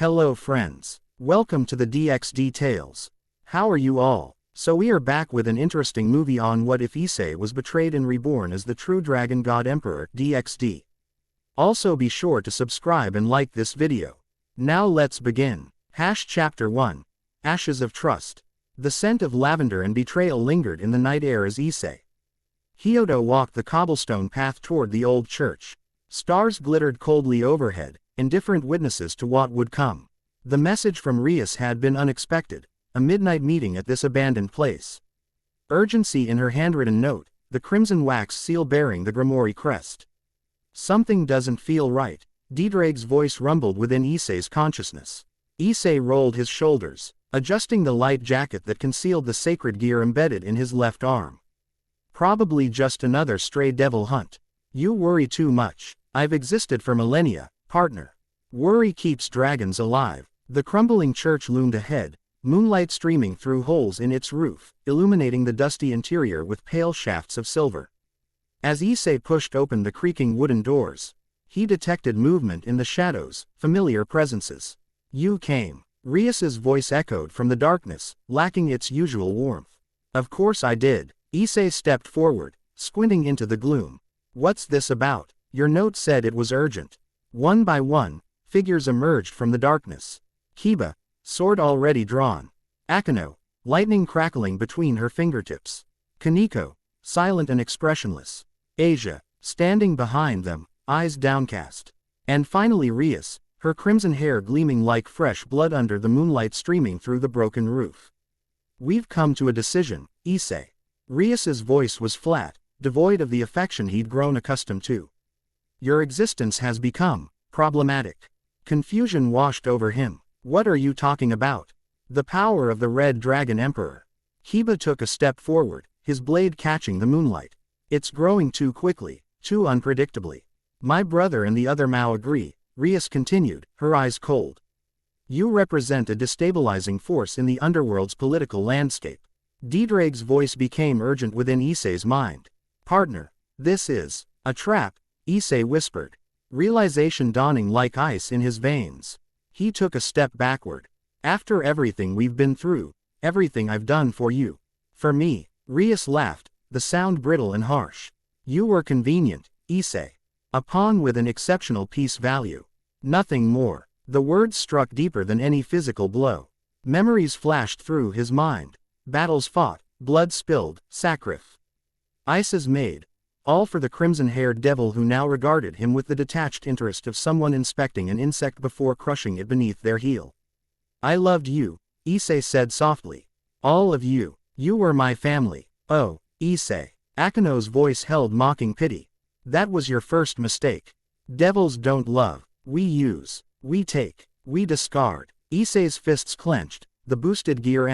Hello friends. Welcome to the DxD Tales. How are you all? So we are back with an interesting movie on what if Issei was betrayed and reborn as the true Dragon God Emperor, DxD. Also be sure to subscribe and like this video. Now let's begin. Chapter 1. Ashes of Trust. The scent of lavender and betrayal lingered in the night air as Issei. Kyoto walked the cobblestone path toward the old church. Stars glittered coldly overhead, indifferent witnesses to what would come. The message from Rias had been unexpected, a midnight meeting at this abandoned place. Urgency in her handwritten note, the crimson wax seal bearing the Grimoire crest. Something doesn't feel right, DxD's voice rumbled within Issei's consciousness. Issei rolled his shoulders, adjusting the light jacket that concealed the sacred gear embedded in his left arm. Probably just another stray devil hunt. You worry too much. I've existed for millennia, partner. Worry keeps dragons alive. The crumbling church loomed ahead, moonlight streaming through holes in its roof, illuminating the dusty interior with pale shafts of silver. As Issei pushed open the creaking wooden doors, he detected movement in the shadows, familiar presences. You came. Rias's voice echoed from the darkness, lacking its usual warmth. Of course I did. Issei stepped forward, squinting into the gloom. What's this about? Your note said it was urgent. One by one, figures emerged from the darkness. Kiba, sword already drawn. Akeno, lightning crackling between her fingertips. Kaneko, silent and expressionless. Asia, standing behind them, eyes downcast. And finally Rias, her crimson hair gleaming like fresh blood under the moonlight streaming through the broken roof. We've come to a decision, Issei. Rias's voice was flat, devoid of the affection he'd grown accustomed to. Your existence has become problematic. Confusion washed over him. What are you talking about? The power of the Red Dragon Emperor. Kiba took a step forward, his blade catching the moonlight. It's growing too quickly, too unpredictably. My brother and the other Mao agree, Rias continued, her eyes cold. You represent a destabilizing force in the underworld's political landscape. DxD's voice became urgent within Issei's mind. Partner, this is a trap, Issei whispered, realization dawning like ice in his veins. He took a step backward. After everything we've been through, everything I've done for you. For me, Rias laughed, the sound brittle and harsh. You were convenient, Issei. A pawn with an exceptional piece value. Nothing more. The words struck deeper than any physical blow. Memories flashed through his mind. Battles fought, blood spilled, sacrifices made. All for the crimson-haired devil who now regarded him with the detached interest of someone inspecting an insect before crushing it beneath their heel. I loved you, Issei said softly. All of you. You were my family. Oh, Issei. Akeno's voice held mocking pity. That was your first mistake. Devils don't love. We use. We take. We discard. Issei's fists clenched, the boosted gear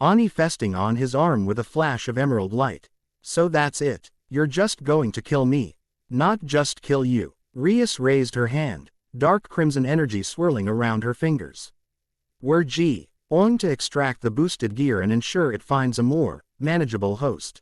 manifesting on his arm with a flash of emerald light. So that's it. You're just going to kill me. Not just kill you. Rias raised her hand, dark crimson energy swirling around her fingers. We're going to extract the boosted gear and ensure it finds a more manageable host.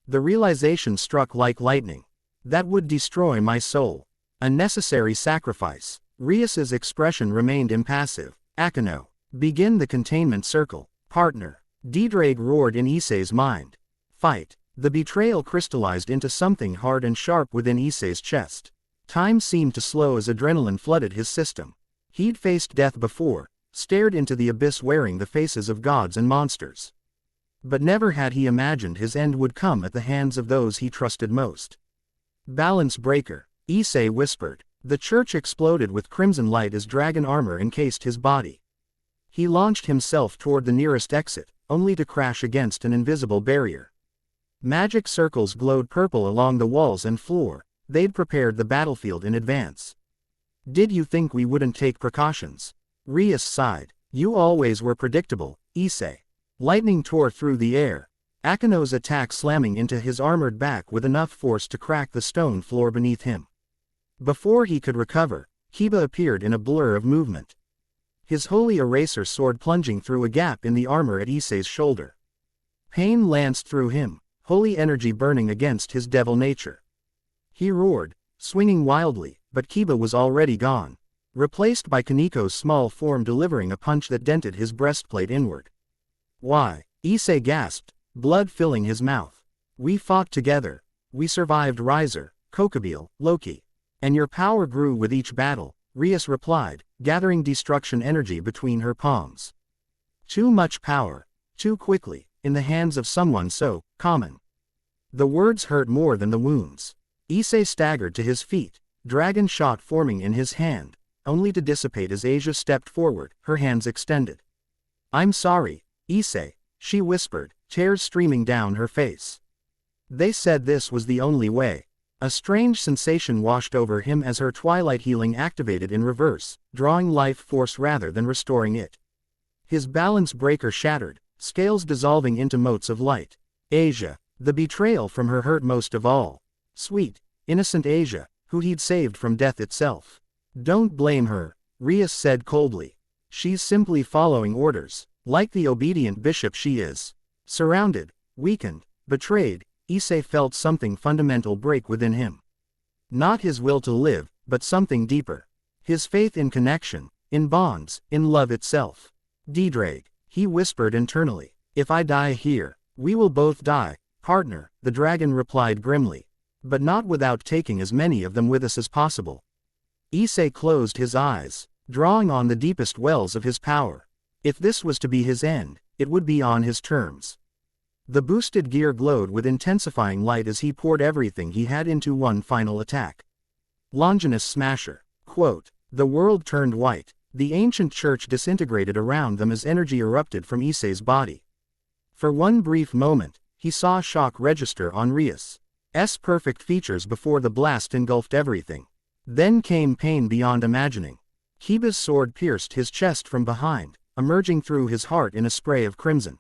The realization struck like lightning. That would destroy my soul. A necessary sacrifice. Rias's expression remained impassive. Akeno, begin the containment circle, partner. DxD roared in Issei's mind. Fight. The betrayal crystallized into something hard and sharp within Issei's chest. Time seemed to slow as adrenaline flooded his system. He'd faced death before, stared into the abyss wearing the faces of gods and monsters. But never had he imagined his end would come at the hands of those he trusted most. Balance breaker, Issei whispered. The church exploded with crimson light as dragon armor encased his body. He launched himself toward the nearest exit, only to crash against an invisible barrier. Magic circles glowed purple along the walls and floor. They'd prepared the battlefield in advance. Did you think we wouldn't take precautions? Rias sighed. You always were predictable, Issei. Lightning tore through the air. Akeno's attack slamming into his armored back with enough force to crack the stone floor beneath him. Before he could recover, Kiba appeared in a blur of movement. His holy eraser sword plunging through a gap in the armor at Issei's shoulder. Pain lanced through him, holy energy burning against his devil nature. He roared, swinging wildly, but Kiba was already gone. replaced by Kaniko's small form delivering a punch that dented his breastplate inward. Why? Issei gasped, blood filling his mouth. We fought together. We survived Riser, Kokobile, Loki. And your power grew with each battle, Rias replied, gathering destruction energy between her palms. Too much power. Too quickly, in the hands of someone so common. The words hurt more than the wounds. Issei staggered to his feet, dragon shot forming in his hand, only to dissipate as Asia stepped forward, her hands extended. I'm sorry, Issei, she whispered, tears streaming down her face. They said this was the only way. A strange sensation washed over him as her twilight healing activated in reverse, drawing life force rather than restoring it. His balance breaker shattered, scales dissolving into motes of light. Asia, the betrayal from her hurt most of all. Sweet, innocent Asia, who he'd saved from death itself. Don't blame her, Rias said coldly. She's simply following orders, like the obedient bishop she is. Surrounded, weakened, betrayed, Issei felt something fundamental break within him. Not his will to live, but something deeper. His faith in connection, in bonds, in love itself. DxD, he whispered internally. If I die here, we will both die, partner, the dragon replied grimly. But not without taking as many of them with us as possible. Issei closed his eyes, drawing on the deepest wells of his power. If this was to be his end, it would be on his terms. The boosted gear glowed with intensifying light as he poured everything he had into one final attack. Longinus Smasher. Quote, the world turned white. The ancient church disintegrated around them as energy erupted from Issei's body. For one brief moment, he saw shock register on Rias' perfect features before the blast engulfed everything. Then came pain beyond imagining. Kiba's sword pierced his chest from behind, emerging through his heart in a spray of crimson.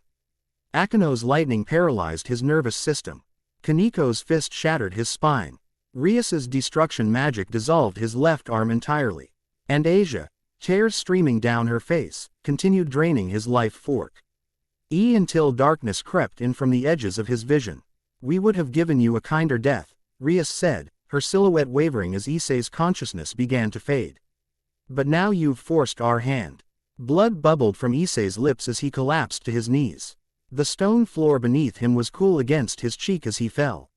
Akino's lightning paralyzed his nervous system. Kaniko's fist shattered his spine. Rias's destruction magic dissolved his left arm entirely. And Asia, tears streaming down her face, continued draining his life fork. Until darkness crept in from the edges of his vision. We would have given you a kinder death, Rias said, her silhouette wavering as Issei's consciousness began to fade. But now you've forced our hand. Blood bubbled from Issei's lips as he collapsed to his knees. The stone floor beneath him was cool against his cheek as he fell.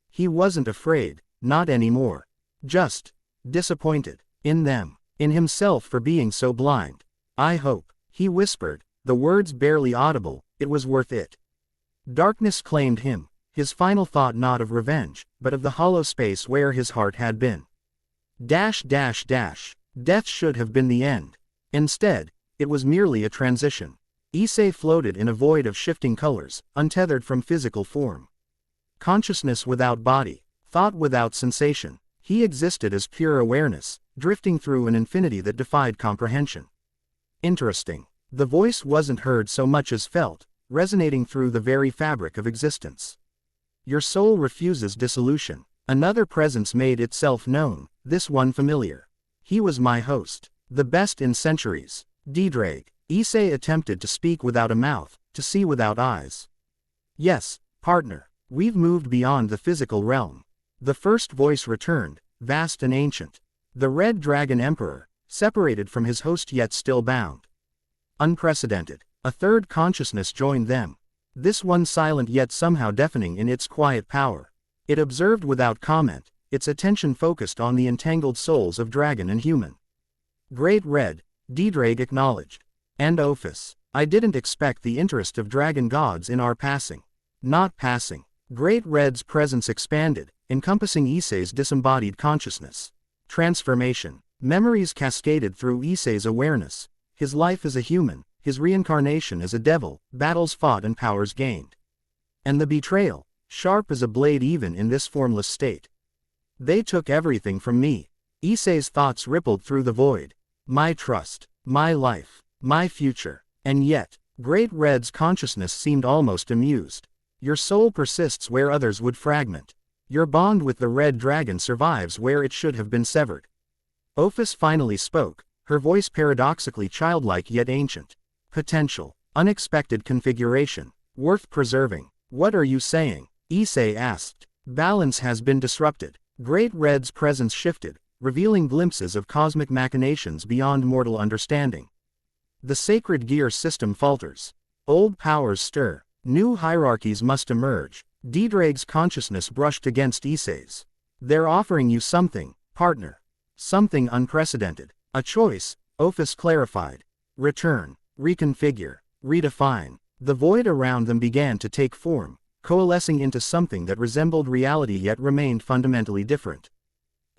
He wasn't afraid, not anymore. Just disappointed. In them. In himself for being so blind. I hope, he whispered, the words barely audible, it was worth it. Darkness claimed him, his final thought not of revenge, but of the hollow space where his heart had been. Death should have been the end. Instead, it was merely a transition. Issei floated in a void of shifting colors, untethered from physical form. Consciousness without body, thought without sensation, he existed as pure awareness, drifting through an infinity that defied comprehension. Interesting. The voice wasn't heard so much as felt, resonating through the very fabric of existence. Your soul refuses dissolution. Another presence made itself known, this one familiar. He was my host, the best in centuries. DxD. Issei attempted to speak without a mouth, to see without eyes. Yes, partner, we've moved beyond the physical realm. The first voice returned, vast and ancient. The Red Dragon Emperor, separated from his host yet still bound. Unprecedented. A third consciousness joined them. This one silent yet somehow deafening in its quiet power. It observed without comment, its attention focused on the entangled souls of dragon and human. Great Red, DxD acknowledged. And Ophis, I didn't expect the interest of dragon gods in our passing. Not passing. Great Red's presence expanded, encompassing Issei's disembodied consciousness. Transformation. Memories cascaded through Issei's awareness. His life as a human, his reincarnation as a devil, battles fought and powers gained. And the betrayal, sharp as a blade even in this formless state. They took everything from me. Issei's thoughts rippled through the void. My trust, my life, my future. And yet, Great Red's consciousness seemed almost amused. Your soul persists where others would fragment. Your bond with the Red Dragon survives where it should have been severed. Ophis finally spoke, her voice paradoxically childlike yet ancient. Potential, unexpected configuration, worth preserving. What are you saying? Issei asked. Balance has been disrupted. Great Red's presence shifted, revealing glimpses of cosmic machinations beyond mortal understanding. The sacred gear system falters. Old powers stir. New hierarchies must emerge. DxD's consciousness brushed against Issei's. They're offering you something, partner. Something unprecedented. A choice, Ophis clarified. Return, reconfigure, redefine. The void around them began to take form, coalescing into something that resembled reality yet remained fundamentally different.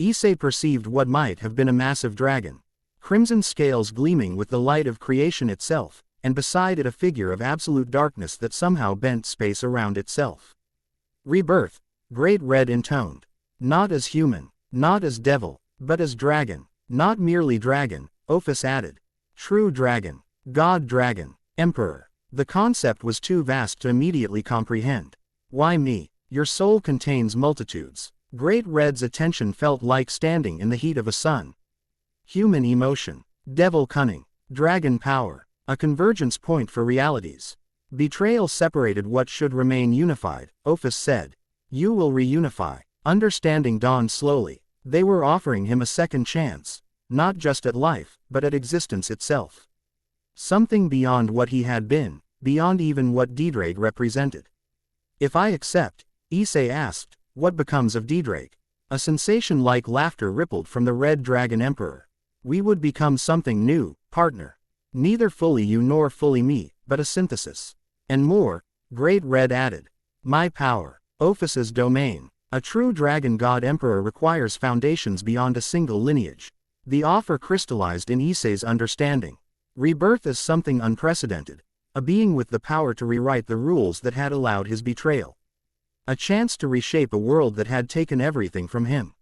Issei perceived what might have been a massive dragon. Crimson scales gleaming with the light of creation itself, and beside it a figure of absolute darkness that somehow bent space around itself. Rebirth, great red intoned. Not as human, not as devil, but as dragon. Not merely dragon, Ophis added. True dragon, god dragon, emperor. The concept was too vast to immediately comprehend. Why me? Your soul contains multitudes. Great Red's attention felt like standing in the heat of a sun. Human emotion, devil cunning, dragon power, a convergence point for realities. Betrayal separated what should remain unified, Ophis said. You will reunify. Understanding dawned slowly. They were offering him a second chance, not just at life, but at existence itself. Something beyond what he had been, beyond even what DxD represented. If I accept, Issei asked, what becomes of DxD? A sensation like laughter rippled from the Red Dragon Emperor. We would become something new, partner. Neither fully you nor fully me, but a synthesis. And more, Great Red added. My power, Ophis's domain. A true dragon god emperor requires foundations beyond a single lineage. The offer crystallized in Issei's understanding. Rebirth is something unprecedented, a being with the power to rewrite the rules that had allowed his betrayal. A chance to reshape a world that had taken everything from him.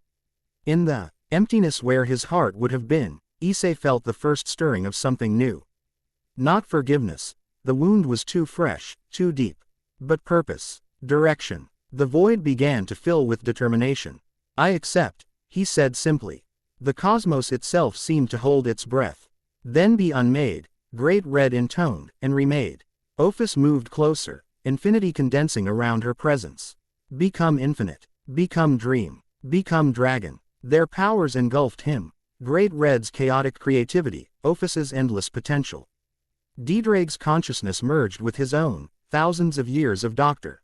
In the emptiness where his heart would have been, Issei felt the first stirring of something new. Not forgiveness, the wound was too fresh, too deep. But purpose, direction. The void began to fill with determination. I accept, he said simply. The cosmos itself seemed to hold its breath. Then be unmade, Great Red intoned, and remade. Ophis moved closer, infinity condensing around her presence. Become infinite, become dream, become dragon. Their powers engulfed him. Great Red's chaotic creativity, Ophis's endless potential. DxD's consciousness merged with his own, thousands of years of Dr.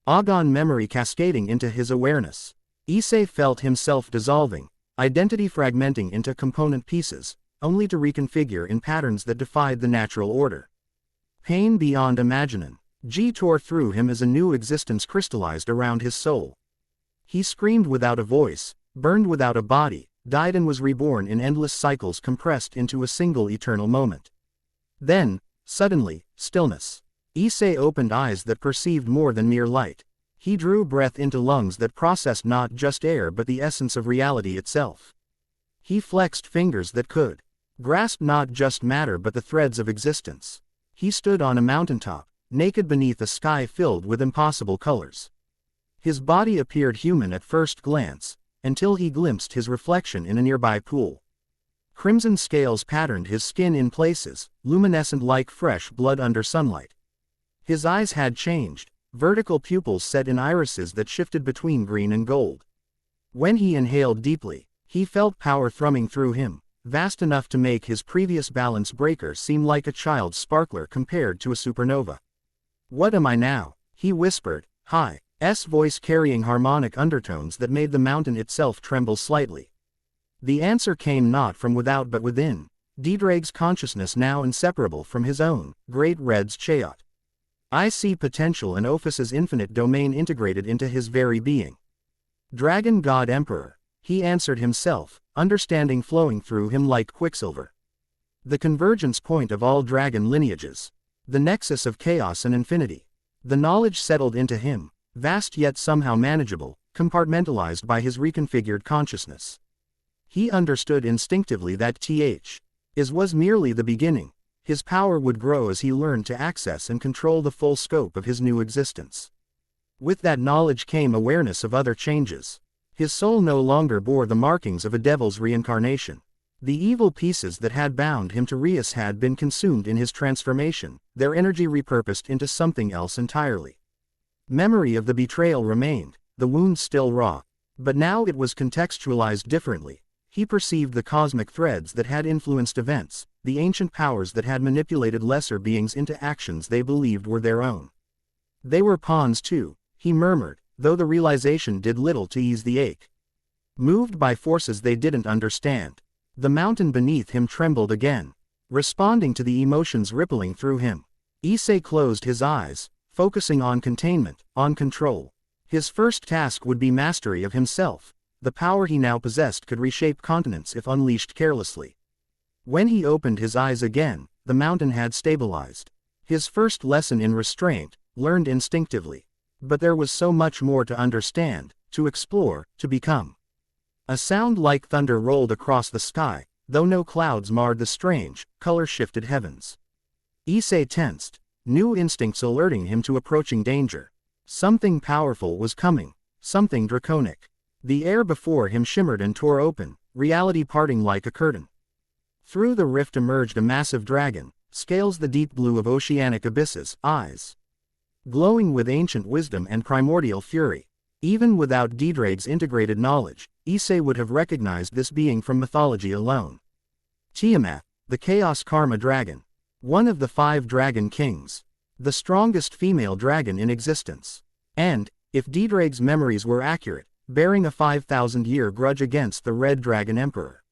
Agon memory cascading into his awareness. Issei felt himself dissolving, identity fragmenting into component pieces, only to reconfigure in patterns that defied the natural order. Pain beyond imagining. G tore through him as a new existence crystallized around his soul. He screamed without a voice, burned without a body, died and was reborn in endless cycles compressed into a single eternal moment. Then, suddenly, stillness. Issei opened eyes that perceived more than mere light. He drew breath into lungs that processed not just air but the essence of reality itself. He flexed fingers that could grasp not just matter but the threads of existence. He stood on a mountaintop, naked beneath a sky filled with impossible colors. His body appeared human at first glance, until he glimpsed his reflection in a nearby pool. Crimson scales patterned his skin in places, luminescent like fresh blood under sunlight. His eyes had changed, vertical pupils set in irises that shifted between green and gold. When he inhaled deeply, he felt power thrumming through him, vast enough to make his previous balance breaker seem like a child's sparkler compared to a supernova. What am I now? He whispered, his voice carrying harmonic undertones that made the mountain itself tremble slightly. The answer came not from without but within, DxD's consciousness now inseparable from his own, Great Red's Chayot. I see potential and Ophis's infinite domain integrated into his very being. Dragon God Emperor, he answered himself, understanding flowing through him like quicksilver. The convergence point of all dragon lineages. The nexus of chaos and infinity. The knowledge settled into him, vast yet somehow manageable, compartmentalized by his reconfigured consciousness. He understood instinctively that was merely the beginning. His power would grow as he learned to access and control the full scope of his new existence. With that knowledge came awareness of other changes. His soul no longer bore the markings of a devil's reincarnation. The evil pieces that had bound him to Rias had been consumed in his transformation, their energy repurposed into something else entirely. Memory of the betrayal remained, the wound still raw. But now it was contextualized differently. He perceived the cosmic threads that had influenced events, the ancient powers that had manipulated lesser beings into actions they believed were their own. They were pawns too, he murmured, though the realization did little to ease the ache. Moved by forces they didn't understand. The mountain beneath him trembled again, responding to the emotions rippling through him. Issei closed his eyes, focusing on containment, on control. His first task would be mastery of himself. The power he now possessed could reshape continents if unleashed carelessly. When he opened his eyes again, the mountain had stabilized. His first lesson in restraint, learned instinctively. But there was so much more to understand, to explore, to become. A sound like thunder rolled across the sky, though no clouds marred the strange, color-shifted heavens. Issei tensed, new instincts alerting him to approaching danger. Something powerful was coming, something draconic. The air before him shimmered and tore open, reality parting like a curtain. Through the rift emerged a massive dragon, scales the deep blue of oceanic abysses, eyes glowing with ancient wisdom and primordial fury. Even without DxD's integrated knowledge, Issei would have recognized this being from mythology alone. Tiamat, the Chaos Karma Dragon. One of the 5 dragon kings. The strongest female dragon in existence. And, if DxD's memories were accurate, bearing a 5,000-year grudge against the Red Dragon Emperor.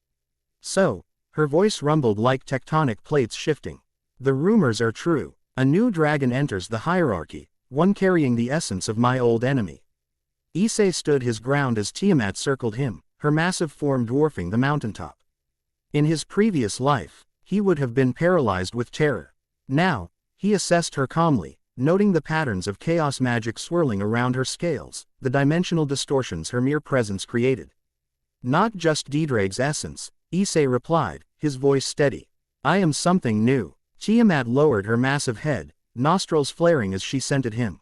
So, her voice rumbled like tectonic plates shifting. The rumors are true. A new dragon enters the hierarchy, one carrying the essence of my old enemy. Issei stood his ground as Tiamat circled him, her massive form dwarfing the mountaintop. In his previous life, he would have been paralyzed with terror. Now, he assessed her calmly, noting the patterns of chaos magic swirling around her scales, the dimensional distortions her mere presence created. Not just DxD's essence, Issei replied, his voice steady. I am something new. Tiamat lowered her massive head, nostrils flaring as she scented him.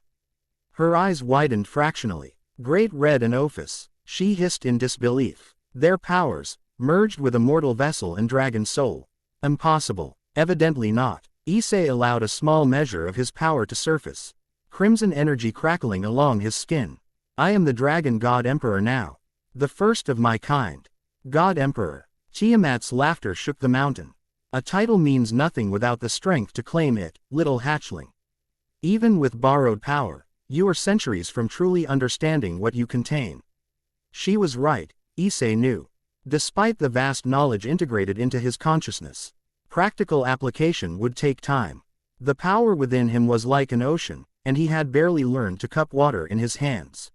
Her eyes widened fractionally. Great red and ophis, she hissed in disbelief. Their powers, merged with a mortal vessel and dragon soul. Impossible. Evidently not. Issei allowed a small measure of his power to surface. Crimson energy crackling along his skin. I am the Dragon God Emperor now. The first of my kind. God Emperor. Tiamat's laughter shook the mountain. A title means nothing without the strength to claim it, little hatchling. Even with borrowed power, you are centuries from truly understanding what you contain. She was right, Issei knew. Despite the vast knowledge integrated into his consciousness, practical application would take time. The power within him was like an ocean, and he had barely learned to cup water in his hands.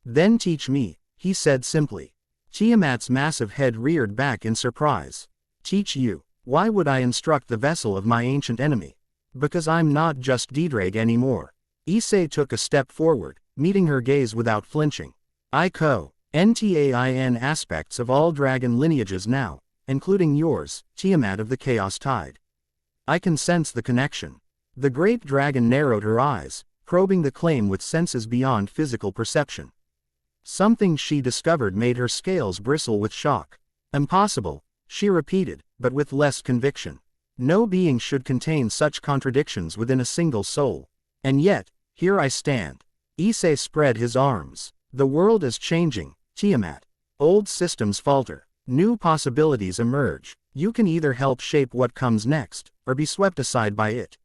Then teach me, he said simply. Tiamat's massive head reared back in surprise. Teach you? Why would I instruct the vessel of my ancient enemy? Because I'm not just DxD anymore. Issei took a step forward, meeting her gaze without flinching. I co-ntain aspects of all dragon lineages now, including yours, Tiamat of the Chaos Tide. I can sense the connection. The great dragon narrowed her eyes, probing the claim with senses beyond physical perception. Something she discovered made her scales bristle with shock. Impossible, she repeated, but with less conviction. No being should contain such contradictions within a single soul. And yet, here I stand. Issei spread his arms. The world is changing, Tiamat. Old systems falter. New possibilities emerge. You can either help shape what comes next, or be swept aside by it.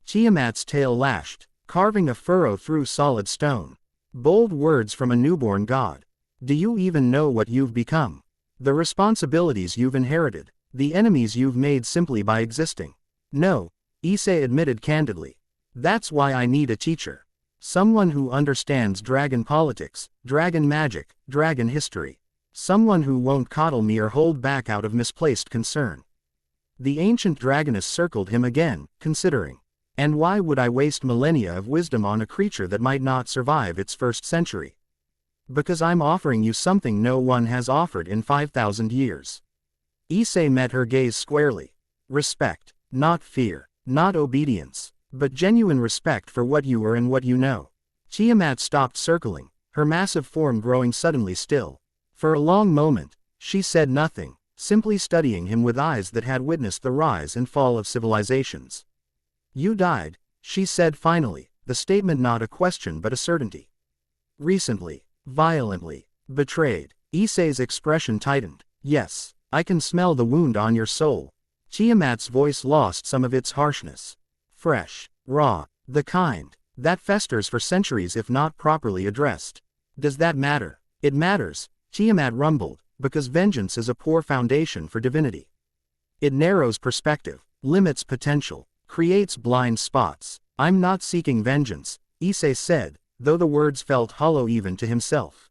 Tiamat's tail lashed, carving a furrow through solid stone. Bold words from a newborn god. Do you even know what you've become? The responsibilities you've inherited, the enemies you've made simply by existing. No, Issei admitted candidly. That's why I need a teacher. Someone who understands dragon politics, dragon magic, dragon history. Someone who won't coddle me or hold back out of misplaced concern. The ancient dragoness circled him again, considering. And why would I waste millennia of wisdom on a creature that might not survive its first century? Because I'm offering you something no one has offered in 5,000 years. Issei met her gaze squarely. Respect, not fear, not obedience, but genuine respect for what you are and what you know. Tiamat stopped circling, her massive form growing suddenly still. For a long moment, she said nothing, simply studying him with eyes that had witnessed the rise and fall of civilizations. You died, she said finally, the statement not a question but a certainty. Recently. Violently. Betrayed. Issei's expression tightened. Yes, I can smell the wound on your soul. Tiamat's voice lost some of its harshness. Fresh, raw, the kind that festers for centuries if not properly addressed. Does that matter? It matters, Tiamat rumbled, because vengeance is a poor foundation for divinity. It narrows perspective, limits potential, creates blind spots. I'm not seeking vengeance, Issei said, though the words felt hollow even to himself.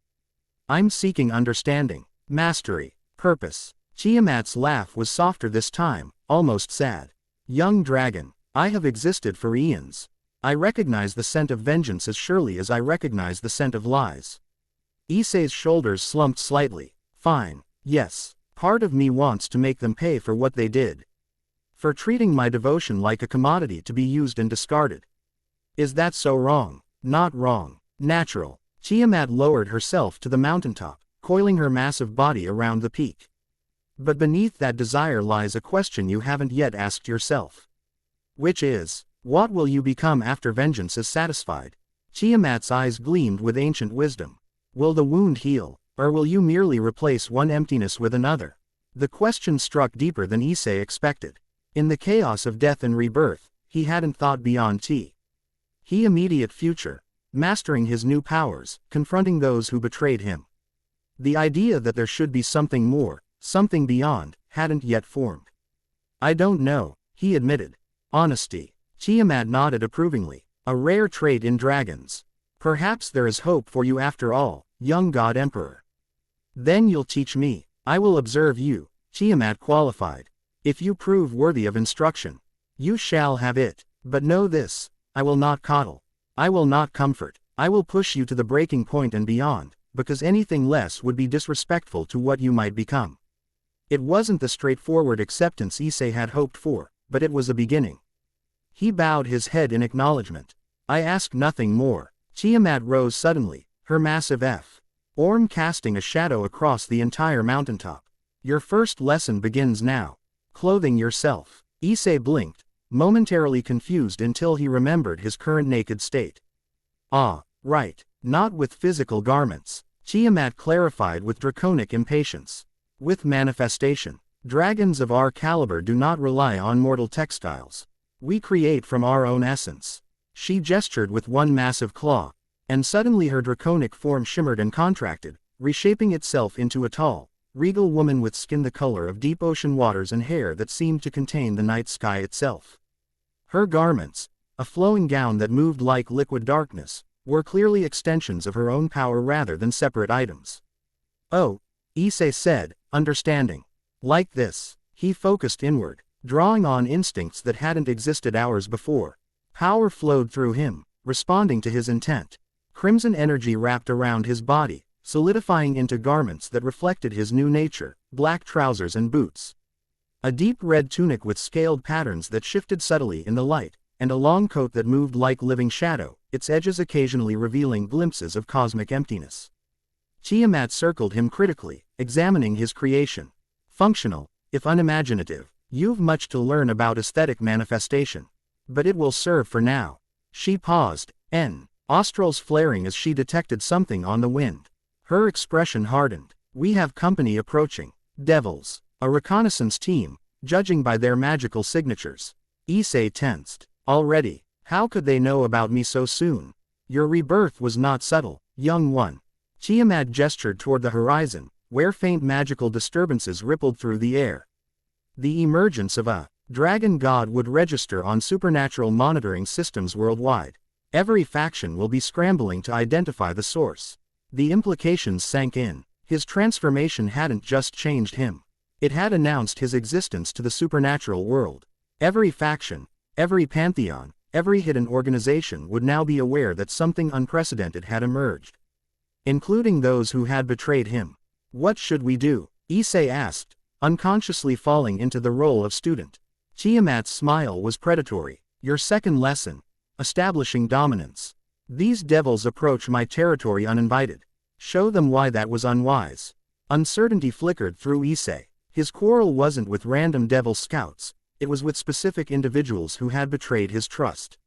I'm seeking understanding, mastery, purpose. Tiamat's laugh was softer this time, almost sad. Young dragon, I have existed for eons. I recognize the scent of vengeance as surely as I recognize the scent of lies. Issei's shoulders slumped slightly. Fine, yes, part of me wants to make them pay for what they did. For treating my devotion like a commodity to be used and discarded. Is that so wrong? Not wrong. Natural. Tiamat lowered herself to the mountaintop, coiling her massive body around the peak. But beneath that desire lies a question you haven't yet asked yourself. Which is, what will you become after vengeance is satisfied? Tiamat's eyes gleamed with ancient wisdom. Will the wound heal, or will you merely replace one emptiness with another? The question struck deeper than Issei expected. In the chaos of death and rebirth, he hadn't thought beyond He immediate future, mastering his new powers, confronting those who betrayed him. The idea that there should be something more, something beyond, hadn't yet formed. I don't know, he admitted. Honesty. Tiamat nodded approvingly, a rare trait in dragons. Perhaps there is hope for you after all, young god emperor. Then you'll teach me. I will observe you, Tiamat qualified. If you prove worthy of instruction, you shall have it. But know this, I will not coddle. I will not comfort. I will push you to the breaking point and beyond, because anything less would be disrespectful to what you might become. It wasn't the straightforward acceptance Issei had hoped for, but it was a beginning. He bowed his head in acknowledgement. I ask nothing more. Tiamat rose suddenly, her massive form casting a shadow across the entire mountaintop. Your first lesson begins now. Clothing yourself. Issei blinked, momentarily confused until he remembered his current naked state. Ah, right, not with physical garments. Tiamat clarified with draconic impatience. With manifestation. Dragons of our caliber do not rely on mortal textiles. We create from our own essence. She gestured with one massive claw, and suddenly her draconic form shimmered and contracted, reshaping itself into a tall, regal woman with skin the color of deep ocean waters and hair that seemed to contain the night sky itself. Her garments, a flowing gown that moved like liquid darkness, were clearly extensions of her own power rather than separate items. Oh, Issei said, understanding. Like this, he focused inward, drawing on instincts that hadn't existed hours before. Power flowed through him, responding to his intent. Crimson energy wrapped around his body, solidifying into garments that reflected his new nature, black trousers and boots. A deep red tunic with scaled patterns that shifted subtly in the light, and a long coat that moved like living shadow, its edges occasionally revealing glimpses of cosmic emptiness. Tiamat circled him critically, examining his creation. Functional, if unimaginative. You've much to learn about aesthetic manifestation. But it will serve for now. She paused, nostrils flaring as she detected something on the wind. Her expression hardened. We have company approaching. Devils. A reconnaissance team, judging by their magical signatures. Issei tensed. Already? How could they know about me so soon? Your rebirth was not subtle, young one. Tiamat gestured toward the horizon, where faint magical disturbances rippled through the air. The emergence of a dragon god would register on supernatural monitoring systems worldwide. Every faction will be scrambling to identify the source. The implications sank in. His transformation hadn't just changed him. It had announced his existence to the supernatural world. Every faction, every pantheon, every hidden organization would now be aware that something unprecedented had emerged. Including those who had betrayed him. What should we do? Issei asked, unconsciously falling into the role of student. Tiamat's smile was predatory. Your second lesson. Establishing dominance. These devils approach my territory uninvited. Show them why that was unwise. Uncertainty flickered through Issei. His quarrel wasn't with random devil scouts, it was with specific individuals who had betrayed his trust.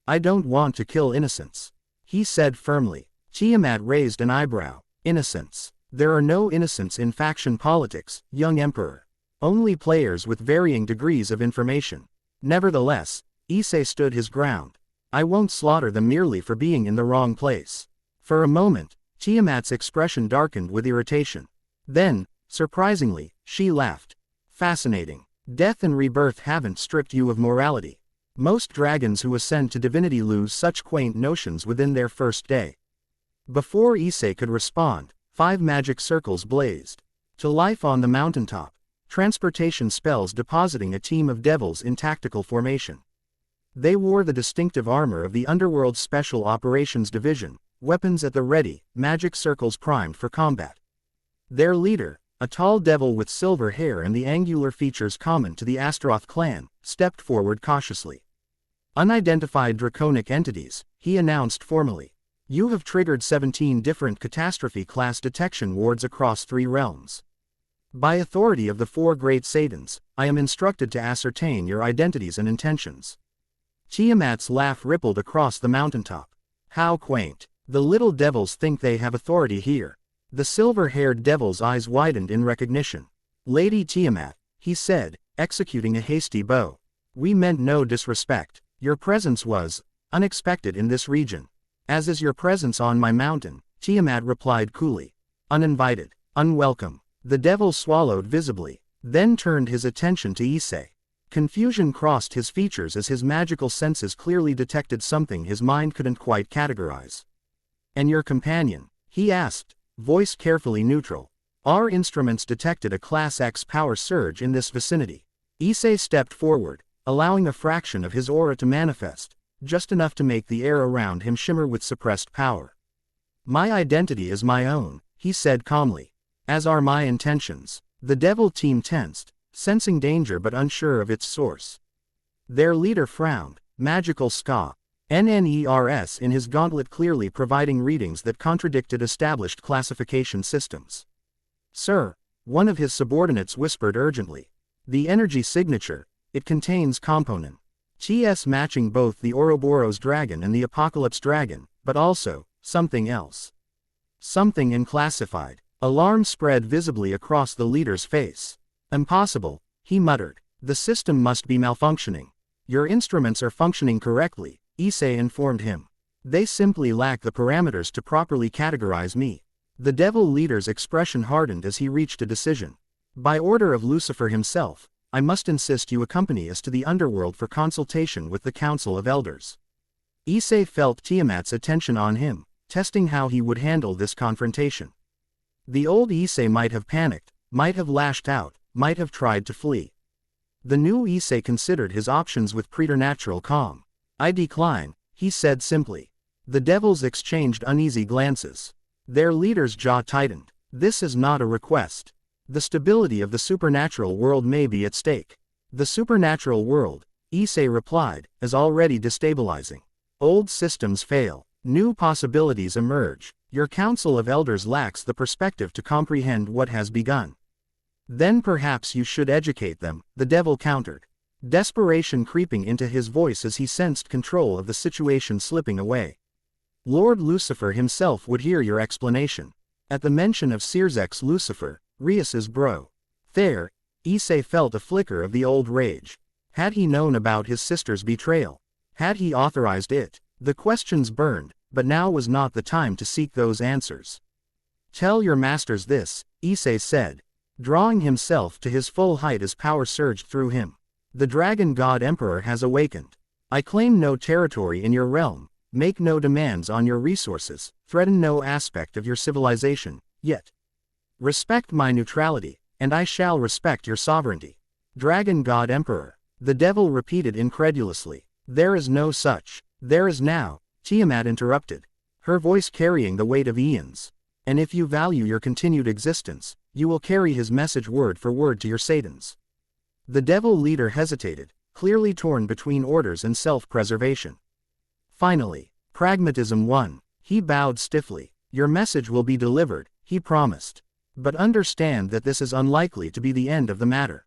I don't want to kill innocents, he said firmly. Tiamat raised an eyebrow. Innocents. There are no innocents in faction politics, young Emperor. Only players with varying degrees of information. Nevertheless, Issei stood his ground. I won't slaughter them merely for being in the wrong place. For a moment, Tiamat's expression darkened with irritation. Then, surprisingly, she laughed. Fascinating. Death and rebirth haven't stripped you of morality. Most dragons who ascend to divinity lose such quaint notions within their first day. Before Issei could respond, 5 magic circles blazed. To life on the mountaintop. Transportation spells depositing a team of devils in tactical formation. They wore the distinctive armor of the Underworld Special Operations Division, weapons at the ready, magic circles primed for combat. Their leader, a tall devil with silver hair and the angular features common to the Astaroth clan, stepped forward cautiously. Unidentified draconic entities, he announced formally. You have triggered 17 different catastrophe-class detection wards across 3 realms. By authority of the 4 great Satans, I am instructed to ascertain your identities and intentions. Tiamat's laugh rippled across the mountaintop. How quaint. The little devils think they have authority here. The silver-haired devil's eyes widened in recognition. Lady Tiamat, he said, executing a hasty bow. We meant no disrespect. Your presence was unexpected in this region. As is your presence on my mountain, Tiamat replied coolly. Uninvited, unwelcome. The devil swallowed visibly, then turned his attention to Issei. Confusion crossed his features as his magical senses clearly detected something his mind couldn't quite categorize. And your companion? He asked, voice carefully neutral. Our instruments detected a Class X power surge in this vicinity. Issei stepped forward, allowing a fraction of his aura to manifest, just enough to make the air around him shimmer with suppressed power. My identity is my own, he said calmly. As are my intentions. The devil team tensed, sensing danger but unsure of its source. Their leader frowned, magical ska. NNERS in his gauntlet clearly providing readings that contradicted established classification systems. Sir, one of his subordinates whispered urgently. The energy signature, it contains component TS matching both the Ouroboros dragon and the Apocalypse dragon, but also, something else. Something unclassified. Alarm spread visibly across the leader's face. Impossible, he muttered. The system must be malfunctioning. Your instruments are functioning correctly, Issei informed him. They simply lack the parameters to properly categorize me. The devil leader's expression hardened as he reached a decision. By order of Lucifer himself, I must insist you accompany us to the underworld for consultation with the Council of Elders. Issei felt Tiamat's attention on him, testing how he would handle this confrontation. The old Issei might have panicked, might have lashed out, might have tried to flee. The new Issei considered his options with preternatural calm. I decline, he said simply. The devils exchanged uneasy glances. Their leader's jaw tightened. This is not a request. The stability of the supernatural world may be at stake. The supernatural world, Issei replied, is already destabilizing. Old systems fail. New possibilities emerge. Your Council of Elders lacks the perspective to comprehend what has begun. Then perhaps you should educate them, the devil countered. Desperation creeping into his voice as he sensed control of the situation slipping away. Lord Lucifer himself would hear your explanation. At the mention of Sirzek's Lucifer, Rias's bro. There, Issei felt a flicker of the old rage. Had he known about his sister's betrayal? Had he authorized it? The questions burned, but now was not the time to seek those answers. Tell your masters this, Issei said, drawing himself to his full height as power surged through him. The Dragon God Emperor has awakened. I claim no territory in your realm, make no demands on your resources, threaten no aspect of your civilization, yet. Respect my neutrality, and I shall respect your sovereignty. Dragon God Emperor, the devil repeated incredulously. There is no such. There is now, Tiamat interrupted, her voice carrying the weight of eons. And if you value your continued existence, you will carry his message word for word to your Satans. The devil leader hesitated, clearly torn between orders and self-preservation. Finally, pragmatism won. He bowed stiffly. Your message will be delivered, he promised. But understand that this is unlikely to be the end of the matter.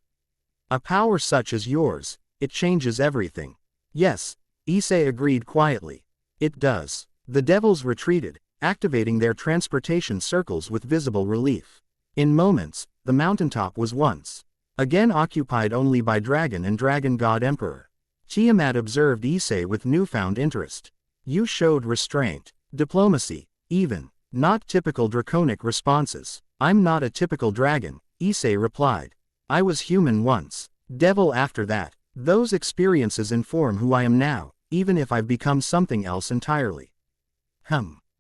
A power such as yours, it changes everything. Yes, Issei agreed quietly. It does. The devils retreated, activating their transportation circles with visible relief. In moments, the mountaintop was once again occupied only by Dragon and Dragon God Emperor. Tiamat observed Issei with newfound interest. You showed restraint, diplomacy, even not typical draconic responses. I'm not a typical dragon, Issei replied. I was human once, devil after that. Those experiences inform who I am now, even if I've become something else entirely.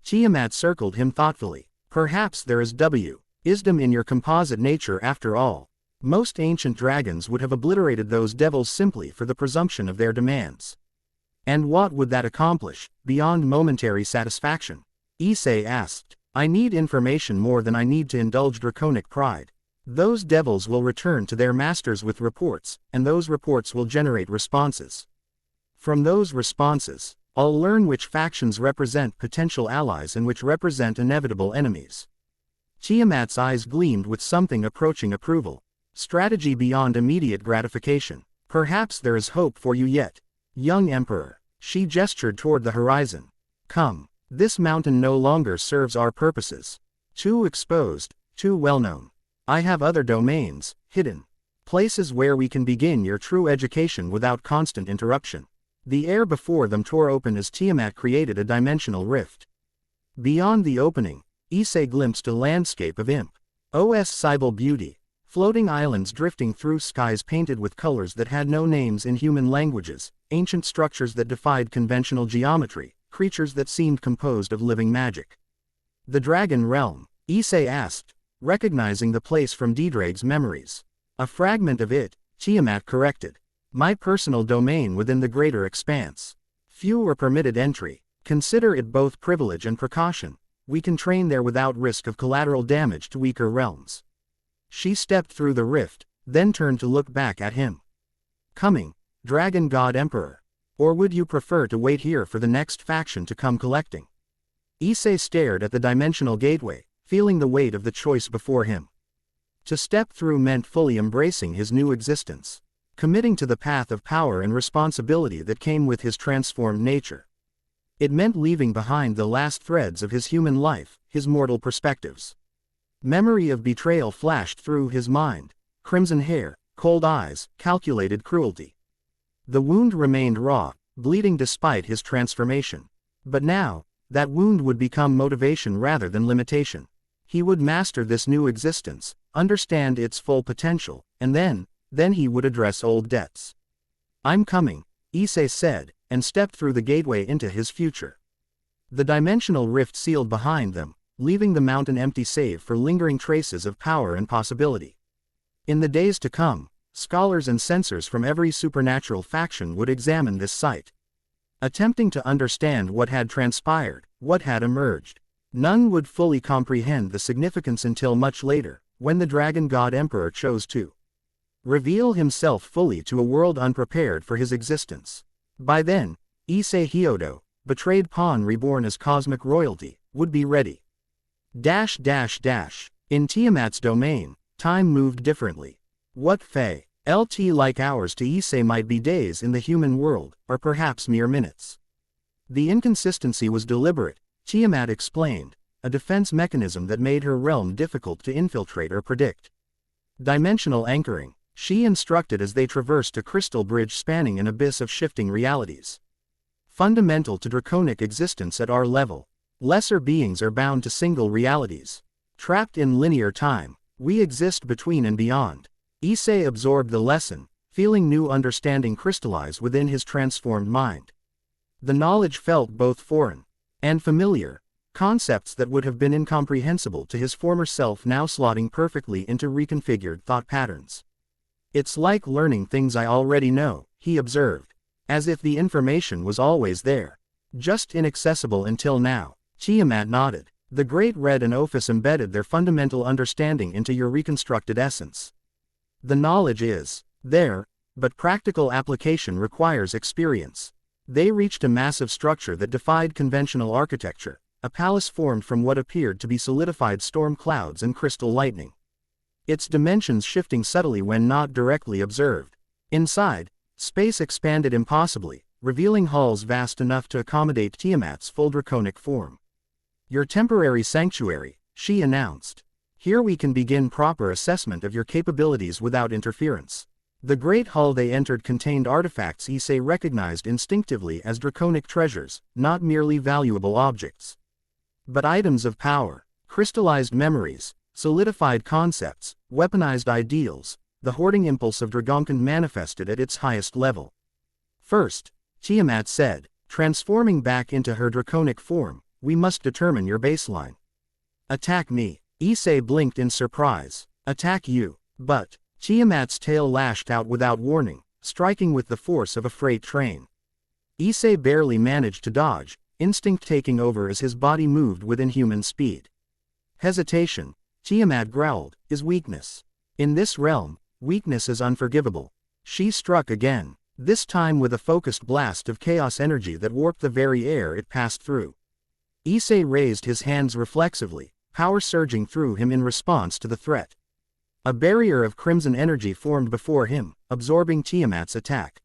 Tiamat circled him thoughtfully. Perhaps there is wisdom in your composite nature after all. Most ancient dragons would have obliterated those devils simply for the presumption of their demands. And what would that accomplish, beyond momentary satisfaction? Issei asked. I need information more than I need to indulge draconic pride. Those devils will return to their masters with reports, and those reports will generate responses. From those responses, I'll learn which factions represent potential allies and which represent inevitable enemies. Tiamat's eyes gleamed with something approaching approval. Strategy beyond immediate gratification. Perhaps there is hope for you yet, young Emperor. She gestured toward the horizon. Come, this mountain no longer serves our purposes. Too exposed, too well-known. I have other domains, hidden. Places where we can begin your true education without constant interruption. The air before them tore open as Tiamat created a dimensional rift. Beyond the opening, Issei glimpsed a landscape of impossible beauty. Floating islands drifting through skies painted with colors that had no names in human languages, ancient structures that defied conventional geometry, creatures that seemed composed of living magic. The Dragon Realm, Issei asked, recognizing the place from DxD's memories. A fragment of it, Tiamat corrected. My personal domain within the greater expanse. Few are permitted entry. Consider it both privilege and precaution. We can train there without risk of collateral damage to weaker realms. She stepped through the rift, then turned to look back at him. Coming, Dragon God Emperor. Or would you prefer to wait here for the next faction to come collecting? Issei stared at the dimensional gateway, feeling the weight of the choice before him. To step through meant fully embracing his new existence, committing to the path of power and responsibility that came with his transformed nature. It meant leaving behind the last threads of his human life, his mortal perspectives. Memory of betrayal flashed through his mind. Crimson hair, cold eyes, calculated cruelty. The wound remained raw, bleeding despite his transformation. But now, that wound would become motivation rather than limitation. He would master this new existence, understand its full potential, and then he would address old debts. I'm coming, Issei said, and stepped through the gateway into his future. The dimensional rift sealed behind them, leaving the mountain empty save for lingering traces of power and possibility. In the days to come, scholars and censors from every supernatural faction would examine this site, attempting to understand what had transpired, what had emerged. None would fully comprehend the significance until much later, when the Dragon God Emperor chose to reveal himself fully to a world unprepared for his existence. By then, Issei Kyoto, betrayed pawn reborn as cosmic royalty, would be ready. In Tiamat's domain, time moved differently. What like hours to Issei might be days in the human world, or perhaps mere minutes. The inconsistency was deliberate, Tiamat explained, a defense mechanism that made her realm difficult to infiltrate or predict. Dimensional anchoring, she instructed as they traversed a crystal bridge spanning an abyss of shifting realities. Fundamental to draconic existence at our level, lesser beings are bound to single realities. Trapped in linear time, we exist between and beyond. Issei absorbed the lesson, feeling new understanding crystallize within his transformed mind. The knowledge felt both foreign and familiar, concepts that would have been incomprehensible to his former self now slotting perfectly into reconfigured thought patterns. It's like learning things I already know, he observed, as if the information was always there, just inaccessible until now. Tiamat nodded. The Great Red and Ophis embedded their fundamental understanding into your reconstructed essence. The knowledge is there, but practical application requires experience. They reached a massive structure that defied conventional architecture, a palace formed from what appeared to be solidified storm clouds and crystal lightning. Its dimensions shifting subtly when not directly observed. Inside, space expanded impossibly, revealing halls vast enough to accommodate Tiamat's full draconic form. Your temporary sanctuary, she announced. Here we can begin proper assessment of your capabilities without interference. The great hall they entered contained artifacts Issei recognized instinctively as draconic treasures, not merely valuable objects, but items of power, crystallized memories, solidified concepts, weaponized ideals. The hoarding impulse of Dragonkin manifested at its highest level. First, Tiamat said, transforming back into her draconic form, we must determine your baseline. Attack me. Issei blinked in surprise. Attack you. But Tiamat's tail lashed out without warning, striking with the force of a freight train. Issei barely managed to dodge, instinct taking over as his body moved with inhuman speed. Hesitation, Tiamat growled, is weakness. In this realm, weakness is unforgivable. She struck again, this time with a focused blast of chaos energy that warped the very air it passed through. Issei raised his hands reflexively, power surging through him in response to the threat. A barrier of crimson energy formed before him, absorbing Tiamat's attack.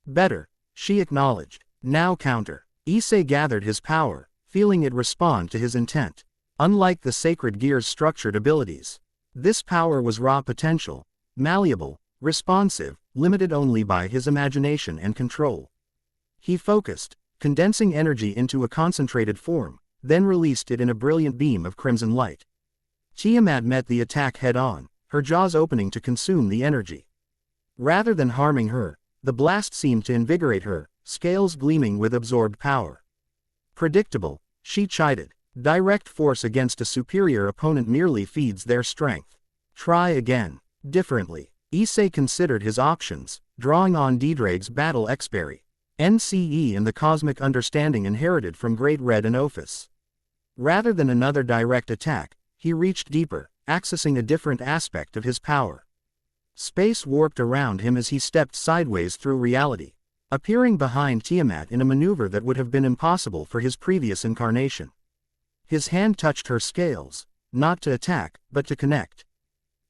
Better, she acknowledged. Now counter. Issei gathered his power, feeling it respond to his intent. Unlike the sacred gear's structured abilities, this power was raw potential, malleable, responsive, limited only by his imagination and control. He focused, condensing energy into a concentrated form, then released it in a brilliant beam of crimson light. Tiamat met the attack head-on, her jaws opening to consume the energy. Rather than harming her, the blast seemed to invigorate her, scales gleaming with absorbed power. Predictable, she chided. Direct force against a superior opponent merely feeds their strength. Try again. Differently. Issei considered his options, drawing on DxD's battle expertise, NCE and the cosmic understanding inherited from Great Red and Ophis. Rather than another direct attack, he reached deeper, accessing a different aspect of his power. Space warped around him as he stepped sideways through reality, appearing behind Tiamat in a maneuver that would have been impossible for his previous incarnation. His hand touched her scales, not to attack, but to connect.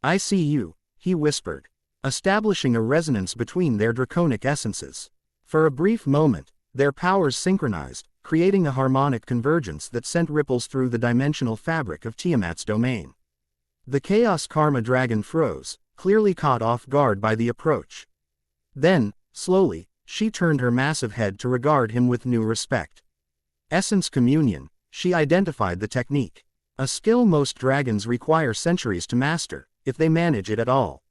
I see you, he whispered, establishing a resonance between their draconic essences. For a brief moment, their powers synchronized, creating a harmonic convergence that sent ripples through the dimensional fabric of Tiamat's domain. The Chaos Karma Dragon froze, clearly caught off guard by the approach. Then, slowly, she turned her massive head to regard him with new respect. Essence Communion, she identified the technique. A skill most dragons require centuries to master, if they manage it at all.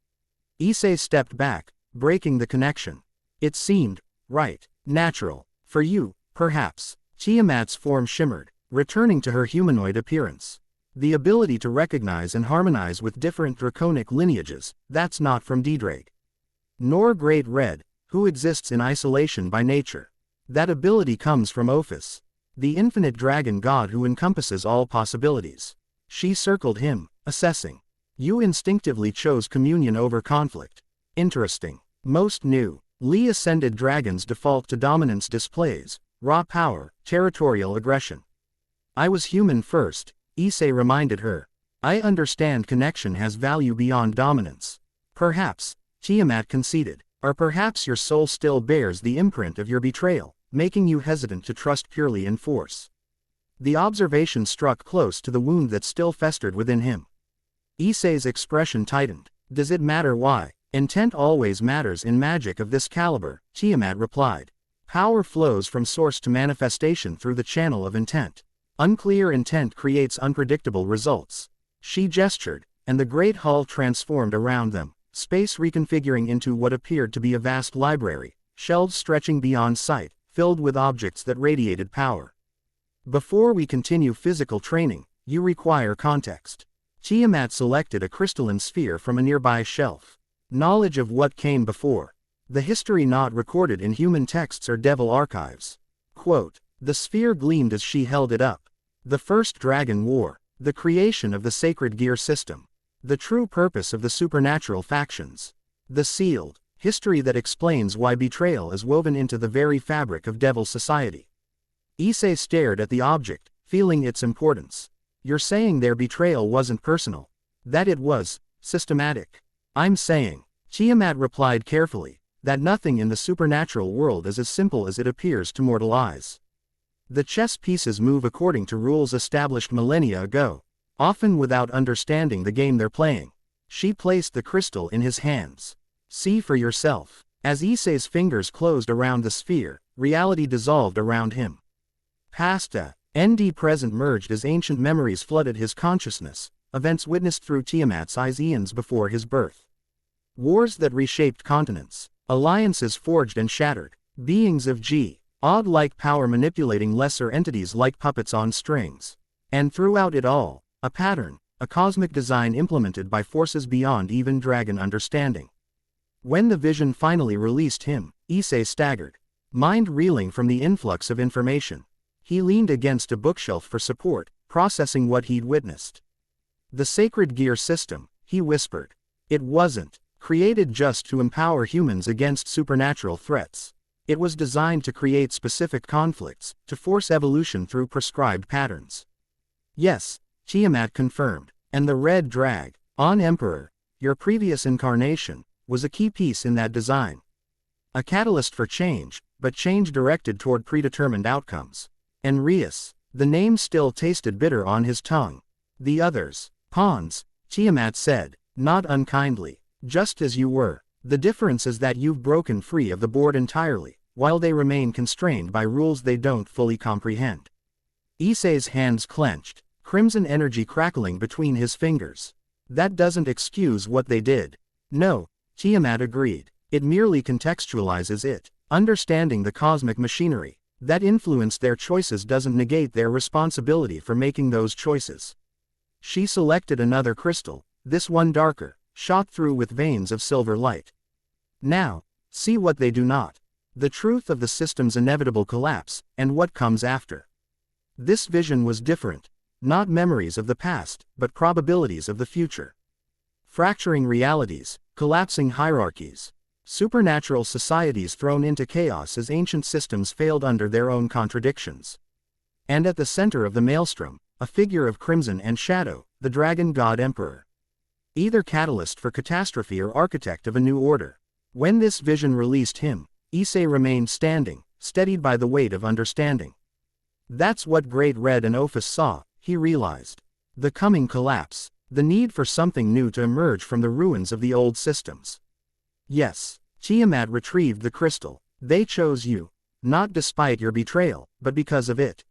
Issei stepped back, breaking the connection. It seemed right, natural. For you, perhaps. Tiamat's form shimmered, returning to her humanoid appearance. The ability to recognize and harmonize with different draconic lineages, that's not from DxD. Nor Great Red, who exists in isolation by nature. That ability comes from Ophis, the infinite dragon god who encompasses all possibilities. She circled him, assessing. You instinctively chose communion over conflict. Interesting. Most new. Lee ascended dragons default to dominance displays, raw power, territorial aggression. I was human first, Issei reminded her. I understand connection has value beyond dominance. Perhaps, Tiamat conceded, or perhaps your soul still bears the imprint of your betrayal, making you hesitant to trust purely in force. The observation struck close to the wound that still festered within him. Issei's expression tightened. Does it matter why? Intent always matters in magic of this caliber, Tiamat replied. Power flows from source to manifestation through the channel of intent. Unclear intent creates unpredictable results. She gestured, and the great hall transformed around them, space reconfiguring into what appeared to be a vast library, shelves stretching beyond sight, filled with objects that radiated power. Before we continue physical training, you require context. Tiamat selected a crystalline sphere from a nearby shelf. Knowledge of what came before. The history not recorded in human texts or devil archives. Quote, the sphere gleamed as she held it up. The first dragon war. The creation of the sacred gear system. The true purpose of the supernatural factions. The sealed. History that explains why betrayal is woven into the very fabric of devil society. Issei stared at the object, feeling its importance. You're saying their betrayal wasn't personal. That it was systematic. I'm saying, Tiamat replied carefully, that nothing in the supernatural world is as simple as it appears to mortal eyes. The chess pieces move according to rules established millennia ago, often without understanding the game they're playing. She placed the crystal in his hands. See for yourself. As Issei's fingers closed around the sphere, reality dissolved around him. Past and present merged as ancient memories flooded his consciousness, events witnessed through Tiamat's eyes eons before his birth. Wars that reshaped continents, alliances forged and shattered, beings of odd-like power manipulating lesser entities like puppets on strings. And throughout it all, a pattern, a cosmic design implemented by forces beyond even dragon understanding. When the vision finally released him, Issei staggered, mind reeling from the influx of information. He leaned against a bookshelf for support, processing what he'd witnessed. The sacred gear system, he whispered. It wasn't created just to empower humans against supernatural threats. It was designed to create specific conflicts, to force evolution through prescribed patterns. Yes, Tiamat confirmed, and the red drag, on Emperor, your previous incarnation, was a key piece in that design. A catalyst for change, but change directed toward predetermined outcomes. Enrius, the name still tasted bitter on his tongue. The others, pawns, Tiamat said, not unkindly, just as you were. The difference is that you've broken free of the board entirely, while they remain constrained by rules they don't fully comprehend. Issei's hands clenched, crimson energy crackling between his fingers. That doesn't excuse what they did. No, Tiamat agreed. It merely contextualizes it. Understanding the cosmic machinery that influenced their choices doesn't negate their responsibility for making those choices. She selected another crystal, this one darker, shot through with veins of silver light. Now, see what they do not. The truth of the system's inevitable collapse, and what comes after. This vision was different. Not memories of the past, but probabilities of the future. Fracturing realities, collapsing hierarchies. Supernatural societies thrown into chaos as ancient systems failed under their own contradictions. And at the center of the maelstrom, a figure of crimson and shadow, the dragon god emperor. Either catalyst for catastrophe or architect of a new order. When this vision released him, Issei remained standing, steadied by the weight of understanding. That's what Great Red and Ophis saw, he realized. The coming collapse, the need for something new to emerge from the ruins of the old systems. Yes, Tiamat retrieved the crystal. They chose you, not despite your betrayal, but because of it.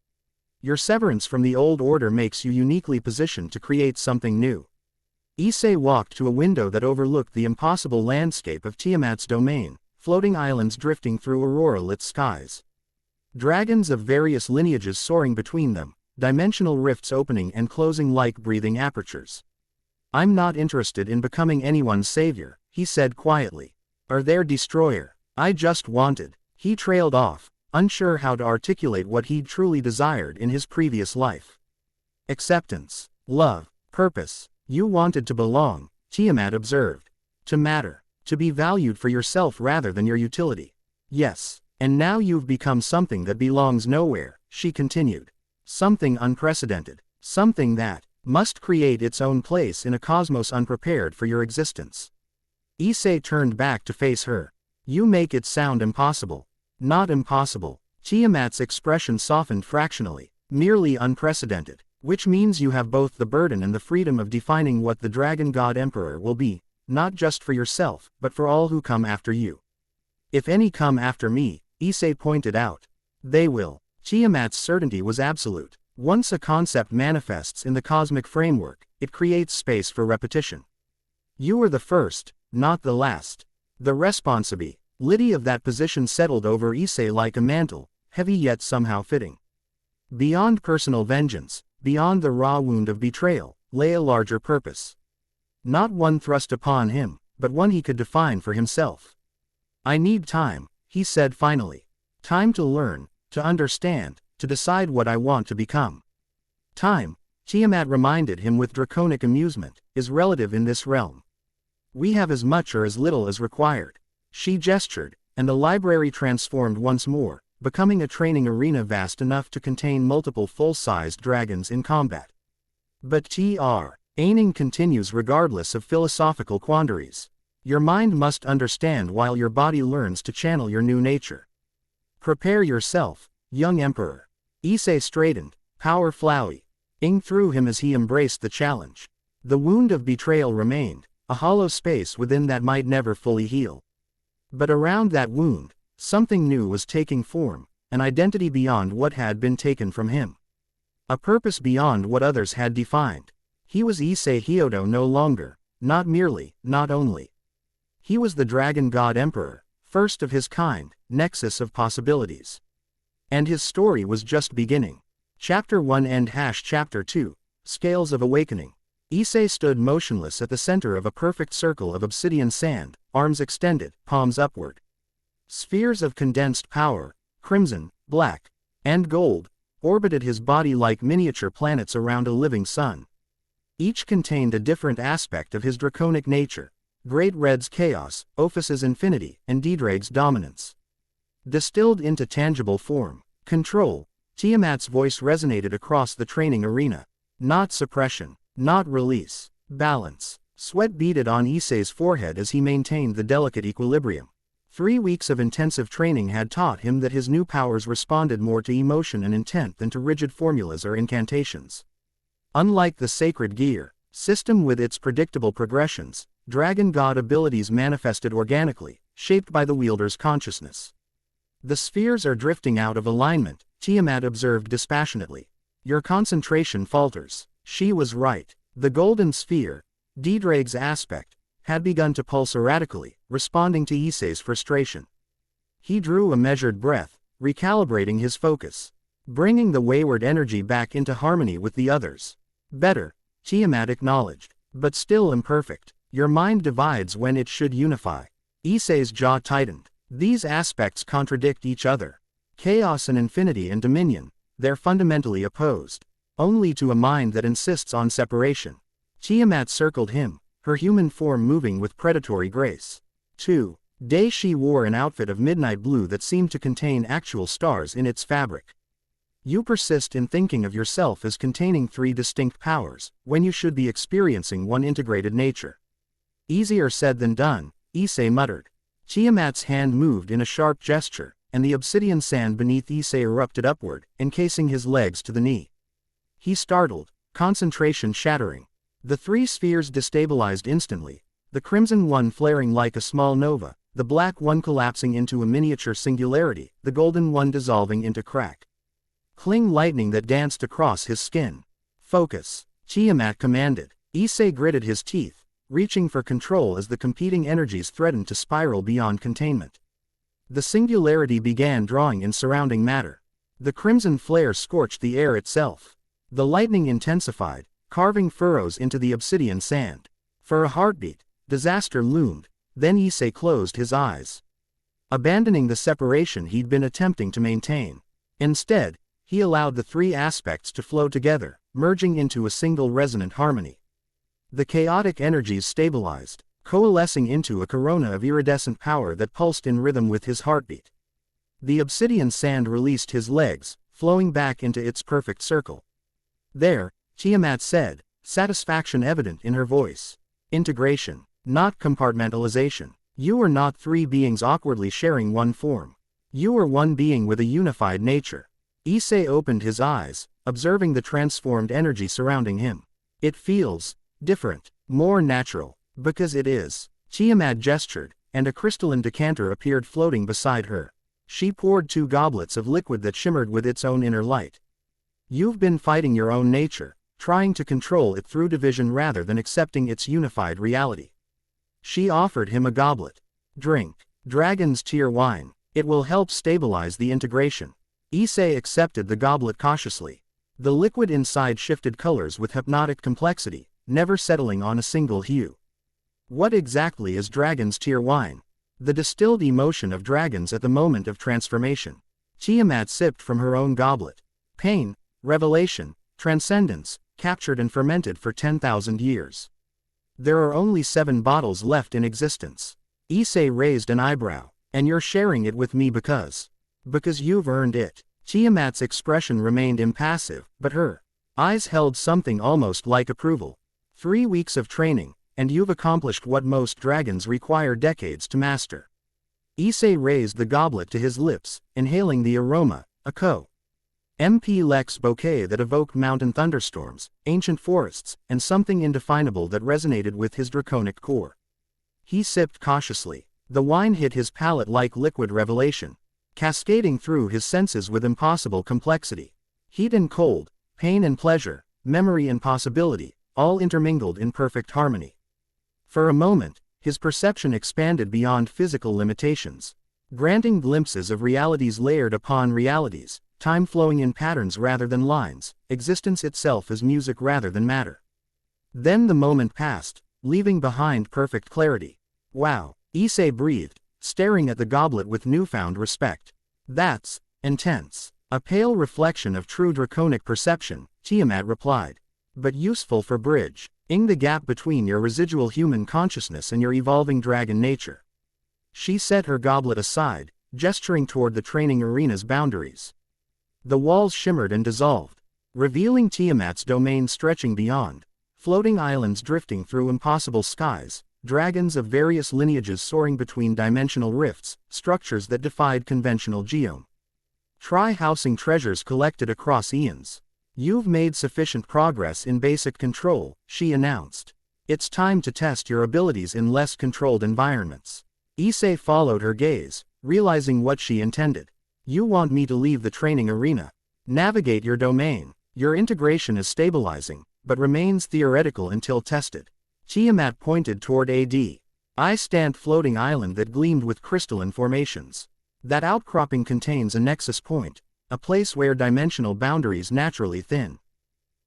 Your severance from the old order makes you uniquely positioned to create something new. Issei walked to a window that overlooked the impossible landscape of Tiamat's domain, floating islands drifting through aurora-lit skies. Dragons of various lineages soaring between them, dimensional rifts opening and closing like breathing apertures. I'm not interested in becoming anyone's savior, he said quietly. Or their destroyer. I just wanted. He trailed off, unsure how to articulate what he'd truly desired in his previous life. Acceptance, love, purpose. You wanted to belong, Tiamat observed. To matter. To be valued for yourself rather than your utility. Yes, and now you've become something that belongs nowhere, she continued. Something unprecedented. Something that must create its own place in a cosmos unprepared for your existence. Issei turned back to face her. You make it sound impossible. Not impossible. Tiamat's expression softened fractionally. Merely unprecedented. Which means you have both the burden and the freedom of defining what the Dragon God Emperor will be, not just for yourself, but for all who come after you. If any come after me, Issei pointed out. They will. Tiamat's certainty was absolute. Once a concept manifests in the cosmic framework, it creates space for repetition. You were the first, not the last. The responsibility of that position settled over Issei like a mantle, heavy yet somehow fitting. Beyond personal vengeance, beyond the raw wound of betrayal, lay a larger purpose. Not one thrust upon him, but one he could define for himself. I need time, he said finally. Time to learn, to understand, to decide what I want to become. Time, Tiamat reminded him with draconic amusement, is relative in this realm. We have as much or as little as required. She gestured, and the library transformed once more, becoming a training arena vast enough to contain multiple full-sized dragons in combat. But Aining continues regardless of philosophical quandaries. Your mind must understand while your body learns to channel your new nature. Prepare yourself, young emperor. Issei straightened, power flowey, ing through him as he embraced the challenge. The wound of betrayal remained, a hollow space within that might never fully heal. But around that wound, something new was taking form, an identity beyond what had been taken from him. A purpose beyond what others had defined. He was Issei Kyoto no longer, not merely, not only. He was the Dragon God Emperor, first of his kind, nexus of possibilities. And his story was just beginning. Chapter 1 and Chapter 2, Scales of Awakening. Issei stood motionless at the center of a perfect circle of obsidian sand, arms extended, palms upward. Spheres of condensed power, crimson, black, and gold, orbited his body like miniature planets around a living sun. Each contained a different aspect of his draconic nature: Great Red's chaos, Ophus's infinity, and DxD's dominance. Distilled into tangible form, control, Tiamat's voice resonated across the training arena. Not suppression, not release, balance. Sweat beaded on Issei's forehead as he maintained the delicate equilibrium. 3 weeks of intensive training had taught him that his new powers responded more to emotion and intent than to rigid formulas or incantations. Unlike the sacred gear system with its predictable progressions, Dragon God abilities manifested organically, shaped by the wielder's consciousness. The spheres are drifting out of alignment, Tiamat observed dispassionately. Your concentration falters. She was right. The golden sphere, DxD's aspect, had begun to pulse erratically, responding to Issei's frustration. He drew a measured breath, recalibrating his focus, bringing the wayward energy back into harmony with the others. Better, Tiamat acknowledged, but still imperfect. Your mind divides when it should unify. Issei's jaw tightened. These aspects contradict each other. Chaos and infinity and dominion, they're fundamentally opposed. Only to a mind that insists on separation. Tiamat circled him, her human form moving with predatory grace. 2. Day she wore an outfit of midnight blue that seemed to contain actual stars in its fabric. You persist in thinking of yourself as containing 3 distinct powers, when you should be experiencing one integrated nature. Easier said than done, Issei muttered. Tiamat's hand moved in a sharp gesture, and the obsidian sand beneath Issei erupted upward, encasing his legs to the knee. He startled, concentration shattering. The 3 spheres destabilized instantly, the crimson one flaring like a small nova, the black one collapsing into a miniature singularity, the golden one dissolving into crack. Cling lightning that danced across his skin. Focus, Tiamat commanded. Issei gritted his teeth, reaching for control as the competing energies threatened to spiral beyond containment. The singularity began drawing in surrounding matter. The crimson flare scorched the air itself. The lightning intensified, carving furrows into the obsidian sand. For a heartbeat, disaster loomed, then Issei closed his eyes, abandoning the separation he'd been attempting to maintain. Instead, he allowed the 3 aspects to flow together, merging into a single resonant harmony. The chaotic energies stabilized, coalescing into a corona of iridescent power that pulsed in rhythm with his heartbeat. The obsidian sand released his legs, flowing back into its perfect circle. There, Tiamat said, satisfaction evident in her voice. Integration, not compartmentalization. You are not 3 beings awkwardly sharing one form. You are one being with a unified nature. Issei opened his eyes, observing the transformed energy surrounding him. It feels different, more natural, because it is. Tiamat gestured, and a crystalline decanter appeared floating beside her. She poured 2 goblets of liquid that shimmered with its own inner light. You've been fighting your own nature, trying to control it through division rather than accepting its unified reality. She offered him a goblet. Drink. Dragon's Tear wine. It will help stabilize the integration. Issei accepted the goblet cautiously. The liquid inside shifted colors with hypnotic complexity, never settling on a single hue. What exactly is Dragon's Tear wine? The distilled emotion of dragons at the moment of transformation. Tiamat sipped from her own goblet. Pain, revelation, transcendence, captured and fermented for 10,000 years. There are only 7 bottles left in existence. Issei raised an eyebrow. And you're sharing it with me because you've earned it. Tiamat's expression remained impassive, but her eyes held something almost like approval. 3 weeks of training, and you've accomplished what most dragons require decades to master. Issei raised the goblet to his lips, inhaling the aroma, MP Lex bouquet that evoked mountain thunderstorms, ancient forests, and something indefinable that resonated with his draconic core. He sipped cautiously. The wine hit his palate like liquid revelation, cascading through his senses with impossible complexity. Heat and cold, pain and pleasure, memory and possibility, all intermingled in perfect harmony. For a moment, his perception expanded beyond physical limitations, granting glimpses of realities layered upon realities, time flowing in patterns rather than lines, existence itself as music rather than matter. Then the moment passed, leaving behind perfect clarity. Wow, Issei breathed, staring at the goblet with newfound respect. That's intense. A pale reflection of true draconic perception, Tiamat replied. But useful for bridging the gap between your residual human consciousness and your evolving dragon nature. She set her goblet aside, gesturing toward the training arena's boundaries. The walls shimmered and dissolved, revealing Tiamat's domain stretching beyond, floating islands drifting through impossible skies, dragons of various lineages soaring between dimensional rifts, structures that defied conventional geom. Try housing treasures collected across eons. You've made sufficient progress in basic control, she announced. It's time to test your abilities in less controlled environments. Issei followed her gaze, realizing what she intended. You want me to leave the training arena. Navigate your domain. Your integration is stabilizing, but remains theoretical until tested. Tiamat pointed toward a distant floating island that gleamed with crystalline formations. That outcropping contains a nexus point, a place where dimensional boundaries naturally thin.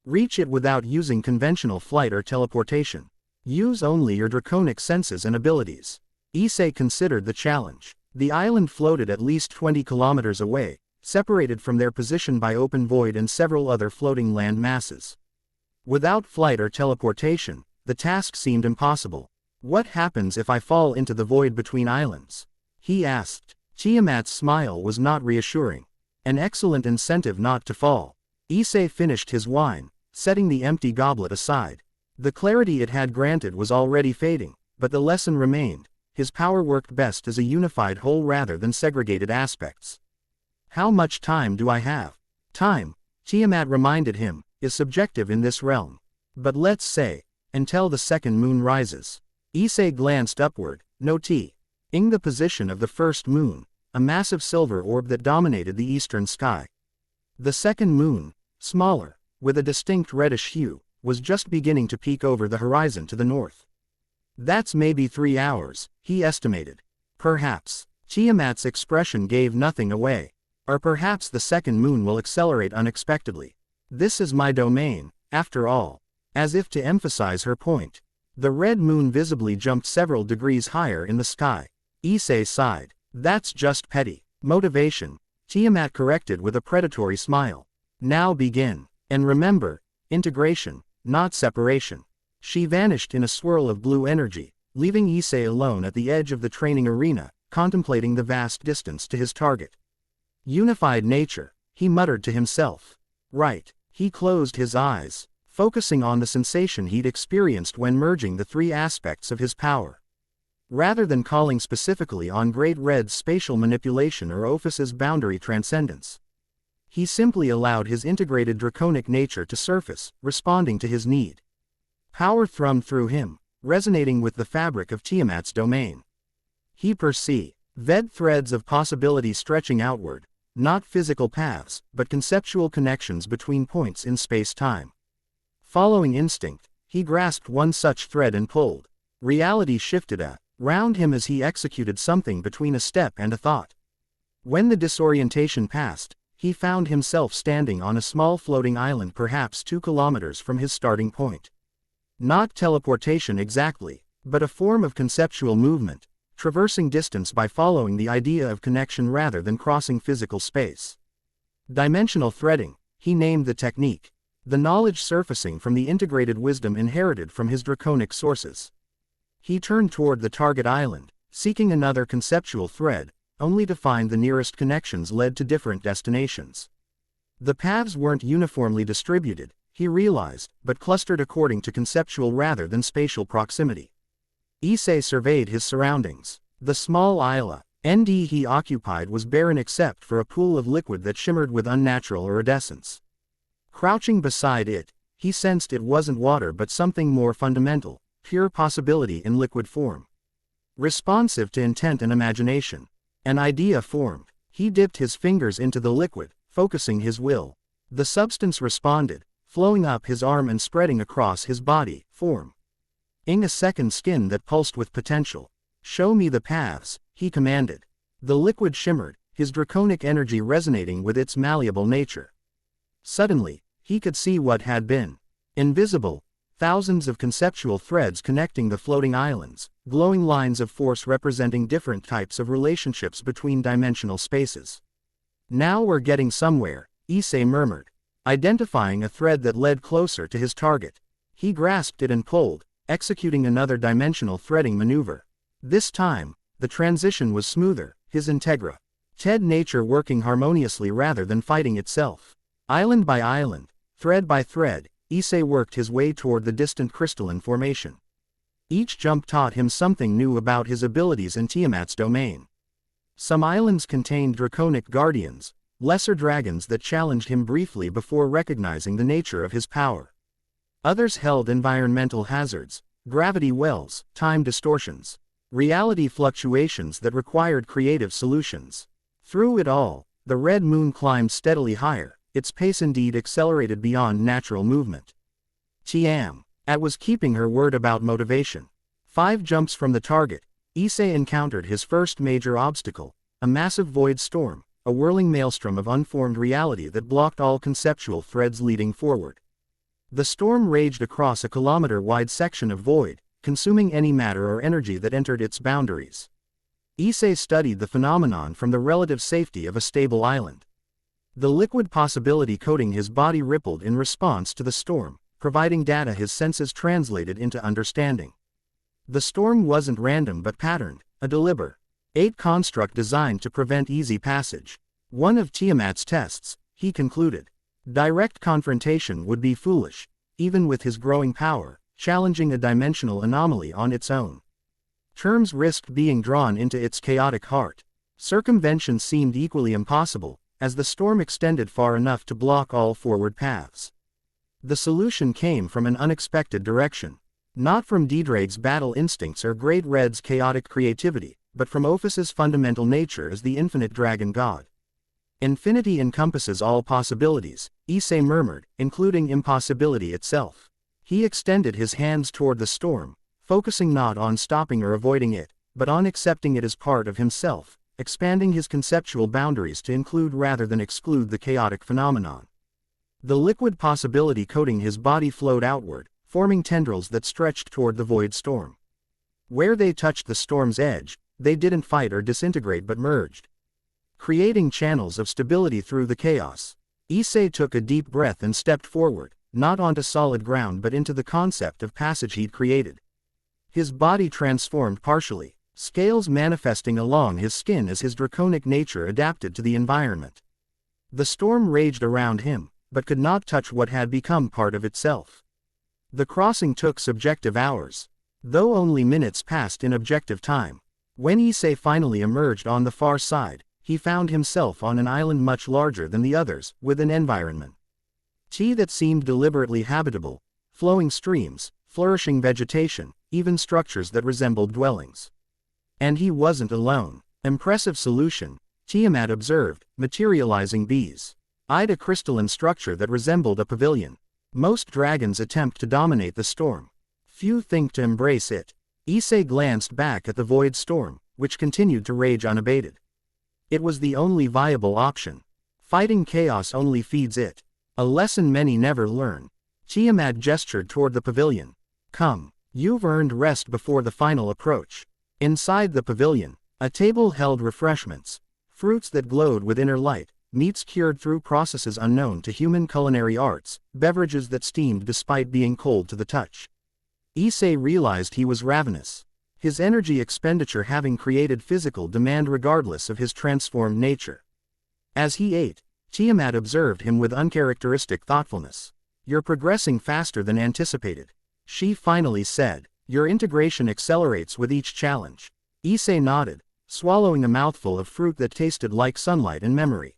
Reach it without using conventional flight or teleportation. Use only your draconic senses and abilities. Issei considered the challenge. The island floated at least 20 kilometers away, separated from their position by open void and several other floating land masses. Without flight or teleportation, the task seemed impossible. What happens if I fall into the void between islands? He asked. Tiamat's smile was not reassuring. An excellent incentive not to fall. Issei finished his wine, setting the empty goblet aside. The clarity it had granted was already fading, but the lesson remained. His power worked best as a unified whole rather than segregated aspects. How much time do I have? Time, Tiamat reminded him, is subjective in this realm. But let's say, until the second moon rises. Issei glanced upward, noting the position of the first moon, a massive silver orb that dominated the eastern sky. The second moon, smaller, with a distinct reddish hue, was just beginning to peek over the horizon to the north. That's maybe 3 hours, he estimated. Perhaps. Tiamat's expression gave nothing away. Or perhaps the second moon will accelerate unexpectedly. This is my domain, after all. As if to emphasize her point. The red moon visibly jumped several degrees higher in the sky. Issei sighed. That's just petty motivation, Tiamat corrected with a predatory smile. Now begin. And remember, integration, not separation. She vanished in a swirl of blue energy, leaving Issei alone at the edge of the training arena, contemplating the vast distance to his target. Unified nature, he muttered to himself. Right. He closed his eyes, focusing on the sensation he'd experienced when merging the three aspects of his power. Rather than calling specifically on Great Red's spatial manipulation or Ophus's boundary transcendence, he simply allowed his integrated draconic nature to surface, responding to his need. Power thrummed through him, resonating with the fabric of Tiamat's domain. He perceived threads of possibility stretching outward, not physical paths, but conceptual connections between points in space-time. Following instinct, he grasped one such thread and pulled. Reality shifted around him as he executed something between a step and a thought. When the disorientation passed, he found himself standing on a small floating island perhaps 2 kilometers from his starting point. Not teleportation exactly, but a form of conceptual movement, traversing distance by following the idea of connection rather than crossing physical space. Dimensional threading, he named the technique, the knowledge surfacing from the integrated wisdom inherited from his draconic sources. He turned toward the target island, seeking another conceptual thread, only to find the nearest connections led to different destinations. The paths weren't uniformly distributed, he realized, but clustered according to conceptual rather than spatial proximity. Issei surveyed his surroundings. The small isla, ND he occupied was barren except for a pool of liquid that shimmered with unnatural iridescence. Crouching beside it, he sensed it wasn't water but something more fundamental, pure possibility in liquid form. Responsive to intent and imagination. An idea formed. He dipped his fingers into the liquid, focusing his will. The substance responded, flowing up his arm and spreading across his body, forming a second skin that pulsed with potential. "Show me the paths," he commanded. The liquid shimmered, his draconic energy resonating with its malleable nature. Suddenly, he could see what had been invisible, thousands of conceptual threads connecting the floating islands, glowing lines of force representing different types of relationships between dimensional spaces. "Now we're getting somewhere," Issei murmured, identifying a thread that led closer to his target. He grasped it and pulled, executing another dimensional threading maneuver. This time, the transition was smoother, his integra TED nature working harmoniously rather than fighting itself. Island by island, thread by thread, Issei worked his way toward the distant crystalline formation. Each jump taught him something new about his abilities in Tiamat's domain. Some islands contained draconic guardians, lesser dragons that challenged him briefly before recognizing the nature of his power. Others held environmental hazards, gravity wells, time distortions, reality fluctuations that required creative solutions. Through it all, the red moon climbed steadily higher, its pace indeed accelerated beyond natural movement. Tiamat was keeping her word about motivation. 5 jumps from the target, Issei encountered his first major obstacle, a massive void storm, a whirling maelstrom of unformed reality that blocked all conceptual threads leading forward. The storm raged across a kilometer-wide section of void, consuming any matter or energy that entered its boundaries. Issei studied the phenomenon from the relative safety of a stable island. The liquid possibility coating his body rippled in response to the storm, providing data his senses translated into understanding. The storm wasn't random but patterned, a deliberate construct designed to prevent easy passage. One of Tiamat's tests, he concluded. Direct confrontation would be foolish, even with his growing power, challenging a dimensional anomaly on its own terms risked being drawn into its chaotic heart. Circumvention seemed equally impossible, as the storm extended far enough to block all forward paths. The solution came from an unexpected direction. Not from DxD's battle instincts or Great Red's chaotic creativity, but from Ophus's fundamental nature as the infinite dragon god. Infinity encompasses all possibilities, Issei murmured, including impossibility itself. He extended his hands toward the storm, focusing not on stopping or avoiding it, but on accepting it as part of himself, expanding his conceptual boundaries to include rather than exclude the chaotic phenomenon. The liquid possibility coating his body flowed outward, forming tendrils that stretched toward the void storm. Where they touched the storm's edge, they didn't fight or disintegrate but merged, creating channels of stability through the chaos. Issei took a deep breath and stepped forward, not onto solid ground but into the concept of passage he'd created. His body transformed partially, scales manifesting along his skin as his draconic nature adapted to the environment. The storm raged around him, but could not touch what had become part of itself. The crossing took subjective hours, though only minutes passed in objective time. When Issei finally emerged on the far side, he found himself on an island much larger than the others, with an environment that seemed deliberately habitable, flowing streams, flourishing vegetation, even structures that resembled dwellings. And he wasn't alone. Impressive solution, Tiamat observed, materializing eyed a crystalline structure that resembled a pavilion. Most dragons attempt to dominate the storm. Few think to embrace it. Issei glanced back at the void storm, which continued to rage unabated. It was the only viable option. Fighting chaos only feeds it. A lesson many never learn. Tiamat gestured toward the pavilion. Come, you've earned rest before the final approach. Inside the pavilion, a table held refreshments, fruits that glowed with inner light, meats cured through processes unknown to human culinary arts, beverages that steamed despite being cold to the touch. Issei realized he was ravenous, his energy expenditure having created physical demand regardless of his transformed nature. As he ate, Tiamat observed him with uncharacteristic thoughtfulness. You're progressing faster than anticipated, she finally said. Your integration accelerates with each challenge. Issei nodded, swallowing a mouthful of fruit that tasted like sunlight and memory.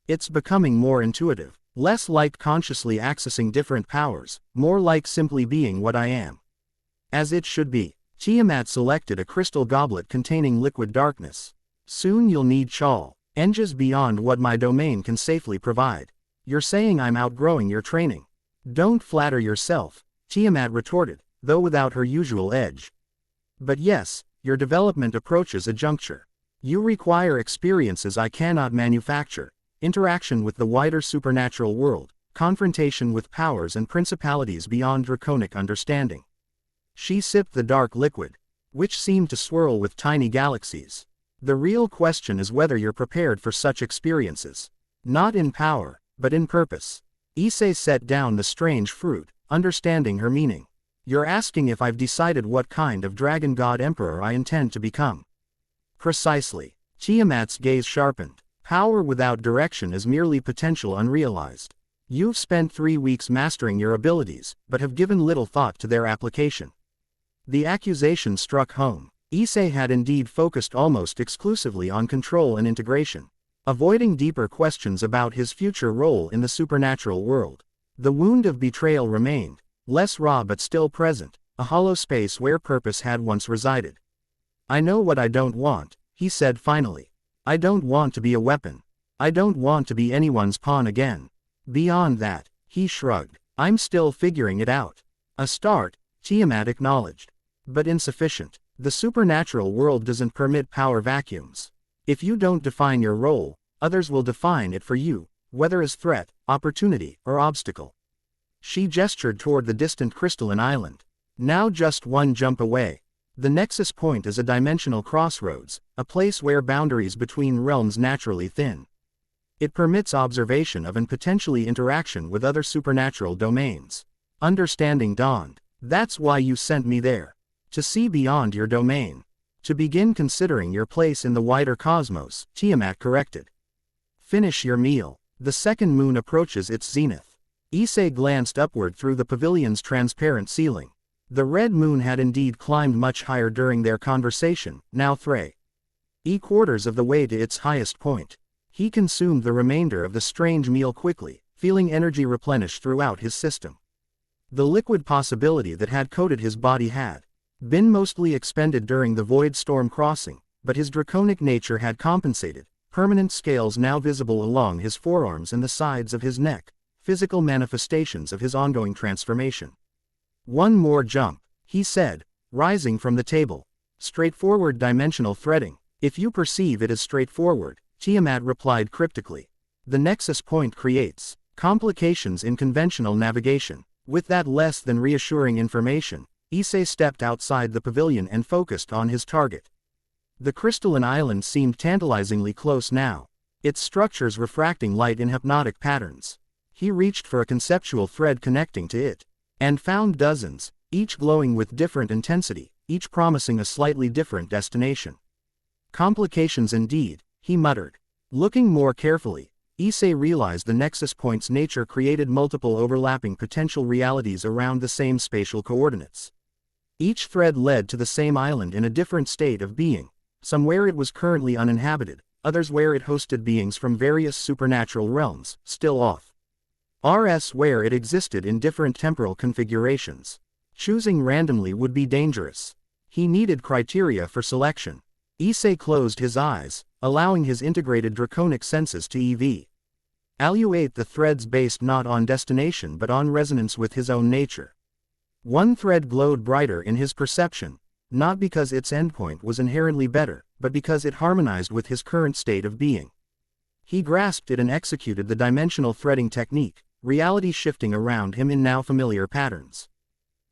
It's becoming more intuitive, less like consciously accessing different powers, more like simply being what I am. As it should be. Tiamat selected a crystal goblet containing liquid darkness. Soon you'll need challenges beyond what my domain can safely provide. You're saying I'm outgrowing your training. Don't flatter yourself, Tiamat retorted, though without her usual edge. But yes, your development approaches a juncture. You require experiences I cannot manufacture, interaction with the wider supernatural world, confrontation with powers and principalities beyond draconic understanding. She sipped the dark liquid, which seemed to swirl with tiny galaxies. The real question is whether you're prepared for such experiences. Not in power, but in purpose. Issei set down the strange fruit, understanding her meaning. You're asking if I've decided what kind of dragon god emperor I intend to become. Precisely. Tiamat's gaze sharpened. Power without direction is merely potential unrealized. You've spent 3 weeks mastering your abilities, but have given little thought to their application. The accusation struck home. Issei had indeed focused almost exclusively on control and integration, avoiding deeper questions about his future role in the supernatural world. The wound of betrayal remained, less raw but still present, a hollow space where purpose had once resided. I know what I don't want, he said finally. I don't want to be a weapon. I don't want to be anyone's pawn again. Beyond that, he shrugged, I'm still figuring it out. A start, Tiamat acknowledged. But insufficient. The supernatural world doesn't permit power vacuums. If you don't define your role, others will define it for you, whether as threat, opportunity, or obstacle. She gestured toward the distant crystalline island. Now just one jump away. The nexus point is a dimensional crossroads, a place where boundaries between realms naturally thin. It permits observation of and potentially interaction with other supernatural domains. Understanding dawned. That's why you sent me there. To see beyond your domain. To begin considering your place in the wider cosmos, Tiamat corrected. Finish your meal. The second moon approaches its zenith. Issei glanced upward through the pavilion's transparent ceiling. The red moon had indeed climbed much higher during their conversation, now 3/4 of the way to its highest point. He consumed the remainder of the strange meal quickly, feeling energy replenish throughout his system. The liquid possibility that had coated his body had been mostly expended during the void storm crossing, but his draconic nature had compensated, permanent scales now visible along his forearms and the sides of his neck, physical manifestations of his ongoing transformation. One more jump, he said, rising from the table. Straightforward dimensional threading. If you perceive it as straightforward, Tiamat replied cryptically. The nexus point creates complications in conventional navigation. With that less than reassuring information, Issei stepped outside the pavilion and focused on his target. The crystalline island seemed tantalizingly close now, its structures refracting light in hypnotic patterns. He reached for a conceptual thread connecting to it, and found dozens, each glowing with different intensity, each promising a slightly different destination. Complications indeed, he muttered. Looking more carefully, Issei realized the nexus point's nature created multiple overlapping potential realities around the same spatial coordinates. Each thread led to the same island in a different state of being, some where it was currently uninhabited, others where it hosted beings from various supernatural realms, still off. RS where it existed in different temporal configurations. Choosing randomly would be dangerous. He needed criteria for selection. Issei closed his eyes, allowing his integrated draconic senses to evaluate the threads based not on destination but on resonance with his own nature. One thread glowed brighter in his perception, not because its endpoint was inherently better, but because it harmonized with his current state of being. He grasped it and executed the dimensional threading technique, reality shifting around him in now familiar patterns.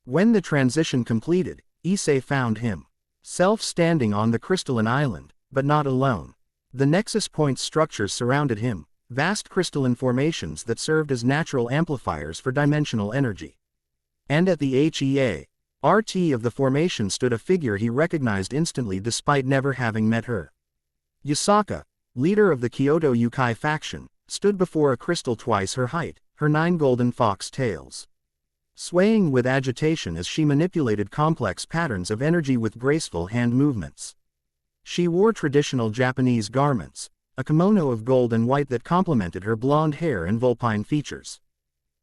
When the transition completed, Issei found himself standing on the crystalline island, but not alone. The nexus point's structures surrounded him, vast crystalline formations that served as natural amplifiers for dimensional energy. And at the HEA-RT of the formation stood a figure he recognized instantly despite never having met her. Yasaka, leader of the Kyoto Yukai faction, stood before a crystal twice her height, her 9 golden fox tails swaying with agitation as she manipulated complex patterns of energy with graceful hand movements. She wore traditional Japanese garments, a kimono of gold and white that complemented her blonde hair and vulpine features.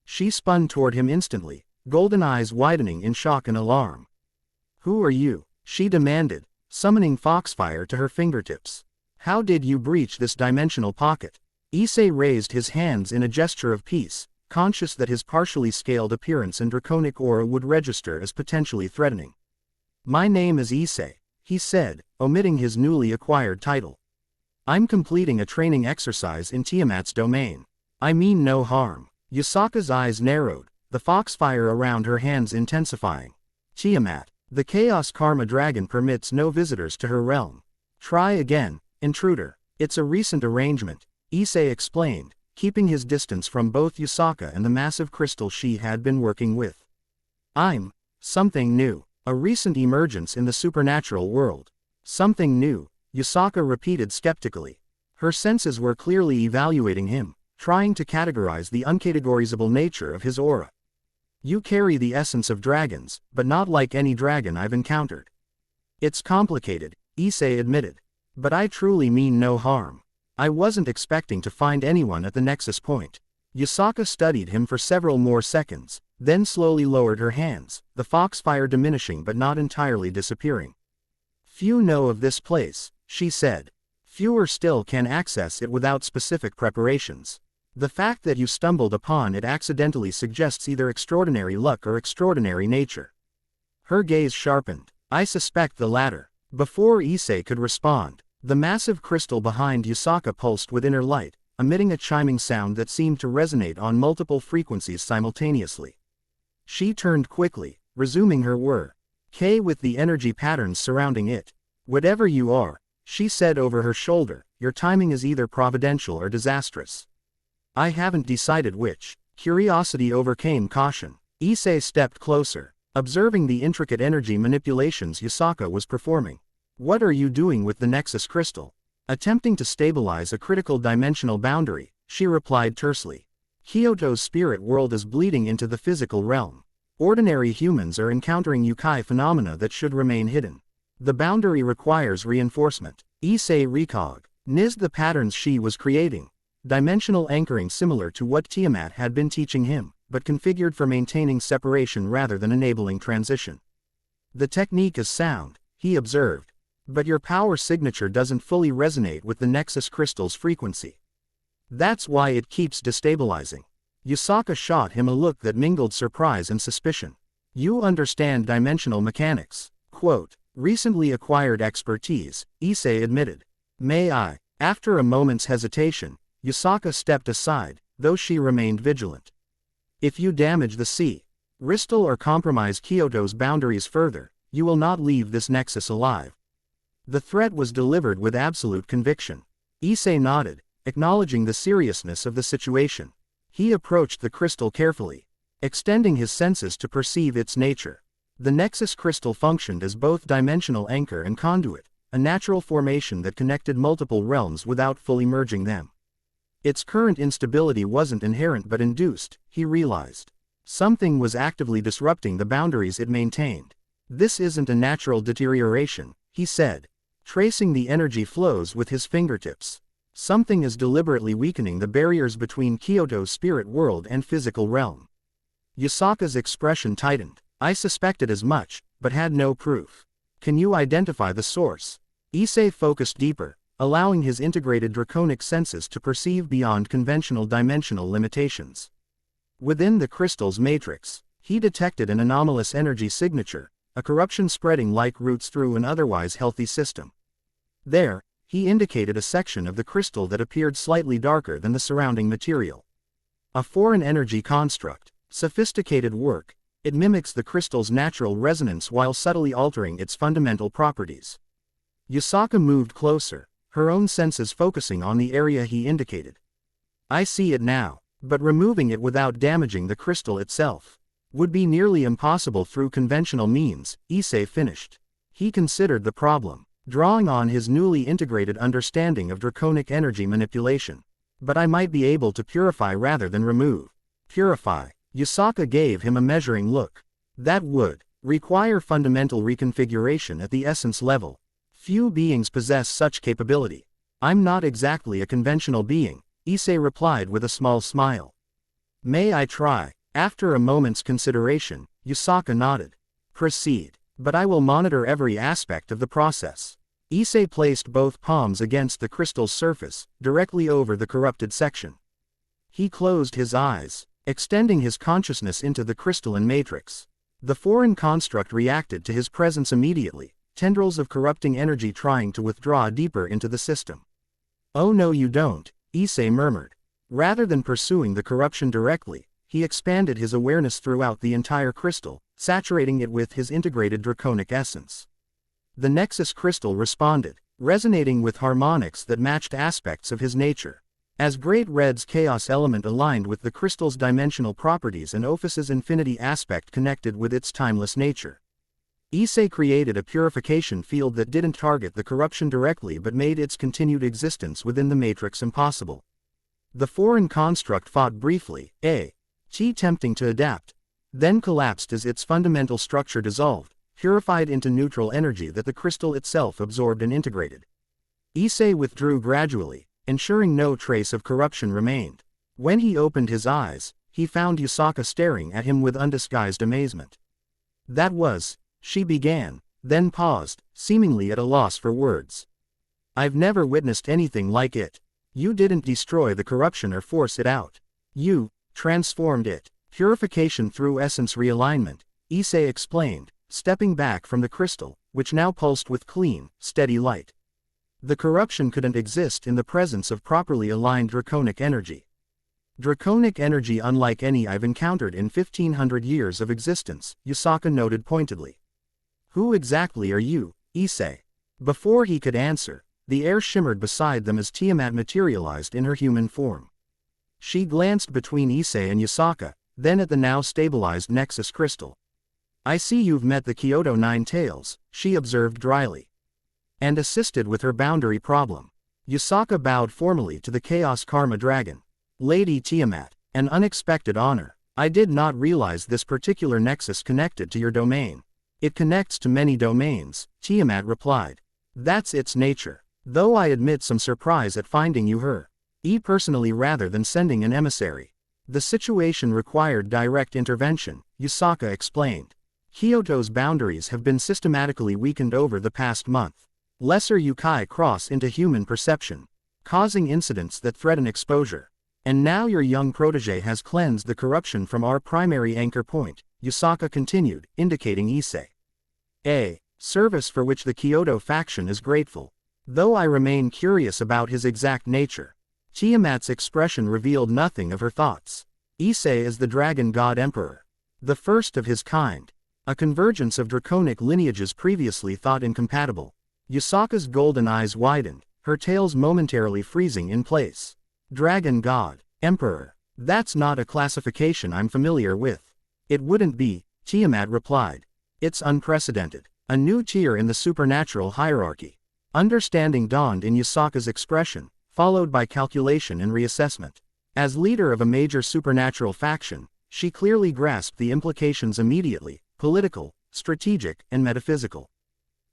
She spun toward him instantly, golden eyes widening in shock and alarm. "Who are you?" she demanded, summoning foxfire to her fingertips. "How did you breach this dimensional pocket?" Issei raised his hands in a gesture of peace, conscious that his partially scaled appearance and draconic aura would register as potentially threatening. "My name is Issei," he said, omitting his newly acquired title. "I'm completing a training exercise in Tiamat's domain. I mean no harm." Yasaka's eyes narrowed, the foxfire around her hands intensifying. "Tiamat, the Chaos Karma Dragon permits no visitors to her realm. Try again, intruder." "It's a recent arrangement," Issei explained, keeping his distance from both Yasaka and the massive crystal she had been working with. "I'm something new, a recent emergence in the supernatural world." "Something new," Yasaka repeated skeptically. Her senses were clearly evaluating him, trying to categorize the uncategorizable nature of his aura. "You carry the essence of dragons, but not like any dragon I've encountered." "It's complicated," Issei admitted. "But I truly mean no harm. I wasn't expecting to find anyone at the nexus point." Yasaka studied him for several more seconds, then slowly lowered her hands, the foxfire diminishing but not entirely disappearing. "Few know of this place," she said. "Fewer still can access it without specific preparations. The fact that you stumbled upon it accidentally suggests either extraordinary luck or extraordinary nature." Her gaze sharpened. "I suspect the latter." Before Issei could respond, the massive crystal behind Yasaka pulsed with inner light, emitting a chiming sound that seemed to resonate on multiple frequencies simultaneously. She turned quickly, resuming her whir. K with the energy patterns surrounding it. "Whatever you are," she said over her shoulder, "your timing is either providential or disastrous." "I haven't decided which." Curiosity overcame caution. Issei stepped closer, observing the intricate energy manipulations Yasaka was performing. "What are you doing with the Nexus crystal?" "Attempting to stabilize a critical dimensional boundary," she replied tersely. "Kyoto's spirit world is bleeding into the physical realm. Ordinary humans are encountering yokai phenomena that should remain hidden. The boundary requires reinforcement." Issei recognized the patterns she was creating. Dimensional anchoring similar to what Tiamat had been teaching him, but configured for maintaining separation rather than enabling transition. "The technique is sound," he observed. "But your power signature doesn't fully resonate with the Nexus crystal's frequency. That's why it keeps destabilizing." Yasaka shot him a look that mingled surprise and suspicion. "You understand dimensional mechanics." "Recently acquired expertise," Issei admitted. "May I?" After a moment's hesitation, Yasaka stepped aside, though she remained vigilant. "If you damage the sea, crystal or compromise Kyoto's boundaries further, you will not leave this nexus alive." The threat was delivered with absolute conviction. Issei nodded, acknowledging the seriousness of the situation. He approached the crystal carefully, extending his senses to perceive its nature. The Nexus crystal functioned as both dimensional anchor and conduit, a natural formation that connected multiple realms without fully merging them. Its current instability wasn't inherent but induced, he realized. Something was actively disrupting the boundaries it maintained. "This isn't a natural deterioration," he said, tracing the energy flows with his fingertips. "Something is deliberately weakening the barriers between Kyoto's spirit world and physical realm." Yasaka's expression tightened. "I suspected as much, but had no proof." "Can you identify the source?" Issei focused deeper, allowing his integrated draconic senses to perceive beyond conventional dimensional limitations. Within the crystal's matrix, he detected an anomalous energy signature, a corruption spreading like roots through an otherwise healthy system. There, he indicated a section of the crystal that appeared slightly darker than the surrounding material. "A foreign energy construct, sophisticated work. It mimics the crystal's natural resonance while subtly altering its fundamental properties." Yasaka moved closer, her own senses focusing on the area he indicated. "I see it now, but removing it without damaging the crystal itself would be nearly impossible through conventional means," Issei finished. He considered the problem, drawing on his newly integrated understanding of draconic energy manipulation. "But I might be able to purify rather than remove." "Purify?" Yasaka gave him a measuring look. "That would require fundamental reconfiguration at the essence level. Few beings possess such capability. I'm not exactly a conventional being, Issei replied with a small smile. May I try? After a moment's consideration, Yusaka nodded. Proceed. But I will monitor every aspect of the process. Issei placed both palms against the crystal's surface, directly over the corrupted section. He closed his eyes, extending his consciousness into the crystalline matrix. The foreign construct reacted to his presence immediately, tendrils of corrupting energy trying to withdraw deeper into the system. Oh no you don't, Issei murmured. Rather than pursuing the corruption directly, he expanded his awareness throughout the entire crystal, saturating it with his integrated draconic essence. The Nexus crystal responded, resonating with harmonics that matched aspects of his nature. As Great Red's chaos element aligned with the crystal's dimensional properties and Ophus's infinity aspect connected with its timeless nature. Issei created a purification field that didn't target the corruption directly but made its continued existence within the matrix impossible. The foreign construct fought briefly, attempting to adapt, then collapsed as its fundamental structure dissolved, purified into neutral energy that the crystal itself absorbed and integrated. Issei withdrew gradually, ensuring no trace of corruption remained. When he opened his eyes, he found Yusaka staring at him with undisguised amazement. That was, she began, then paused, seemingly at a loss for words. I've never witnessed anything like it. You didn't destroy the corruption or force it out. You transformed it. Purification through essence realignment, Issei explained, stepping back from the crystal, which now pulsed with clean, steady light. The corruption couldn't exist in the presence of properly aligned draconic energy. Draconic energy unlike any I've encountered in 1500 years of existence, Yusaka noted pointedly. Who exactly are you, Issei? Before he could answer, the air shimmered beside them as Tiamat materialized in her human form. She glanced between Issei and Yusaka, then at the now stabilized Nexus crystal. I see you've met the Kyoto Nine Tails, she observed dryly. And assisted with her boundary problem. Yusaka bowed formally to the Chaos Karma Dragon. Lady Tiamat, an unexpected honor. I did not realize this particular nexus connected to your domain. It connects to many domains, Tiamat replied. That's its nature. Though I admit some surprise at finding you her. Personally rather than sending an emissary. The situation required direct intervention, Yusaka explained. Kyoto's boundaries have been systematically weakened over the past month. Lesser yokai cross into human perception, causing incidents that threaten exposure. And now your young protege has cleansed the corruption from our primary anchor point, Yusaka continued, indicating Issei. A service for which the Kyoto faction is grateful. Though I remain curious about his exact nature. Tiamat's expression revealed nothing of her thoughts. Issei is the Dragon God Emperor. The first of his kind. A convergence of draconic lineages previously thought incompatible. Yusaka's golden eyes widened, her tails momentarily freezing in place. Dragon God, Emperor. That's not a classification I'm familiar with. It wouldn't be, Tiamat replied. It's unprecedented. A new tier in the supernatural hierarchy. Understanding dawned in Yusaka's expression, followed by calculation and reassessment. As leader of a major supernatural faction, she clearly grasped the implications immediately, political, strategic, and metaphysical.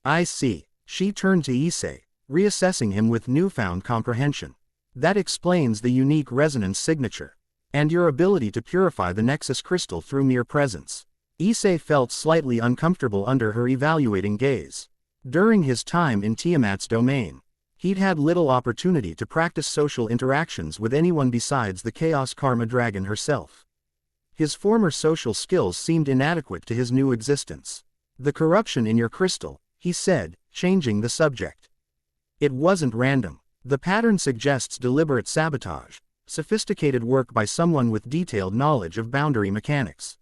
I see. She turned to Issei, reassessing him with newfound comprehension. That explains the unique resonance signature. And your ability to purify the Nexus crystal through mere presence. Issei felt slightly uncomfortable under her evaluating gaze. During his time in Tiamat's domain, he'd had little opportunity to practice social interactions with anyone besides the Chaos Karma Dragon herself. His former social skills seemed inadequate to his new existence. The corruption in your crystal, he said, changing the subject. It wasn't random. The pattern suggests deliberate sabotage, sophisticated work by someone with detailed knowledge of boundary mechanics.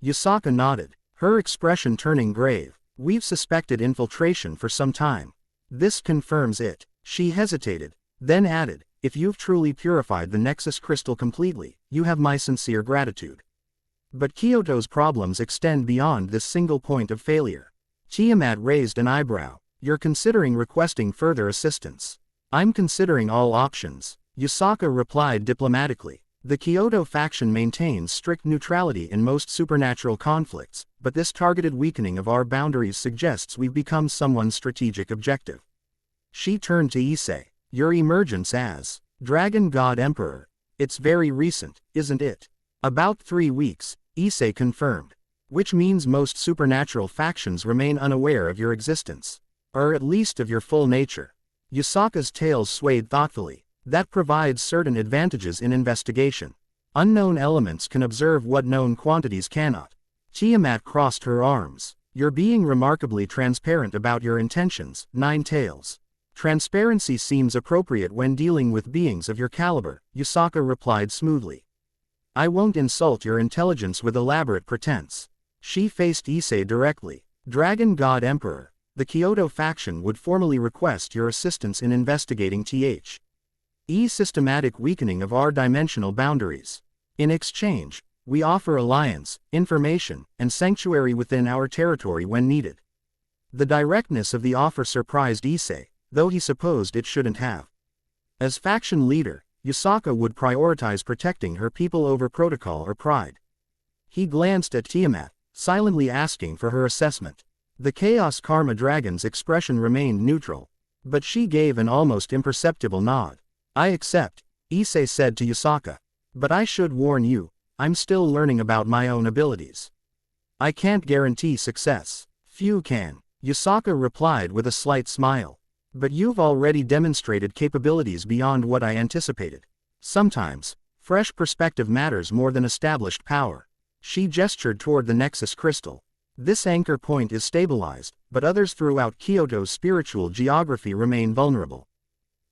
Yusaka nodded, her expression turning grave. We've suspected infiltration for some time. This confirms it. She hesitated, then added, if you've truly purified the Nexus crystal completely, you have my sincere gratitude. But Kyoto's problems extend beyond this single point of failure. Tiamat raised an eyebrow. You're considering requesting further assistance. I'm considering all options, Yusaka replied diplomatically. The Kyoto faction maintains strict neutrality in most supernatural conflicts, but this targeted weakening of our boundaries suggests we've become someone's strategic objective. She turned to Issei. Your emergence as Dragon God Emperor. It's very recent, isn't it? About 3 weeks, Issei confirmed. Which means most supernatural factions remain unaware of your existence. Or at least of your full nature. Yasaka's tails swayed thoughtfully. That provides certain advantages in investigation. Unknown elements can observe what known quantities cannot. Tiamat crossed her arms. You're being remarkably transparent about your intentions, Nine Tails. Transparency seems appropriate when dealing with beings of your caliber, Yasaka replied smoothly. I won't insult your intelligence with elaborate pretense. She faced Issei directly. Dragon God Emperor. The Kyoto faction would formally request your assistance in investigating DxD systematic weakening of our dimensional boundaries. In exchange, we offer alliance, information, and sanctuary within our territory when needed. The directness of the offer surprised Issei, though he supposed it shouldn't have. As faction leader, Yasaka would prioritize protecting her people over protocol or pride. He glanced at Tiamat, silently asking for her assessment. The Chaos Karma Dragon's expression remained neutral, but she gave an almost imperceptible nod. I accept, Issei said to Yasaka. But I should warn you, I'm still learning about my own abilities. I can't guarantee success. Few can, Yasaka replied with a slight smile. But you've already demonstrated capabilities beyond what I anticipated. Sometimes, fresh perspective matters more than established power. She gestured toward the Nexus crystal. This anchor point is stabilized, but others throughout Kyoto's spiritual geography remain vulnerable.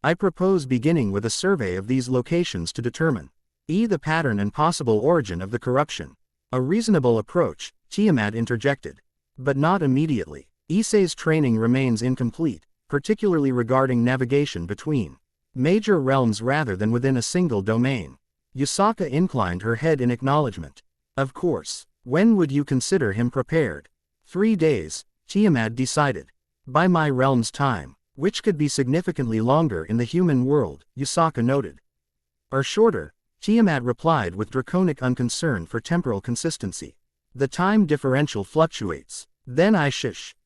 I propose beginning with a survey of these locations to determine the pattern and possible origin of the corruption. A reasonable approach, Tiamat interjected. But not immediately. Issei's training remains incomplete, particularly regarding navigation between major realms rather than within a single domain. Yasaka inclined her head in acknowledgement. Of course. When would you consider him prepared? 3 days, Tiamat decided. By my realm's time, which could be significantly longer in the human world, Yasaka noted. Or shorter, Tiamat replied with draconic unconcern for temporal consistency. The time differential fluctuates. Then I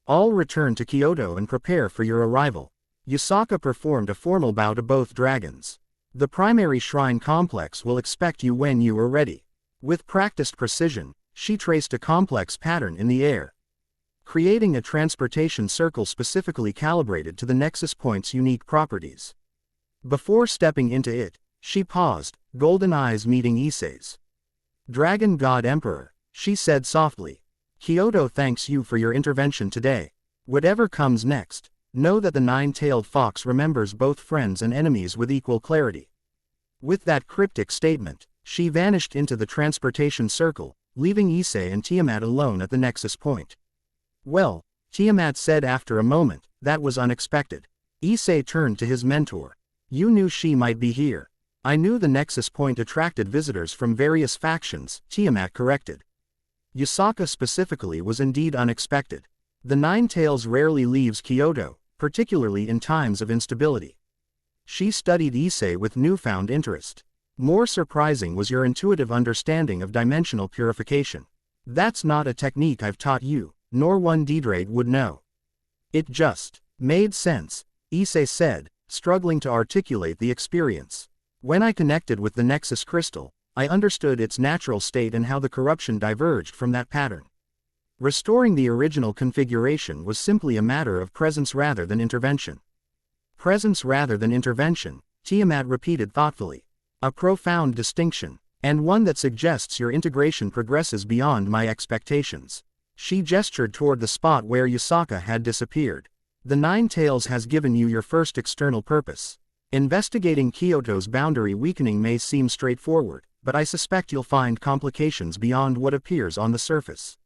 all return to Kyoto and prepare for your arrival. Yasaka performed a formal bow to both dragons. The primary shrine complex will expect you when you are ready. With practiced precision, she traced a complex pattern in the air, creating a transportation circle specifically calibrated to the Nexus Point's unique properties. Before stepping into it, she paused, golden eyes meeting Issei's. Dragon God Emperor, she said softly. Kyoto thanks you for your intervention today. Whatever comes next, know that the nine-tailed fox remembers both friends and enemies with equal clarity. With that cryptic statement, she vanished into the transportation circle, leaving Issei and Tiamat alone at the Nexus Point. Well, Tiamat said after a moment, that was unexpected. Issei turned to his mentor. You knew she might be here. I knew the Nexus Point attracted visitors from various factions, Tiamat corrected. Yasaka specifically was indeed unexpected. The Nine Tails rarely leaves Kyoto, particularly in times of instability. She studied Issei with newfound interest. More surprising was your intuitive understanding of dimensional purification. That's not a technique I've taught you, nor one DxD would know. It just made sense, Issei said, struggling to articulate the experience. When I connected with the Nexus crystal, I understood its natural state and how the corruption diverged from that pattern. Restoring the original configuration was simply a matter of presence rather than intervention. Presence rather than intervention, Tiamat repeated thoughtfully. A profound distinction, and one that suggests your integration progresses beyond my expectations. She gestured toward the spot where Yasaka had disappeared. The Nine Tails has given you your first external purpose. Investigating Kyoto's boundary weakening may seem straightforward, but I suspect you'll find complications beyond what appears on the surface.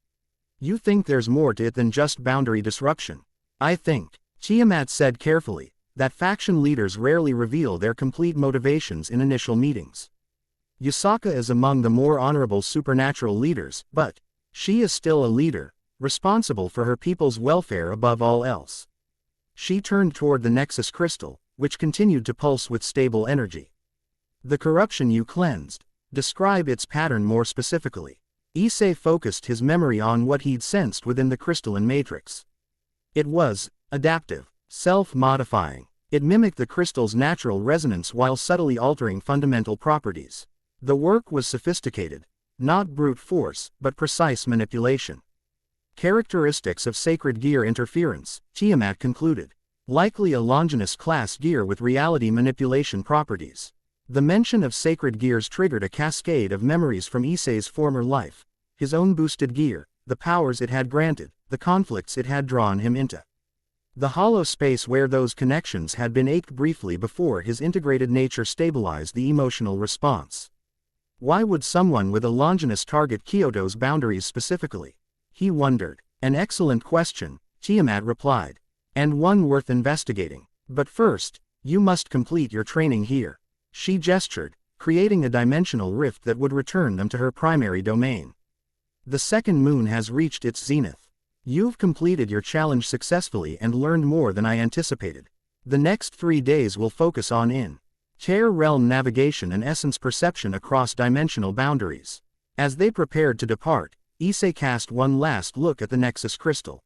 You think there's more to it than just boundary disruption? I think, Tiamat said carefully, that faction leaders rarely reveal their complete motivations in initial meetings. Yasaka is among the more honorable supernatural leaders, but she is still a leader, responsible for her people's welfare above all else. She turned toward the Nexus crystal, which continued to pulse with stable energy. The corruption you cleansed, Describe its pattern more specifically. Issei focused his memory on what he'd sensed within the crystalline matrix. It was adaptive, self-modifying. It mimicked the crystal's natural resonance while subtly altering fundamental properties. The work was sophisticated, not brute force, but precise manipulation. Characteristics of sacred gear interference, Tiamat concluded. Likely a Longinus class gear with reality manipulation properties. The mention of sacred gears triggered a cascade of memories from Issei's former life, his own boosted gear, the powers it had granted, the conflicts it had drawn him into. The hollow space where those connections had been ached briefly before his integrated nature stabilized the emotional response. Why would someone with a Longinus target Kyoto's boundaries specifically? He wondered. An excellent question, Tiamat replied. And one worth investigating. But first, you must complete your training here. She gestured, creating a dimensional rift that would return them to her primary domain. The second moon has reached its zenith. You've completed your challenge successfully and learned more than I anticipated. The next 3 days will focus on inter realm navigation and essence perception across dimensional boundaries. As they prepared to depart, Issei cast one last look at the Nexus crystal.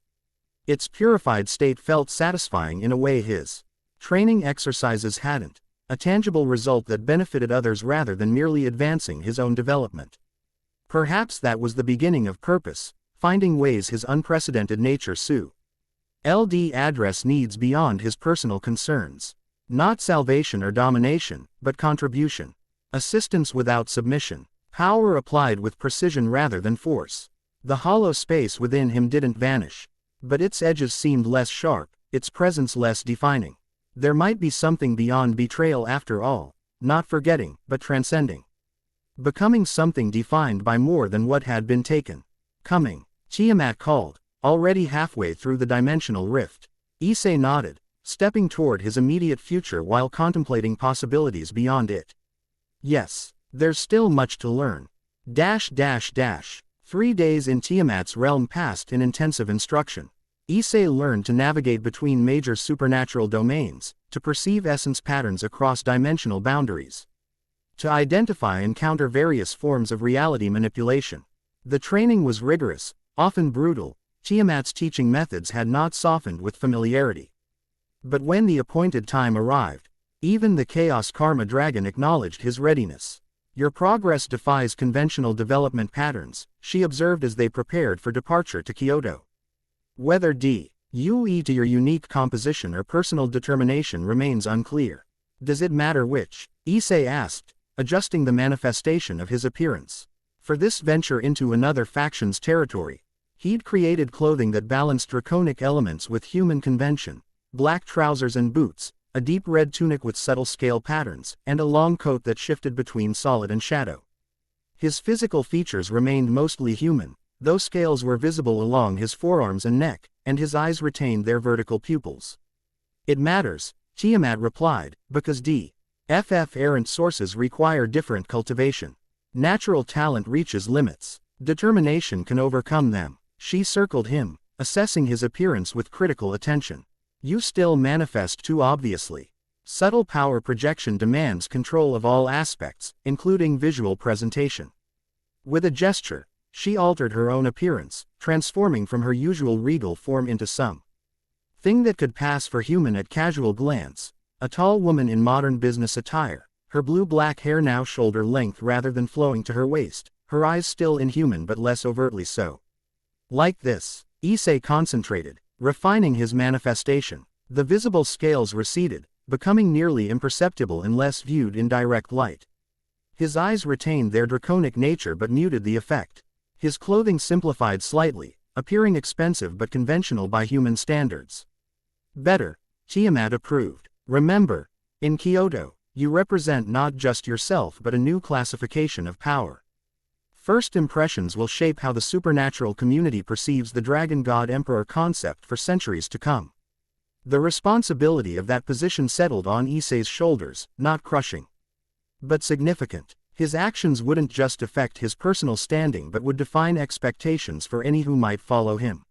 Its purified state felt satisfying in a way his training exercises hadn't, a tangible result that benefited others rather than merely advancing his own development. Perhaps that was the beginning of purpose, finding ways his unprecedented nature LD address needs beyond his personal concerns. Not salvation or domination, but contribution. Assistance without submission. Power applied with precision rather than force. The hollow space within him didn't vanish. But its edges seemed less sharp, its presence less defining. There might be something beyond betrayal after all, not forgetting, but transcending. Becoming something defined by more than what had been taken. Coming, Tiamat called, already halfway through the dimensional rift. Issei nodded, stepping toward his immediate future while contemplating possibilities beyond it. Yes, there's still much to learn. 3 days in Tiamat's realm passed in intensive instruction. Issei learned to navigate between major supernatural domains, to perceive essence patterns across dimensional boundaries, to identify and counter various forms of reality manipulation. The training was rigorous, often brutal. Tiamat's teaching methods had not softened with familiarity. But when the appointed time arrived, even the Chaos Karma Dragon acknowledged his readiness. Your progress defies conventional development patterns, she observed as they prepared for departure to Kyoto. Whether due to your unique composition or personal determination remains unclear. Does it matter which? Issei asked, adjusting the manifestation of his appearance. For this venture into another faction's territory, he'd created clothing that balanced draconic elements with human convention, black trousers and boots, a deep red tunic with subtle scale patterns, and a long coat that shifted between solid and shadow. His physical features remained mostly human, though scales were visible along his forearms and neck, and his eyes retained their vertical pupils. It matters, Tiamat replied, because errant sources require different cultivation. Natural talent reaches limits. Determination can overcome them. She circled him, assessing his appearance with critical attention. You still manifest too obviously. Subtle power projection demands control of all aspects, including visual presentation. With a gesture, she altered her own appearance, transforming from her usual regal form into something that could pass for human at casual glance. A tall woman in modern business attire, her blue-black hair now shoulder-length rather than flowing to her waist, her eyes still inhuman but less overtly so. Like this, Issei concentrated, refining his manifestation. The visible scales receded, becoming nearly imperceptible unless viewed in direct light. His eyes retained their draconic nature but muted the effect. His clothing simplified slightly, appearing expensive but conventional by human standards. Better, Tiamat approved. Remember, in Kyoto, you represent not just yourself but a new classification of power. First impressions will shape how the supernatural community perceives the Dragon God Emperor concept for centuries to come. The responsibility of that position settled on Issei's shoulders, not crushing, but significant. His actions wouldn't just affect his personal standing but would define expectations for any who might follow him.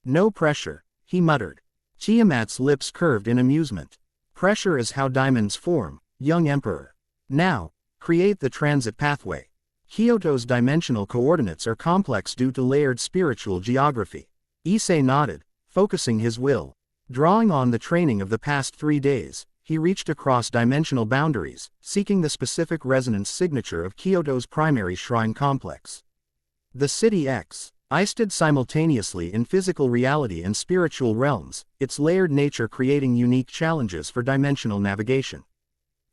No pressure, he muttered. Tiamat's lips curved in amusement. Pressure is how diamonds form, young emperor. Now, Create the transit pathway. Kyoto's dimensional coordinates are complex due to layered spiritual geography. Issei nodded, focusing his will. Drawing on the training of the past 3 days, he reached across dimensional boundaries, seeking the specific resonance signature of Kyoto's primary shrine complex. The City X. I stood simultaneously in physical reality and spiritual realms, its layered nature creating unique challenges for dimensional navigation.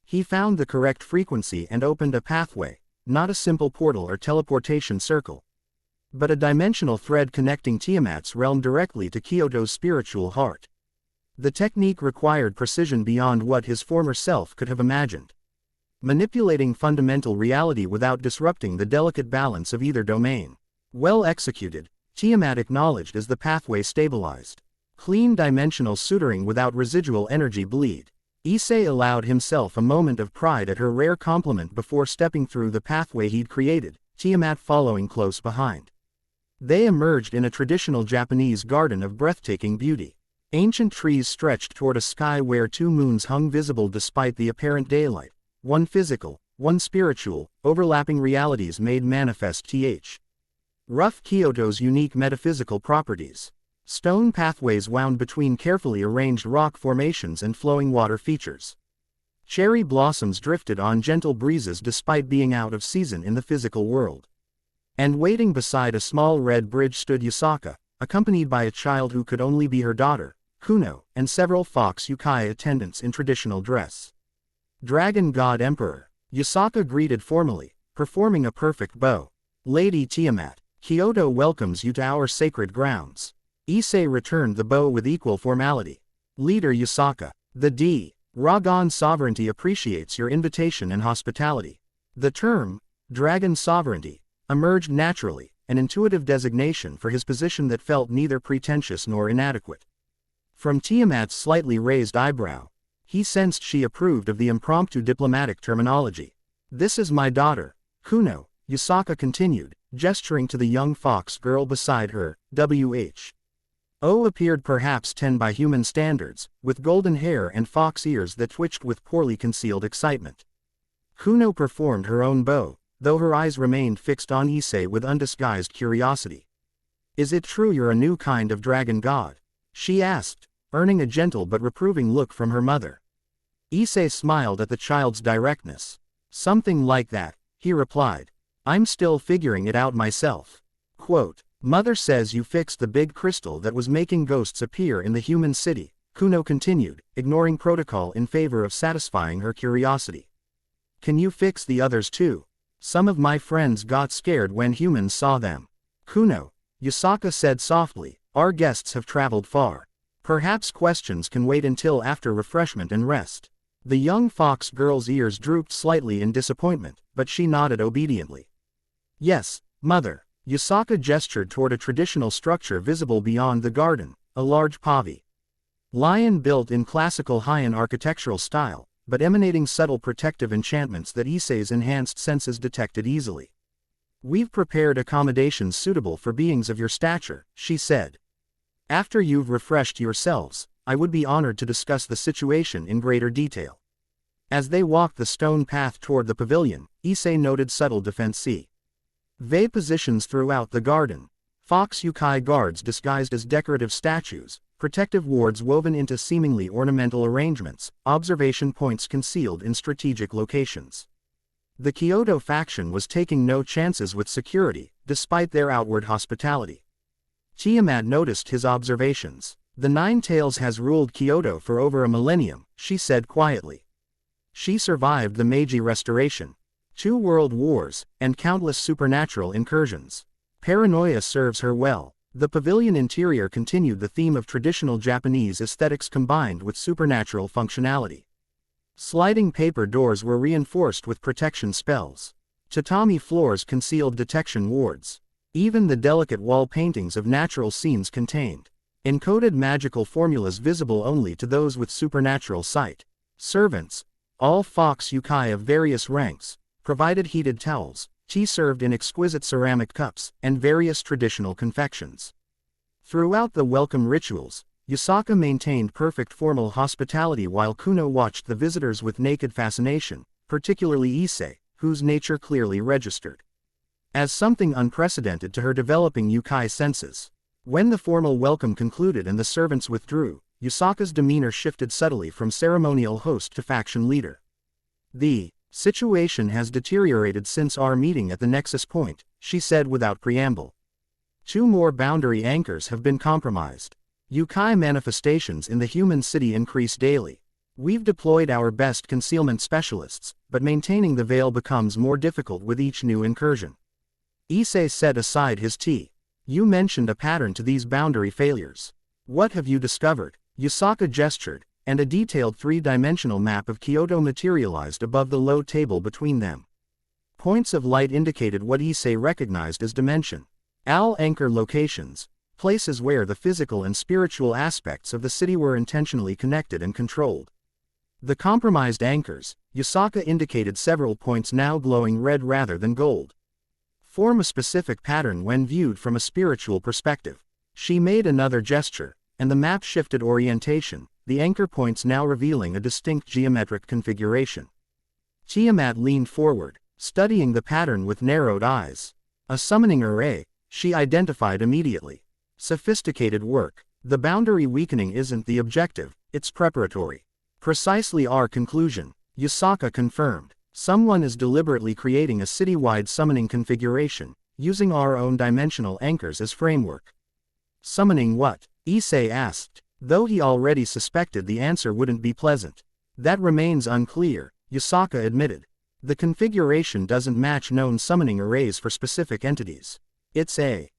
He found the correct frequency and opened a pathway, not a simple portal or teleportation circle, but a dimensional thread connecting Tiamat's realm directly to Kyoto's spiritual heart. The technique required precision beyond what his former self could have imagined. Manipulating fundamental reality without disrupting the delicate balance of either domain. Well executed, Tiamat acknowledged as the pathway stabilized. Clean dimensional suturing without residual energy bleed. Issei allowed himself a moment of pride at her rare compliment before stepping through the pathway he'd created, Tiamat following close behind. They emerged in a traditional Japanese garden of breathtaking beauty. Ancient trees stretched toward a sky where 2 moons hung visible despite the apparent daylight, one physical, one spiritual, overlapping realities made manifest rough Kyoto's unique metaphysical properties. Stone pathways wound between carefully arranged rock formations and flowing water features. Cherry blossoms drifted on gentle breezes despite being out of season in the physical world. And waiting beside a small red bridge stood Yusaka, accompanied by a child who could only be her daughter, Kuno, and several fox yokai attendants in traditional dress. Dragon God Emperor. Yusaka greeted formally, performing a perfect bow. Lady Tiamat, Kyoto welcomes you to our sacred grounds. Issei returned the bow with equal formality. Leader Yusaka, the Dragon Sovereignty appreciates your invitation and hospitality. The term, Dragon Sovereignty, emerged naturally, an intuitive designation for his position that felt neither pretentious nor inadequate. From Tiamat's slightly raised eyebrow, he sensed she approved of the impromptu diplomatic terminology. This is my daughter, Kuno, Yusaka continued, gesturing to the young fox girl beside her. Who appeared perhaps 10 by human standards, with golden hair and fox ears that twitched with poorly concealed excitement. Kuno performed her own bow, though her eyes remained fixed on Issei with undisguised curiosity. Is it true you're a new kind of dragon god? She asked, earning a gentle but reproving look from her mother. Issei smiled at the child's directness. Something like that, he replied. I'm still figuring it out myself. Quote, Mother says you fixed the big crystal that was making ghosts appear in the human city, Kuno continued, ignoring protocol in favor of satisfying her curiosity. Can you fix the others too? Some of my friends got scared when humans saw them. Kuno, Yusaka said softly, our guests have traveled far. Perhaps questions can wait until after refreshment and rest. The young fox girl's ears drooped slightly in disappointment, but she nodded obediently. Yes, mother. Yusaka gestured toward a traditional structure visible beyond the garden, a large pavi. Lion built in classical Heian architectural style, but emanating subtle protective enchantments that Issei's enhanced senses detected easily. We've prepared accommodations suitable for beings of your stature, she said. After you've refreshed yourselves, I would be honored to discuss the situation in greater detail. As they walked the stone path toward the pavilion, Issei noted subtle defense. Vei positions throughout the garden. Fox yokai guards disguised as decorative statues, protective wards woven into seemingly ornamental arrangements, observation points concealed in strategic locations. The Kyoto faction was taking no chances with security, despite their outward hospitality. Tiamat noticed his observations. The Nine Tails has ruled Kyoto for over a millennium, she said quietly. She survived the Meiji Restoration, 2 world wars, and countless supernatural incursions. Paranoia serves her well. The pavilion interior continued the theme of traditional Japanese aesthetics combined with supernatural functionality. Sliding paper doors were reinforced with protection spells. Tatami floors concealed detection wards. Even the delicate wall paintings of natural scenes contained encoded magical formulas visible only to those with supernatural sight. Servants, all fox yokai of various ranks, provided heated towels, tea served in exquisite ceramic cups, and various traditional confections. Throughout the welcome rituals, Yusaka maintained perfect formal hospitality while Kuno watched the visitors with naked fascination, particularly Issei, whose nature clearly registered as something unprecedented to her developing Yukai senses. When the formal welcome concluded and the servants withdrew, Yusaka's demeanor shifted subtly from ceremonial host to faction leader. The situation has deteriorated since our meeting at the Nexus Point, she said without preamble. 2 more boundary anchors have been compromised. Yukai manifestations in the human city increase daily. We've deployed our best concealment specialists, but maintaining the veil becomes more difficult with each new incursion. Issei set aside his tea. You mentioned a pattern to these boundary failures. What have you discovered? Yusaka gestured, and a detailed 3-dimensional map of Kyoto materialized above the low table between them. Points of light indicated what Issei recognized as dimension. Anchor locations, places where the physical and spiritual aspects of the city were intentionally connected and controlled. The compromised anchors, Yusaka indicated several points now glowing red rather than gold, form a specific pattern when viewed from a spiritual perspective. She made another gesture, and the map shifted orientation, the anchor points now revealing a distinct geometric configuration. Tiamat leaned forward, studying the pattern with narrowed eyes. A summoning array, she identified immediately. Sophisticated work. The boundary weakening isn't the objective, it's preparatory. Precisely our conclusion, Yusaka confirmed. Someone is deliberately creating a citywide summoning configuration, using our own dimensional anchors as framework. Summoning what? Issei asked, though he already suspected the answer wouldn't be pleasant. That remains unclear, Yusaka admitted. The configuration doesn't match known summoning arrays for specific entities. It's a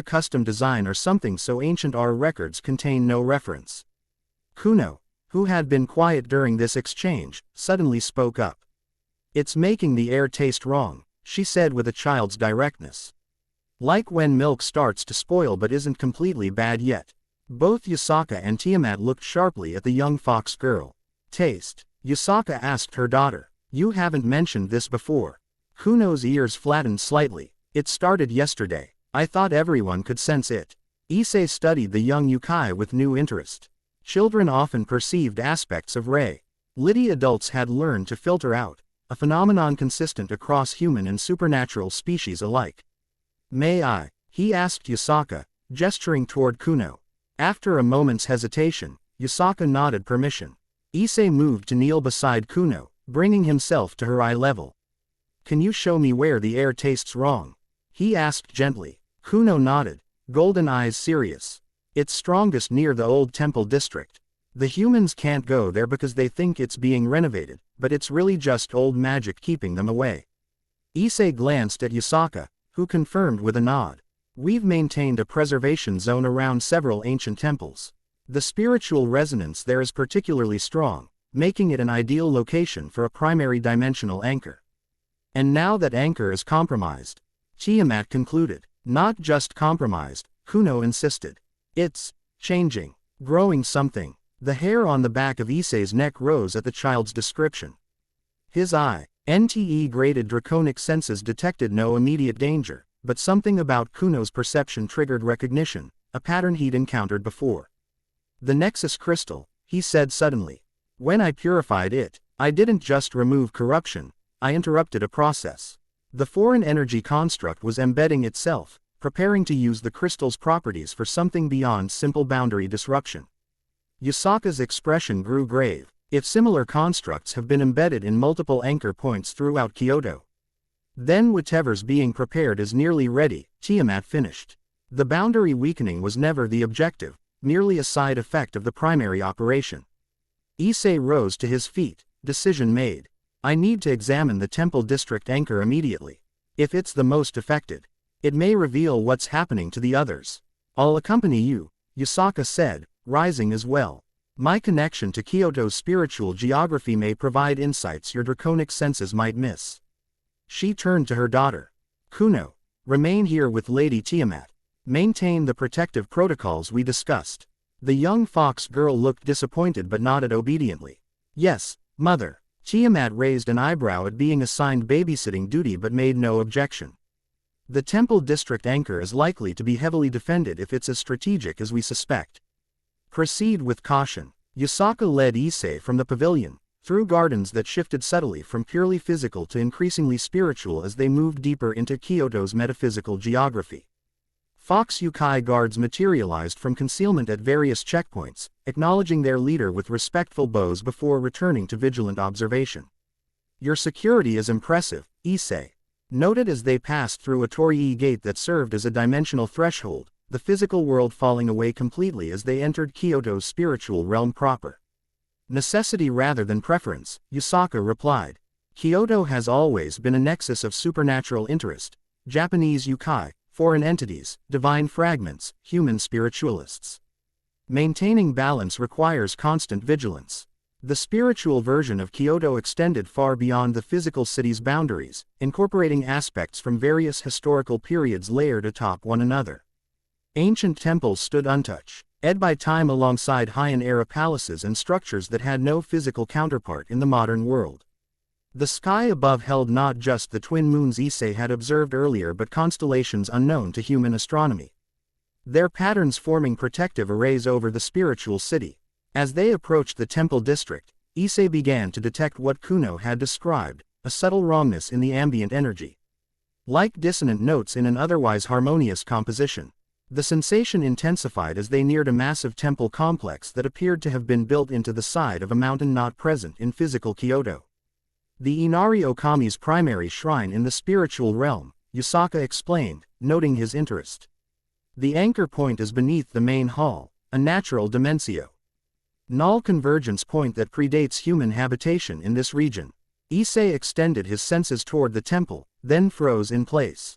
custom design or something so ancient our records contain no reference. Kuno, who had been quiet during this exchange, suddenly spoke up. It's making the air taste wrong, she said with a child's directness. Like when milk starts to spoil but isn't completely bad yet. Both Yusaka and Tiamat looked sharply at the young fox girl. Taste? Yusaka asked her daughter. You haven't mentioned this before. Kuno's ears flattened slightly. It started yesterday. I thought everyone could sense it. Issei studied the young Yukai with new interest. Children often perceived aspects of Rei. Liddy adults had learned to filter out, a phenomenon consistent across human and supernatural species alike. May I? He asked Yusaka, gesturing toward Kuno. After a moment's hesitation, Yusaka nodded permission. Issei moved to kneel beside Kuno, bringing himself to her eye level. Can you show me where the air tastes wrong? He asked gently. Kuno nodded, golden eyes serious. It's strongest near the old temple district. The humans can't go there because they think it's being renovated, but it's really just old magic keeping them away. Issei glanced at Yusaka, who confirmed with a nod. We've maintained a preservation zone around several ancient temples. The spiritual resonance there is particularly strong, making it an ideal location for a primary dimensional anchor. And now that anchor is compromised, Tiamat concluded. Not just compromised, Kuno insisted. It's changing, growing something. The hair on the back of Issei's neck rose at the child's description. His NTE-graded draconic senses detected no immediate danger, but something about Kuno's perception triggered recognition, a pattern he'd encountered before. The Nexus crystal, he said suddenly. When I purified it, I didn't just remove corruption, I interrupted a process. The foreign energy construct was embedding itself, preparing to use the crystal's properties for something beyond simple boundary disruption. Yusaka's expression grew grave. If similar constructs have been embedded in multiple anchor points throughout Kyoto, then whatever's being prepared is nearly ready, Tiamat finished. The boundary weakening was never the objective, merely a side effect of the primary operation. Issei rose to his feet, decision made. I need to examine the temple district anchor immediately. If it's the most affected, it may reveal what's happening to the others. I'll accompany you, Yusaka said, rising as well. My connection to Kyoto's spiritual geography may provide insights your draconic senses might miss. She turned to her daughter. Kuno, remain here with Lady Tiamat. Maintain the protective protocols we discussed. The young fox girl looked disappointed but nodded obediently. Yes, mother. Tiamat raised an eyebrow at being assigned babysitting duty but made no objection. The temple district anchor is likely to be heavily defended if it's as strategic as we suspect. Proceed with caution. Yusaka led Issei from the pavilion, through gardens that shifted subtly from purely physical to increasingly spiritual as they moved deeper into Kyoto's metaphysical geography. Fox Yukai guards materialized from concealment at various checkpoints, acknowledging their leader with respectful bows before returning to vigilant observation. "Your security is impressive," Issei noted as they passed through a torii gate that served as a dimensional threshold, the physical world falling away completely as they entered Kyoto's spiritual realm proper. "Necessity rather than preference," Yusaka replied. "Kyoto has always been a nexus of supernatural interest. Japanese yukai, foreign entities, divine fragments, human spiritualists. Maintaining balance requires constant vigilance." The spiritual version of Kyoto extended far beyond the physical city's boundaries, incorporating aspects from various historical periods layered atop one another. Ancient temples stood untouched, by time alongside Heian-era palaces and structures that had no physical counterpart in the modern world. The sky above held not just the twin moons Issei had observed earlier but constellations unknown to human astronomy. Their patterns forming protective arrays over the spiritual city. As they approached the temple district, Issei began to detect what Kuno had described, a subtle wrongness in the ambient energy. Like dissonant notes in an otherwise harmonious composition. The sensation intensified as they neared a massive temple complex that appeared to have been built into the side of a mountain not present in physical Kyoto. "The Inari Okami's primary shrine in the spiritual realm," Yusaka explained, noting his interest. "The anchor point is beneath the main hall, a natural dimensio. Null convergence point that predates human habitation in this region." Issei extended his senses toward the temple, then froze in place.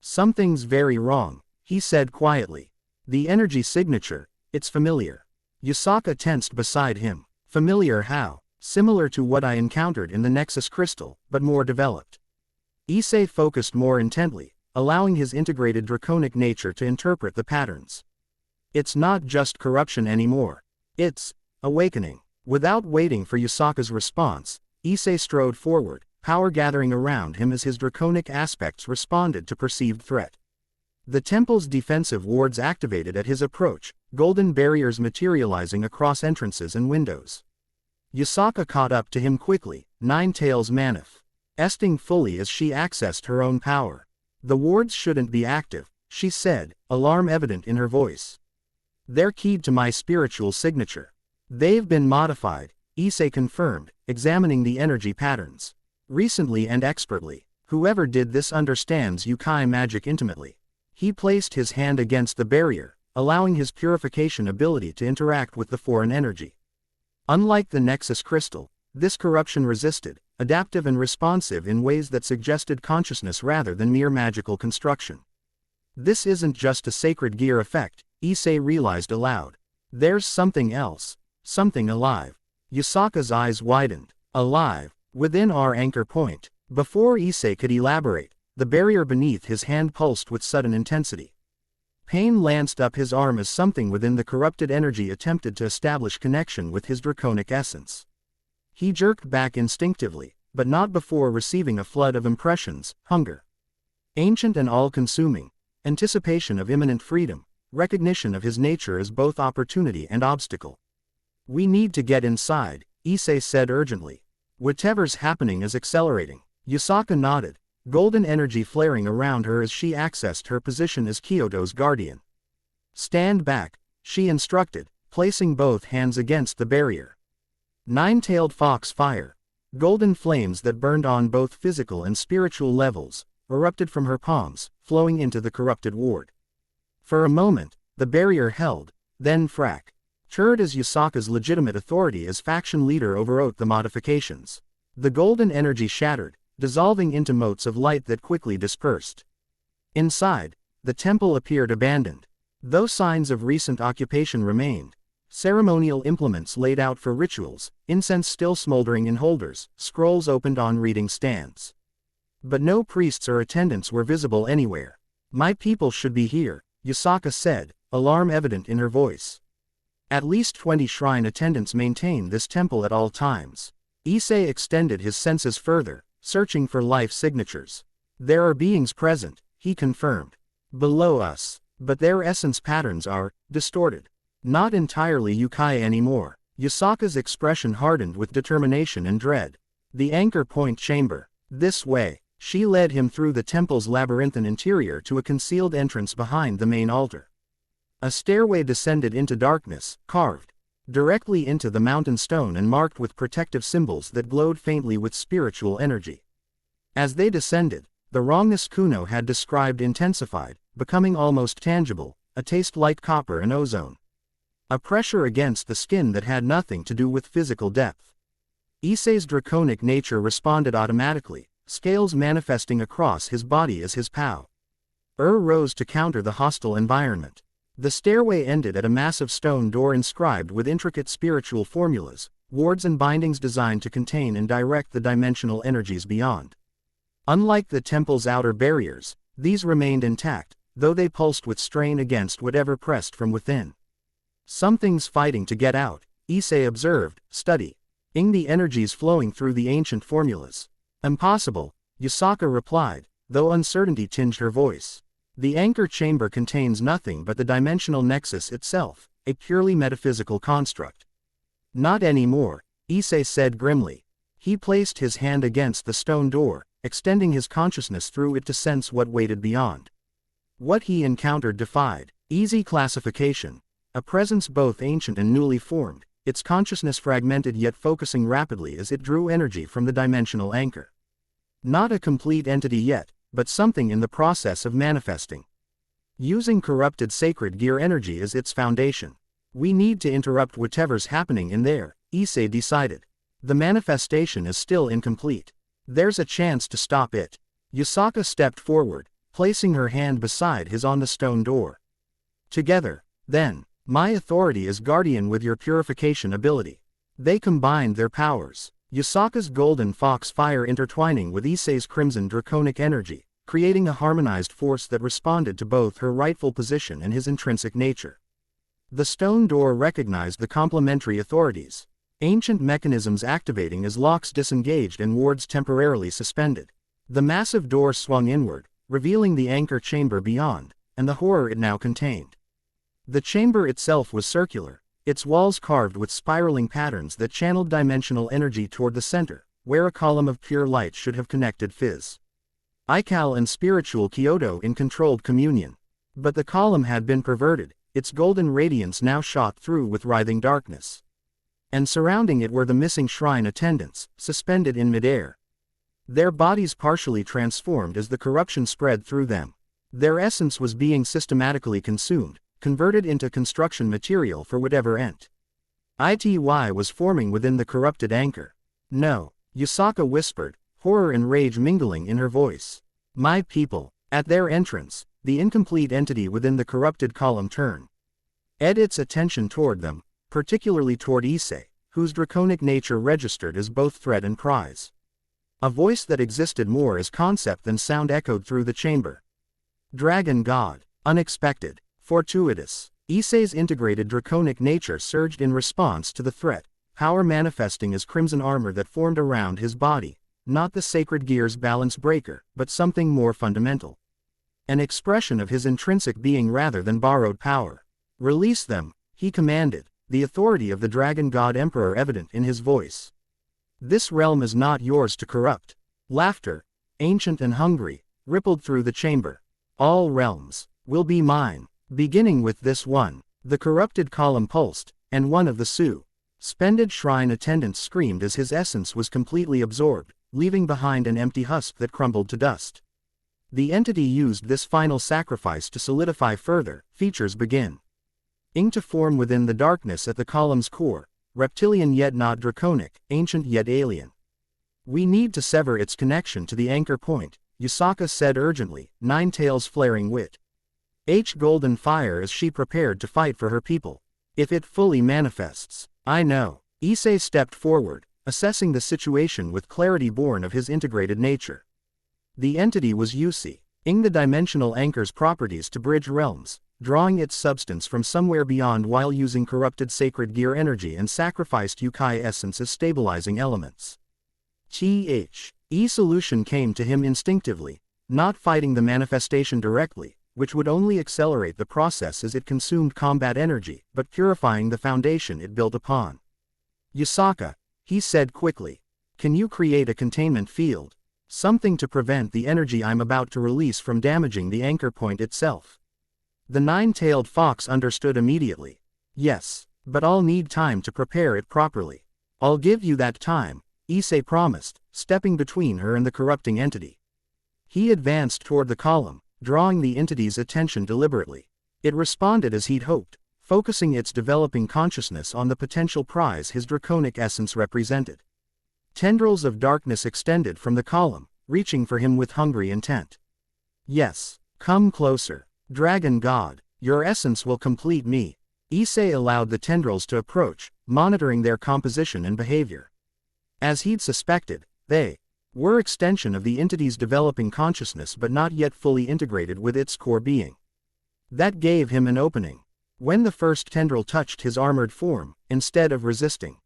"Something's very wrong," he said quietly. "The energy signature, it's familiar." Yusaka tensed beside him. "Familiar how?" "Similar to what I encountered in the Nexus crystal, but more developed." Issei focused more intently, allowing his integrated draconic nature to interpret the patterns. "It's not just corruption anymore. It's awakening." Without waiting for Yusaka's response, Issei strode forward, power gathering around him as his draconic aspects responded to perceived threat. The temple's defensive wards activated at his approach, golden barriers materializing across entrances and windows. Yusaka caught up to him quickly, Nine Tails Manif, esting fully as she accessed her own power. "The wards shouldn't be active," she said, alarm evident in her voice. "They're keyed to my spiritual signature." "They've been modified," Issei confirmed, examining the energy patterns. "Recently and expertly. Whoever did this understands Yukai magic intimately." He placed his hand against the barrier, allowing his purification ability to interact with the foreign energy. Unlike the Nexus crystal, this corruption resisted, adaptive and responsive in ways that suggested consciousness rather than mere magical construction. "This isn't just a sacred gear effect," Issei realized aloud. "There's something else, something alive." Yusaka's eyes widened. "Alive, within our anchor point." Before Issei could elaborate, the barrier beneath his hand pulsed with sudden intensity. Pain lanced up his arm as something within the corrupted energy attempted to establish connection with his draconic essence. He jerked back instinctively, but not before receiving a flood of impressions: hunger, ancient and all-consuming, anticipation of imminent freedom, recognition of his nature as both opportunity and obstacle. "We need to get inside," Issei said urgently. "Whatever's happening is accelerating." Yusaka nodded, golden energy flaring around her as she accessed her position as Kyoto's guardian. "Stand back," she instructed, placing both hands against the barrier. Nine-tailed fox fire, golden flames that burned on both physical and spiritual levels, erupted from her palms, flowing into the corrupted ward. For a moment, the barrier held, then fractured as Yusaka's legitimate authority as faction leader overwrote the modifications. The golden energy shattered, dissolving into motes of light that quickly dispersed. Inside, the temple appeared abandoned. Though signs of recent occupation remained, ceremonial implements laid out for rituals, incense still smoldering in holders, scrolls opened on reading stands. But no priests or attendants were visible anywhere. "My people should be here," Yusaka said, alarm evident in her voice. "At least 20 shrine attendants maintain this temple at all times." Issei extended his senses further, searching for life signatures. "There are beings present," he confirmed. "Below us. But their essence patterns are distorted. Not entirely yukai anymore." Yasaka's expression hardened with determination and dread. The anchor point chamber. This way. She led him through the temple's labyrinthine interior to a concealed entrance behind the main altar. A stairway descended into darkness, carved directly into the mountain stone and marked with protective symbols that glowed faintly with spiritual energy. As they descended, the wrongness Kuno had described intensified, becoming almost tangible, a taste like copper and ozone. A pressure against the skin that had nothing to do with physical depth. Issei's draconic nature responded automatically, scales manifesting across his body as his pow. Rose to counter the hostile environment. The stairway ended at a massive stone door inscribed with intricate spiritual formulas, wards and bindings designed to contain and direct the dimensional energies beyond. Unlike the temple's outer barriers, these remained intact, though they pulsed with strain against whatever pressed from within. Something's fighting to get out, Issei observed, studying the energies flowing through the ancient formulas. Impossible, Yasaka replied, though uncertainty tinged her voice. The anchor chamber contains nothing but the dimensional nexus itself, a purely metaphysical construct. Not anymore, Issei said grimly. He placed his hand against the stone door, extending his consciousness through it to sense what waited beyond. What he encountered defied easy classification. A presence both ancient and newly formed, its consciousness fragmented yet focusing rapidly as it drew energy from the dimensional anchor. Not a complete entity yet, but something in the process of manifesting. Using corrupted sacred gear energy as its foundation. We need to interrupt whatever's happening in there, Issei decided. The manifestation is still incomplete. There's a chance to stop it. Yasaka stepped forward, placing her hand beside his on the stone door. Together, then, my authority is guardian with your purification ability. They combined their powers. Yasaka's golden fox fire intertwining with Issei's crimson draconic energy, creating a harmonized force that responded to both her rightful position and his intrinsic nature. The stone door recognized the complementary authorities. Ancient mechanisms activating as locks disengaged and wards temporarily suspended. The massive door swung inward, revealing the anchor chamber beyond, and the horror it now contained. The chamber itself was circular, its walls carved with spiraling patterns that channeled dimensional energy toward the center, where a column of pure light should have connected Phys. Ikal and spiritual Kyoto in controlled communion. But the column had been perverted, its golden radiance now shot through with writhing darkness. And surrounding it were the missing shrine attendants, suspended in midair. Their bodies partially transformed as the corruption spread through them. Their essence was being systematically consumed, converted into construction material for whatever Ity was forming within the corrupted anchor. No, Yasaka whispered, horror and rage mingling in her voice. My people. At their entrance, the incomplete entity within the corrupted column turned its attention toward them, particularly toward Issei, whose draconic nature registered as both threat and prize. A voice that existed more as concept than sound echoed through the chamber. Dragon God. Unexpected. Fortuitous. Issei's integrated draconic nature surged in response to the threat, power manifesting as crimson armor that formed around his body, not the sacred gear's balance breaker, but something more fundamental. An expression of his intrinsic being rather than borrowed power. Release them, he commanded, the authority of the Dragon God Emperor evident in his voice. This realm is not yours to corrupt. Laughter, ancient and hungry, rippled through the chamber. All realms will be mine. Beginning with this one, the corrupted column pulsed, and one of the suspended shrine attendants screamed as his essence was completely absorbed, leaving behind an empty husk that crumbled to dust. The entity used this final sacrifice to solidify further features begin to form within the darkness at the column's core, reptilian yet not draconic, ancient yet alien. We need to sever its connection to the anchor point, Yasaka said urgently, nine tails flaring with golden fire as she prepared to fight for her people. If it fully manifests, I know. Issei stepped forward, assessing the situation with clarity born of his integrated nature. The entity was using the dimensional anchor's properties to bridge realms, drawing its substance from somewhere beyond while using corrupted sacred gear energy and sacrificed Yukai essence as stabilizing elements. Solution came to him instinctively, not fighting the manifestation directly, which would only accelerate the process as it consumed combat energy, but purifying the foundation it built upon. Yusaka, he said quickly. Can you create a containment field? Something to prevent the energy I'm about to release from damaging the anchor point itself. The nine-tailed fox understood immediately. Yes, but I'll need time to prepare it properly. I'll give you that time, Issei promised, stepping between her and the corrupting entity. He advanced toward the column, drawing the entity's attention deliberately. It responded as he'd hoped, focusing its developing consciousness on the potential prize his draconic essence represented. Tendrils of darkness extended from the column, reaching for him with hungry intent. Yes, come closer, Dragon God, your essence will complete me. Issei allowed the tendrils to approach, monitoring their composition and behavior. As he'd suspected, they were extension of the entity's developing consciousness but not yet fully integrated with its core being. That gave him an opening. When the first tendril touched his armored form, instead of resisting,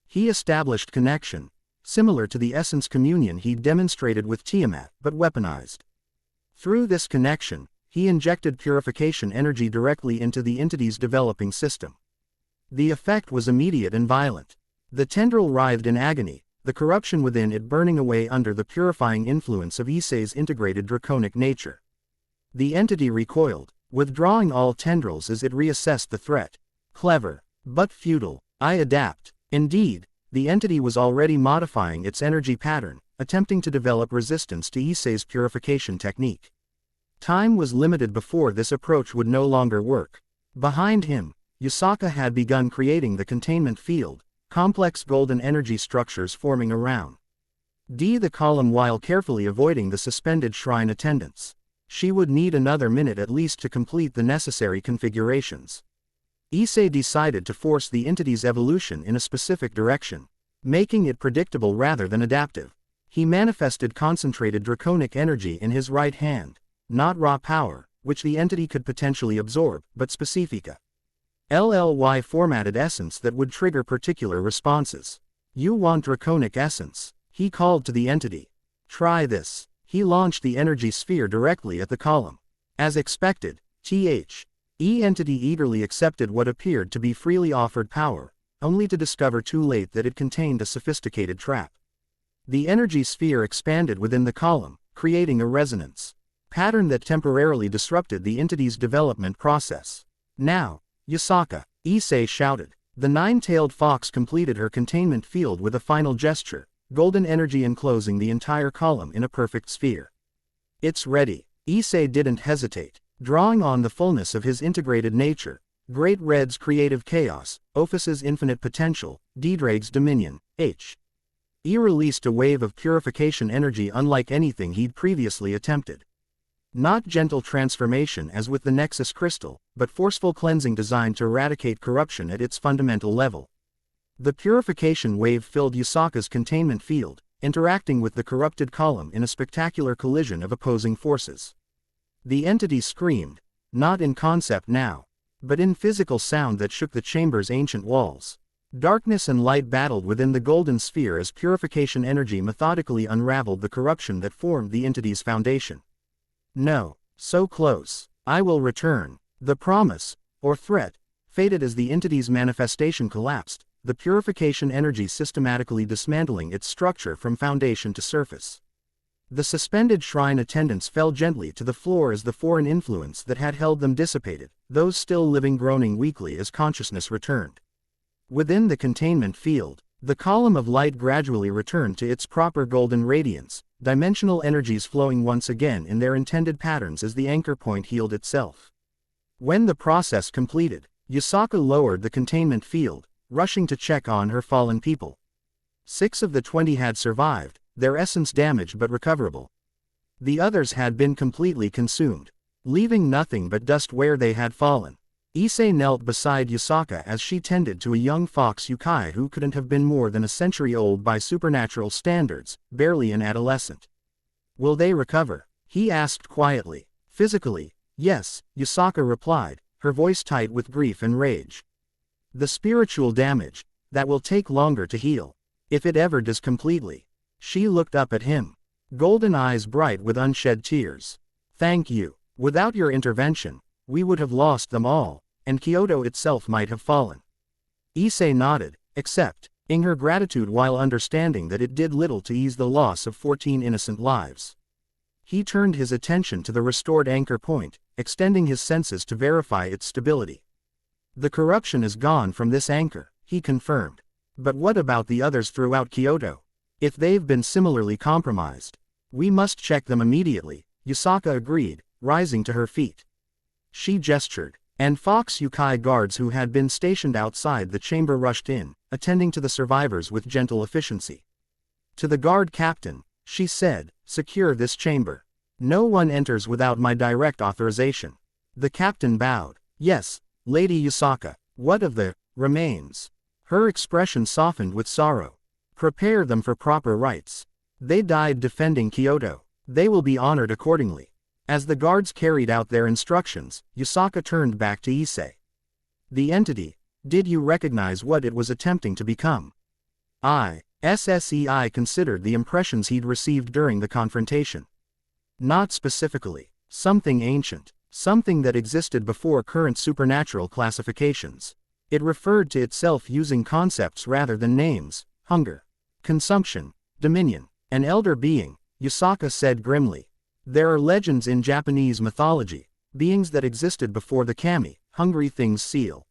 he established connection, similar to the essence communion he'd demonstrated with Tiamat but weaponized. Through this connection, he injected purification energy directly into the entity's developing system. The effect was immediate and violent. The tendril writhed in agony, the corruption within it burning away under the purifying influence of Issei's integrated draconic nature. The entity recoiled, withdrawing all tendrils as it reassessed the threat. Clever, but futile. I adapt. Indeed, the entity was already modifying its energy pattern, attempting to develop resistance to Issei's purification technique. Time was limited before this approach would no longer work. Behind him, Yusaka had begun creating the containment field, complex golden energy structures forming around the column while carefully avoiding the suspended shrine attendants. She would need another minute at least to complete the necessary configurations. Issei decided to force the entity's evolution in a specific direction, making it predictable rather than adaptive. He manifested concentrated draconic energy in his right hand, not raw power, which the entity could potentially absorb, but specifica. LLY formatted essence that would trigger particular responses. You want draconic essence, he called to the entity. Try this. He launched the energy sphere directly at the column. As expected, The entity eagerly accepted what appeared to be freely offered power, only to discover too late that it contained a sophisticated trap. The energy sphere expanded within the column, creating a resonance pattern that temporarily disrupted the entity's development process. Now, Yusaka, Issei shouted. The nine-tailed fox completed her containment field with a final gesture, golden energy enclosing the entire column in a perfect sphere. It's ready. Issei didn't hesitate, drawing on the fullness of his integrated nature, Great Red's creative chaos, Ophus's infinite potential, Ddrake's dominion, He released a wave of purification energy unlike anything he'd previously attempted. Not gentle transformation as with the Nexus crystal, but forceful cleansing designed to eradicate corruption at its fundamental level. The purification wave filled Yusaka's containment field, interacting with the corrupted column in a spectacular collision of opposing forces. The entity screamed, not in concept now, but in physical sound that shook the chamber's ancient walls. Darkness and light battled within the golden sphere as purification energy methodically unraveled the corruption that formed the entity's foundation. No, so close. I will return. The promise, or threat, faded as the entity's manifestation collapsed, the purification energy systematically dismantling its structure from foundation to surface. The suspended shrine attendants fell gently to the floor as the foreign influence that had held them dissipated, those still living groaning weakly as consciousness returned. Within the containment field, the column of light gradually returned to its proper golden radiance, dimensional energies flowing once again in their intended patterns as the anchor point healed itself. When the process completed, Yusaka lowered the containment field, rushing to check on her fallen people. 6 of the 20 had survived, their essence damaged but recoverable. The others had been completely consumed, leaving nothing but dust where they had fallen. Issei knelt beside Yusaka as she tended to a young fox Yukai who couldn't have been more than a century old by supernatural standards, barely an adolescent. Will they recover? He asked quietly. Physically, yes, Yusaka replied, her voice tight with grief and rage. The spiritual damage, that will take longer to heal. If it ever does completely. She looked up at him, golden eyes bright with unshed tears. Thank you. Without your intervention, we would have lost them all, and Kyoto itself might have fallen. Issei nodded, except, ing her gratitude while understanding that it did little to ease the loss of 14 innocent lives. He turned his attention to the restored anchor point, extending his senses to verify its stability. The corruption is gone from this anchor, he confirmed. But what about the others throughout Kyoto? If they've been similarly compromised, we must check them immediately, Yusaka agreed, rising to her feet. She gestured, and Fox Yukai guards who had been stationed outside the chamber rushed in, attending to the survivors with gentle efficiency. To the guard captain, she said, secure this chamber. No one enters without my direct authorization. The captain bowed. Yes, Lady Yusaka. What of the remains? Her expression softened with sorrow. Prepare them for proper rites. They died defending Kyoto. They will be honored accordingly. As the guards carried out their instructions, Yusaka turned back to Issei. The entity, did you recognize what it was attempting to become? Issei considered the impressions he'd received during the confrontation. Not specifically. Something ancient. Something that existed before current supernatural classifications. It referred to itself using concepts rather than names: hunger, consumption, dominion. An elder being, Yusaka said grimly. There are legends in Japanese mythology, beings that existed before the kami, hungry things seal.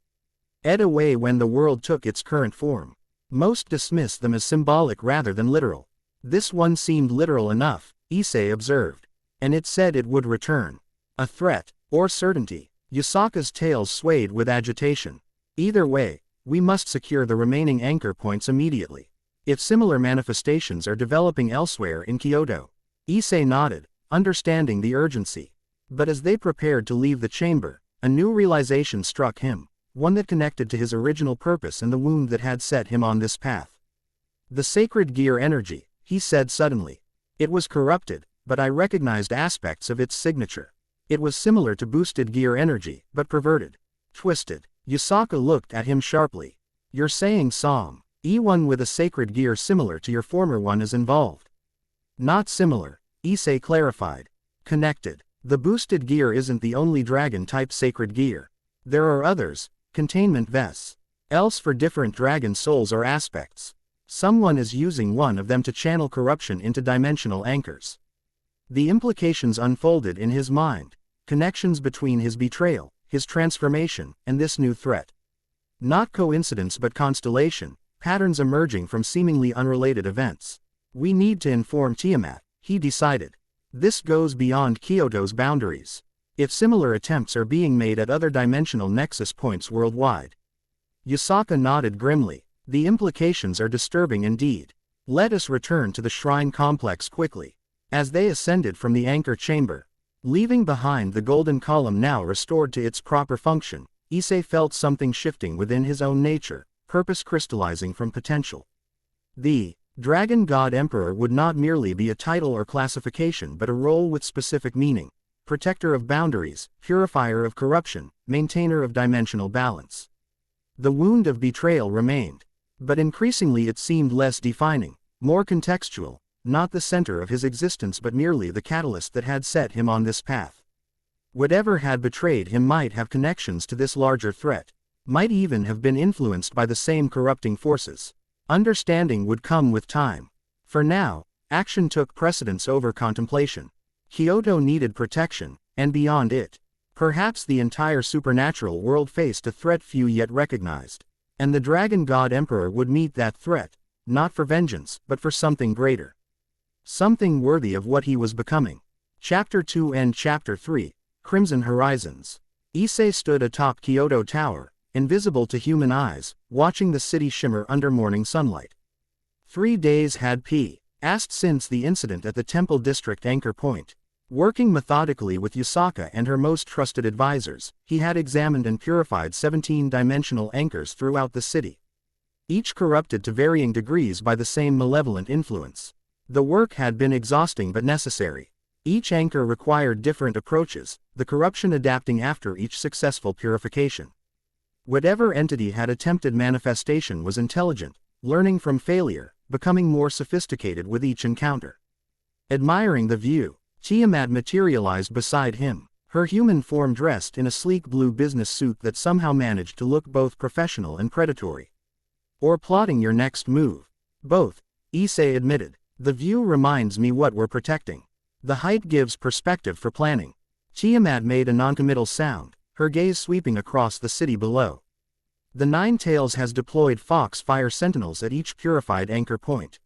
Ed away when the world took its current form. Most dismiss them as symbolic rather than literal. This one seemed literal enough, Issei observed. And it said it would return. A threat, or certainty. Yusaka's tail swayed with agitation. Either way, we must secure the remaining anchor points immediately. If similar manifestations are developing elsewhere in Kyoto. Issei nodded, understanding the urgency. But as they prepared to leave the chamber, a new realization struck him, one that connected to his original purpose and the wound that had set him on this path. The sacred gear energy, he said suddenly. It was corrupted, but I recognized aspects of its signature. It was similar to boosted gear energy, but perverted. Twisted. Yusaka looked at him sharply. You're saying Psalm E1 with a sacred gear similar to your former one is involved? Not similar, Issei clarified. Connected. The boosted gear isn't the only dragon-type sacred gear. There are others, containment vests. Else for different dragon souls or aspects. Someone is using one of them to channel corruption into dimensional anchors. The implications unfolded in his mind. Connections between his betrayal, his transformation, and this new threat. Not coincidence but constellation, patterns emerging from seemingly unrelated events. We need to inform Tiamat, he decided. This goes beyond Kyoto's boundaries. If similar attempts are being made at other dimensional nexus points worldwide. Yusaka nodded grimly. The implications are disturbing indeed. Let us return to the shrine complex quickly. As they ascended from the anchor chamber, leaving behind the golden column now restored to its proper function, Issei felt something shifting within his own nature, purpose crystallizing from potential. The Dragon God Emperor would not merely be a title or classification but a role with specific meaning: protector of boundaries, purifier of corruption, maintainer of dimensional balance. The wound of betrayal remained, but increasingly it seemed less defining, more contextual, not the center of his existence but merely the catalyst that had set him on this path. Whatever had betrayed him might have connections to this larger threat, might even have been influenced by the same corrupting forces. Understanding would come with time. For now, action took precedence over contemplation. Kyoto needed protection, and beyond it, perhaps the entire supernatural world faced a threat few yet recognized. And the Dragon God Emperor would meet that threat, not for vengeance, but for something greater. Something worthy of what he was becoming. Chapter 2 and Chapter 3, Crimson Horizons. Issei stood atop Kyoto Tower, invisible to human eyes, watching the city shimmer under morning sunlight. 3 days had passed since the incident at the Temple District anchor point. Working methodically with Yusaka and her most trusted advisors, he had examined and purified 17 dimensional anchors throughout the city. Each corrupted to varying degrees by the same malevolent influence. The work had been exhausting but necessary. Each anchor required different approaches, the corruption adapting after each successful purification. Whatever entity had attempted manifestation was intelligent, learning from failure, becoming more sophisticated with each encounter. Admiring the view, Tiamat materialized beside him, her human form dressed in a sleek blue business suit that somehow managed to look both professional and predatory. Or plotting your next move? Both, Issei admitted. The view reminds me what we're protecting. The height gives perspective for planning. Tiamat made a noncommittal sound, her gaze sweeping across the city below. The Nine Tails has deployed Foxfire Sentinels at each purified anchor point.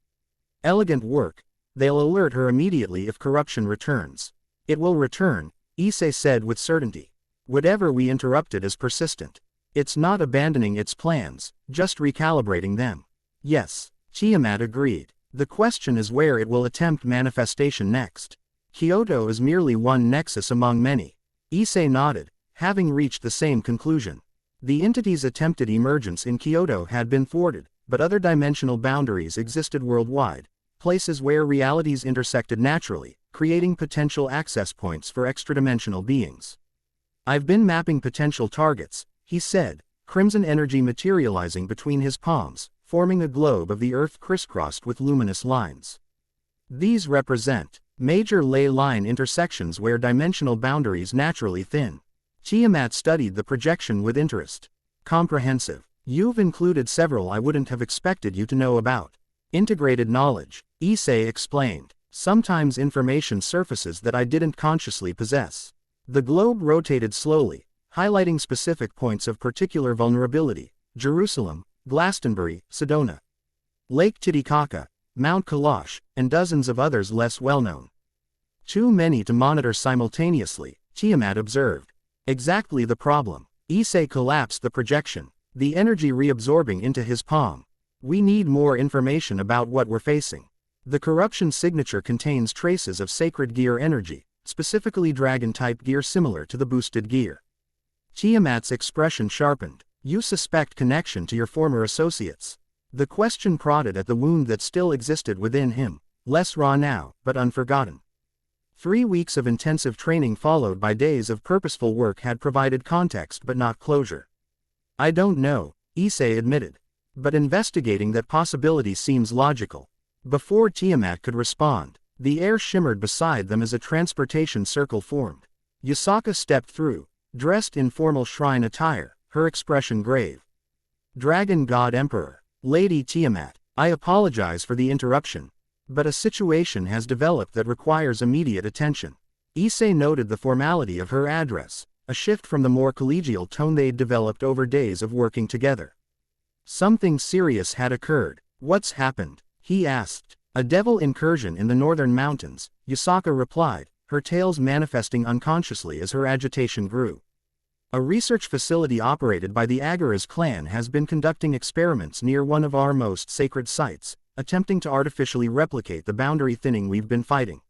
Elegant work. They'll alert her immediately if corruption returns. It will return, Issei said with certainty. Whatever we interrupted is persistent. It's not abandoning its plans, just recalibrating them. Yes, Tiamat agreed. The question is where it will attempt manifestation next. Kyoto is merely one nexus among many. Issei nodded, having reached the same conclusion. The entity's attempted emergence in Kyoto had been thwarted, but other dimensional boundaries existed worldwide, places where realities intersected naturally, creating potential access points for extradimensional beings. I've been mapping potential targets, he said, crimson energy materializing between his palms, forming a globe of the Earth crisscrossed with luminous lines. These represent major ley line intersections where dimensional boundaries naturally thin. Tiamat studied the projection with interest. Comprehensive. You've included several I wouldn't have expected you to know about. Integrated knowledge, Issei explained. Sometimes information surfaces that I didn't consciously possess. The globe rotated slowly, highlighting specific points of particular vulnerability: Jerusalem, Glastonbury, Sedona, Lake Titicaca, Mount Kalash, and dozens of others less well-known. Too many to monitor simultaneously, Tiamat observed. Exactly the problem. Issei collapsed the projection, the energy reabsorbing into his palm. We need more information about what we're facing. The corruption signature contains traces of sacred gear energy, specifically dragon-type gear similar to the boosted gear. Tiamat's expression sharpened. You suspect connection to your former associates. The question prodded at the wound that still existed within him, less raw now, but unforgotten. 3 weeks of intensive training followed by days of purposeful work had provided context but not closure. I don't know, Issei admitted. But investigating that possibility seems logical. Before Tiamat could respond, the air shimmered beside them as a transportation circle formed. Yusaka stepped through, dressed in formal shrine attire, her expression grave. Dragon God Emperor, Lady Tiamat, I apologize for the interruption, but a situation has developed that requires immediate attention. Issei noted the formality of her address, a shift from the more collegial tone they'd developed over days of working together. Something serious had occurred. What's happened? He asked. A devil incursion in the northern mountains, Yusaka replied, her tales manifesting unconsciously as her agitation grew. A research facility operated by the Agaras clan has been conducting experiments near one of our most sacred sites, attempting to artificially replicate the boundary thinning we've been fighting.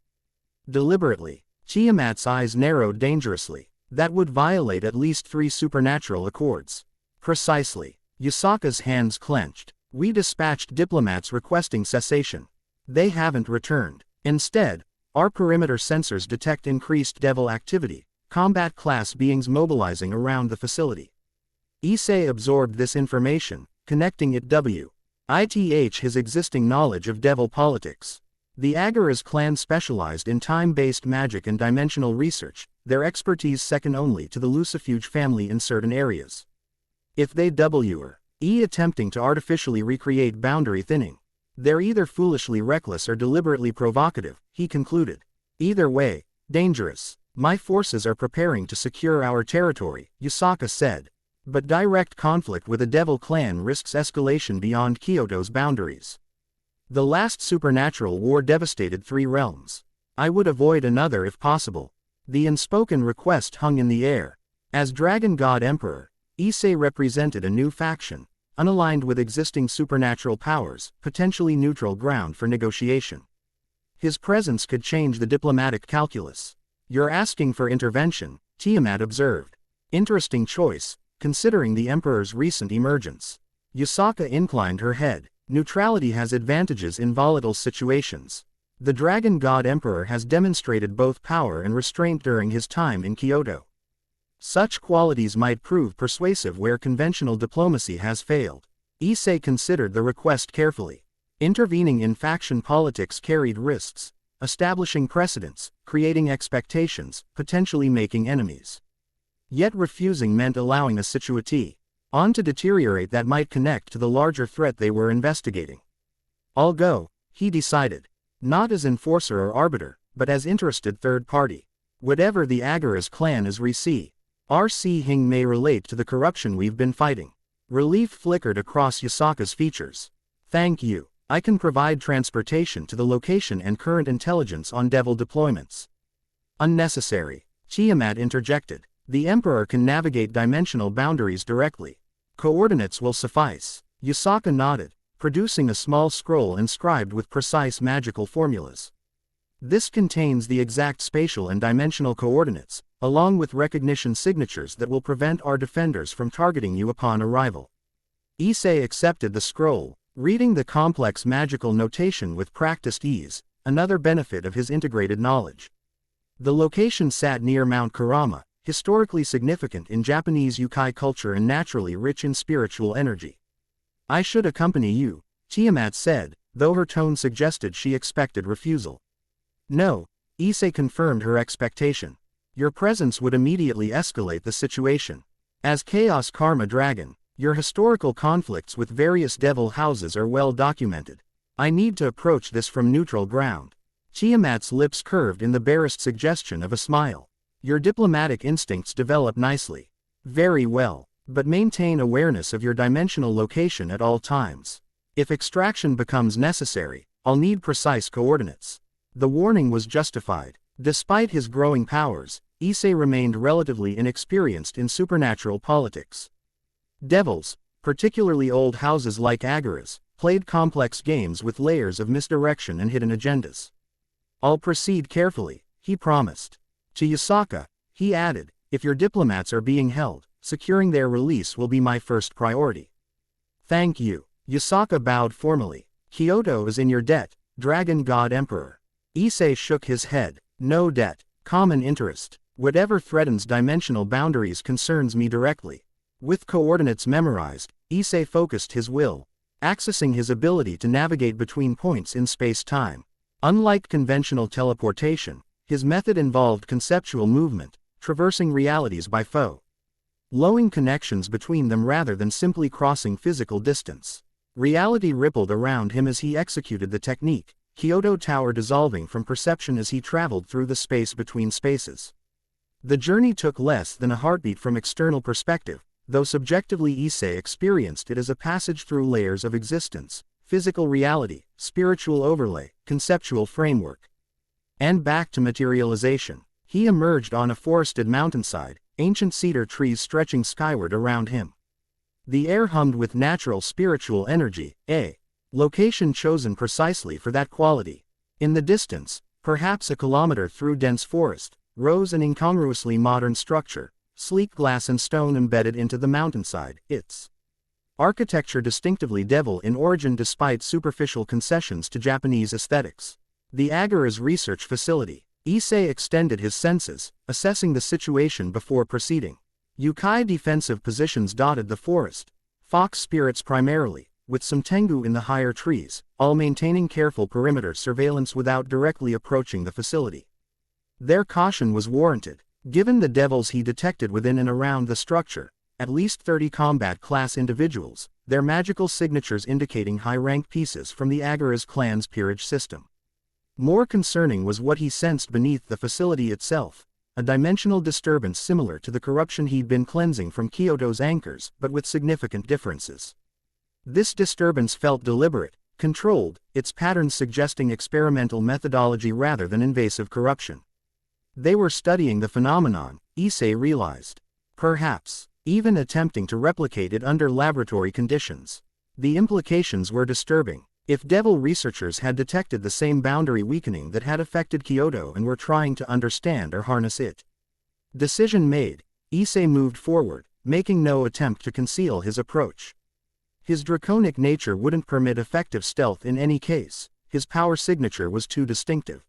Deliberately, Tiamat's eyes narrowed dangerously. That would violate at least 3 supernatural accords. Precisely. Yusaka's hands clenched. We dispatched diplomats requesting cessation. They haven't returned. Instead, our perimeter sensors detect increased devil activity, combat class beings mobilizing around the facility. Issei absorbed this information, connecting it with his existing knowledge of devil politics. The Agaras clan specialized in time-based magic and dimensional research, their expertise second only to the Lucifuge family in certain areas. If they were attempting to artificially recreate boundary thinning, they're either foolishly reckless or deliberately provocative, he concluded. Either way, dangerous. My forces are preparing to secure our territory, Yusaka said. But direct conflict with a devil clan risks escalation beyond Kyoto's boundaries. The last supernatural war devastated 3 realms. I would avoid another if possible. The unspoken request hung in the air. As Dragon God Emperor, Issei represented a new faction, unaligned with existing supernatural powers, potentially neutral ground for negotiation. His presence could change the diplomatic calculus. You're asking for intervention, Tiamat observed. Interesting choice, considering the Emperor's recent emergence. Yusaka inclined her head. Neutrality has advantages in volatile situations. The Dragon God Emperor has demonstrated both power and restraint during his time in Kyoto. Such qualities might prove persuasive where conventional diplomacy has failed. Issei considered the request carefully. Intervening in faction politics carried risks, establishing precedents, creating expectations, potentially making enemies. Yet refusing meant allowing a situati. On to deteriorate that might connect to the larger threat they were investigating. I'll go, he decided. Not as enforcer or arbiter, but as interested third party. Whatever the Agara's clan is RC Hing may relate to the corruption we've been fighting. Relief flickered across Yasaka's features. Thank you. I can provide transportation to the location and current intelligence on Devil deployments. Unnecessary. Tiamat interjected. The Emperor can navigate dimensional boundaries directly. Coordinates will suffice. Yasaka nodded, producing a small scroll inscribed with precise magical formulas. This contains the exact spatial and dimensional coordinates, along with recognition signatures that will prevent our defenders from targeting you upon arrival. Issei accepted the scroll, reading the complex magical notation with practiced ease, another benefit of his integrated knowledge. The location sat near Mount Kurama, historically significant in Japanese yokai culture and naturally rich in spiritual energy. I should accompany you, Tiamat said, though her tone suggested she expected refusal. No, Issei confirmed her expectation. Your presence would immediately escalate the situation. As Chaos Karma Dragon, your historical conflicts with various devil houses are well documented. I need to approach this from neutral ground. Tiamat's lips curved in the barest suggestion of a smile. Your diplomatic instincts develop nicely. Very well, but maintain awareness of your dimensional location at all times. If extraction becomes necessary, I'll need precise coordinates. The warning was justified. Despite his growing powers, Issei remained relatively inexperienced in supernatural politics. Devils, particularly old houses like Agara's, played complex games with layers of misdirection and hidden agendas. I'll proceed carefully, he promised. To Yasaka, he added, if your diplomats are being held, securing their release will be my first priority. Thank you. Yasaka bowed formally. Kyoto is in your debt, Dragon God Emperor. Issei shook his head. No debt, common interest. Whatever threatens dimensional boundaries concerns me directly. With coordinates memorized, Issei focused his will, accessing his ability to navigate between points in space-time. Unlike conventional teleportation, his method involved conceptual movement, traversing realities by flowing connections between them rather than simply crossing physical distance. Reality rippled around him as he executed the technique, Kyoto Tower dissolving from perception as he traveled through the space between spaces. The journey took less than a heartbeat from external perspective, though subjectively Issei experienced it as a passage through layers of existence, physical reality, spiritual overlay, conceptual framework. And back to materialization. He emerged on a forested mountainside, ancient cedar trees stretching skyward around him. The air hummed with natural spiritual energy, a location chosen precisely for that quality. In the distance, perhaps a kilometer through dense forest, rose an incongruously modern structure, sleek glass and stone embedded into the mountainside, its architecture distinctively devil in origin despite superficial concessions to Japanese aesthetics. The Agara's research facility. Issei extended his senses, assessing the situation before proceeding. Yokai defensive positions dotted the forest, fox spirits primarily, with some tengu in the higher trees, all maintaining careful perimeter surveillance without directly approaching the facility. Their caution was warranted, given the devils he detected within and around the structure, at least 30 combat class individuals, their magical signatures indicating high-rank pieces from the Agara's clan's peerage system. More concerning was what he sensed beneath the facility itself, a dimensional disturbance similar to the corruption he'd been cleansing from Kyoto's anchors, but with significant differences. This disturbance felt deliberate, controlled, its patterns suggesting experimental methodology rather than invasive corruption. They were studying the phenomenon, Issei realized. Perhaps, even attempting to replicate it under laboratory conditions. The implications were disturbing. If devil researchers had detected the same boundary weakening that had affected Kyoto and were trying to understand or harness it. Decision made, Issei moved forward, making no attempt to conceal his approach. His draconic nature wouldn't permit effective stealth in any case, his power signature was too distinctive.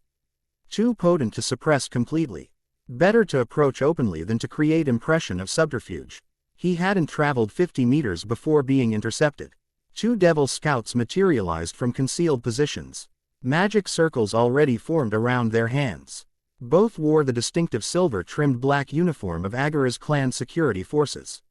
Too potent to suppress completely. Better to approach openly than to create impression of subterfuge. He hadn't traveled 50 meters before being intercepted. 2 devil scouts materialized from concealed positions. Magic circles already formed around their hands. Both wore the distinctive silver-trimmed black uniform of Agara's clan security forces.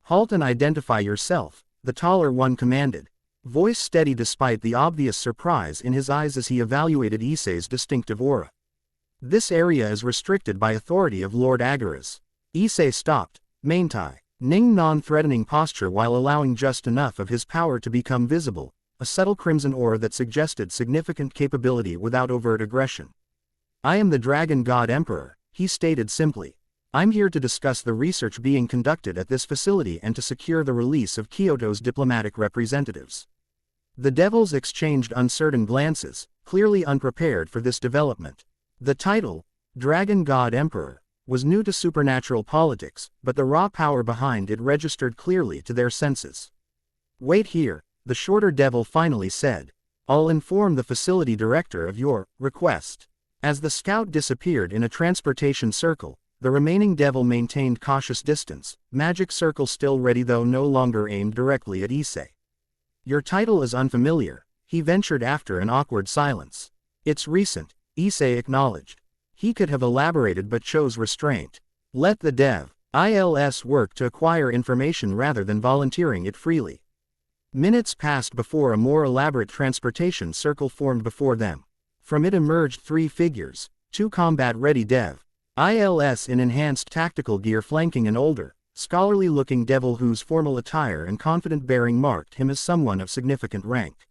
Halt and identify yourself, the taller one commanded. Voice steady despite the obvious surprise in his eyes as he evaluated Issei's distinctive aura. This area is restricted by authority of Lord Agaras. Issei stopped, maintai, ning non-threatening posture while allowing just enough of his power to become visible, a subtle crimson aura that suggested significant capability without overt aggression. I am the Dragon God Emperor, he stated simply. I'm here to discuss the research being conducted at this facility and to secure the release of Kyoto's diplomatic representatives. The devils exchanged uncertain glances, clearly unprepared for this development. The title, Dragon God Emperor, was new to supernatural politics, but the raw power behind it registered clearly to their senses. Wait here, the shorter devil finally said. I'll inform the facility director of your request. As the scout disappeared in a transportation circle, the remaining devil maintained cautious distance, magic circle still ready though no longer aimed directly at Issei. Your title is unfamiliar, he ventured after an awkward silence. It's recent, Issei acknowledged. He could have elaborated but chose restraint. Let the devils work to acquire information rather than volunteering it freely. Minutes passed before a more elaborate transportation circle formed before them. From it emerged 3 figures, 2 combat-ready devils in enhanced tactical gear flanking an older, scholarly-looking devil whose formal attire and confident bearing marked him as someone of significant rank.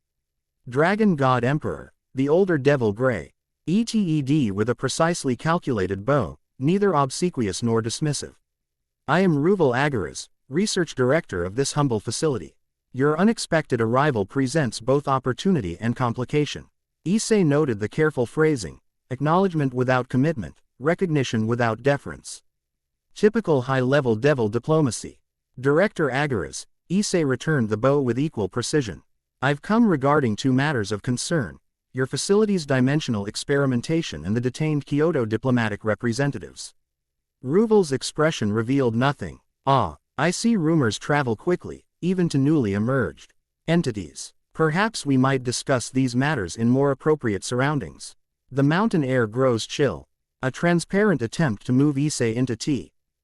Dragon God Emperor, the older devil gray, ETED with a precisely calculated bow, neither obsequious nor dismissive. I am Ruval Agaras, research director of this humble facility. Your unexpected arrival presents both opportunity and complication. Issei noted the careful phrasing, acknowledgement without commitment, recognition without deference. Typical high-level devil diplomacy. Director Agaras, Issei returned the bow with equal precision. I've come regarding 2 matters of concern, your facility's dimensional experimentation and the detained Kyoto diplomatic representatives. Ruval's expression revealed nothing. I see rumors travel quickly, even to newly emerged entities. Perhaps we might discuss these matters in more appropriate surroundings. The mountain air grows chill. A transparent attempt to move Issei into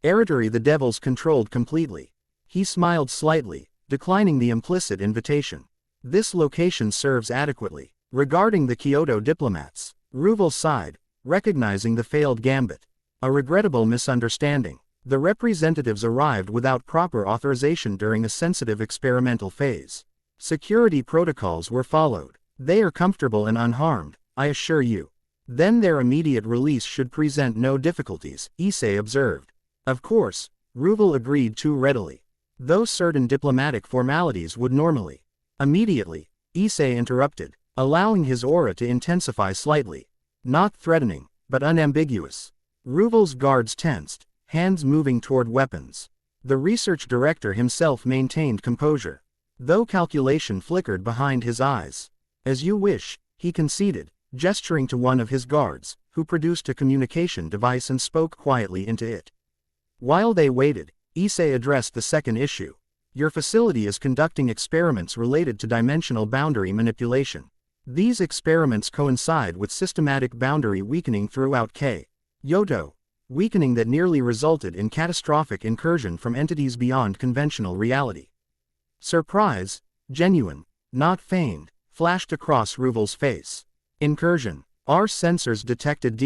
territory the devils controlled completely. He smiled slightly, declining the implicit invitation. This location serves adequately. Regarding the Kyoto diplomats, Ruval sighed, recognizing the failed gambit. A regrettable misunderstanding. The representatives arrived without proper authorization during a sensitive experimental phase. Security protocols were followed. They are comfortable and unharmed, I assure you. Then their immediate release should present no difficulties, Issei observed. Of course, Ruval agreed too readily. Though certain diplomatic formalities would normally. Immediately, Issei interrupted, allowing his aura to intensify slightly. Not threatening, but unambiguous. Ruval's guards tensed, hands moving toward weapons. The research director himself maintained composure, though calculation flickered behind his eyes. As you wish, he conceded, gesturing to one of his guards, who produced a communication device and spoke quietly into it. While they waited, Issei addressed the second issue. Your facility is conducting experiments related to dimensional boundary manipulation. These experiments coincide with systematic boundary weakening throughout Kyoto, weakening that nearly resulted in catastrophic incursion from entities beyond conventional reality. Surprise, genuine, not feigned, flashed across Ruval's face. Incursion. Our sensors detected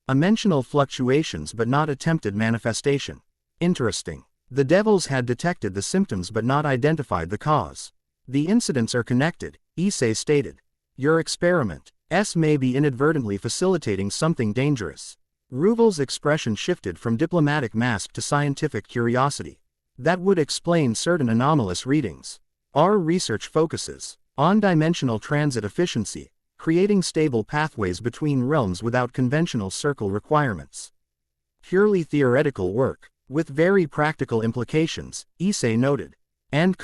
dimensional fluctuations but not attempted manifestation. Interesting. The devils had detected the symptoms but not identified the cause. The incidents are connected, Issei stated. Your experiment may be inadvertently facilitating something dangerous. Ruval's expression shifted from diplomatic mask to scientific curiosity. That would explain certain anomalous readings. Our research focuses on dimensional transit efficiency, creating stable pathways between realms without conventional circle requirements. Purely theoretical work, with very practical implications, Issei noted. And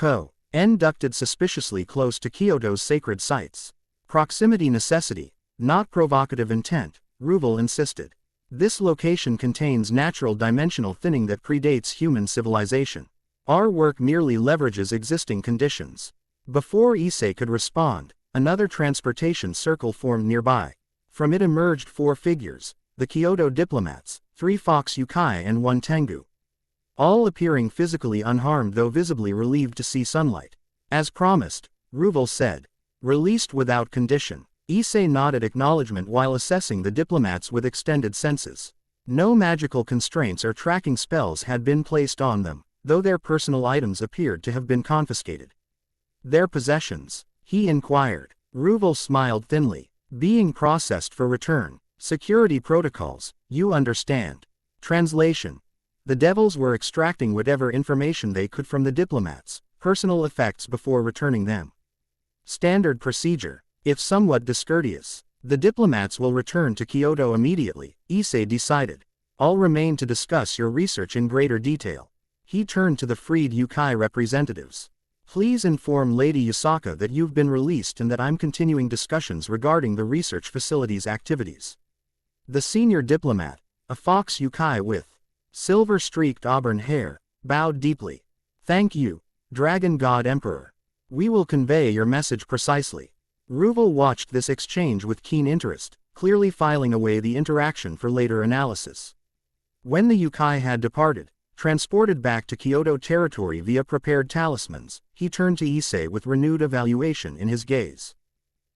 inducted suspiciously close to Kyoto's sacred sites. Proximity necessity, not provocative intent, Ruval insisted. This location contains natural dimensional thinning that predates human civilization. Our work merely leverages existing conditions. Before Issei could respond, another transportation circle formed nearby. From it emerged 4 figures, the Kyoto diplomats, 3 Fox Yukai and 1 Tengu. all appearing physically unharmed though visibly relieved to see sunlight. As promised, Ruvel said. Released without condition. Issei nodded acknowledgement while assessing the diplomats with extended senses. No magical constraints or tracking spells had been placed on them, though their personal items appeared to have been confiscated. Their possessions? He inquired. Ruvel smiled thinly. Being processed for return. Security protocols, you understand. Translation. The devils were extracting whatever information they could from the diplomats' personal effects before returning them. Standard procedure. If somewhat discourteous, the diplomats will return to Kyoto immediately, Issei decided. I'll remain to discuss your research in greater detail. He turned to the freed Yukai representatives. Please inform Lady Yusaka that you've been released and that I'm continuing discussions regarding the research facility's activities. The senior diplomat, a fox Yukai with silver-streaked auburn hair, bowed deeply. Thank you, Dragon God Emperor. We will convey your message precisely. Ruvel watched this exchange with keen interest, clearly filing away the interaction for later analysis. When the Yukai had departed, transported back to Kyoto territory via prepared talismans, he turned to Issei with renewed evaluation in his gaze.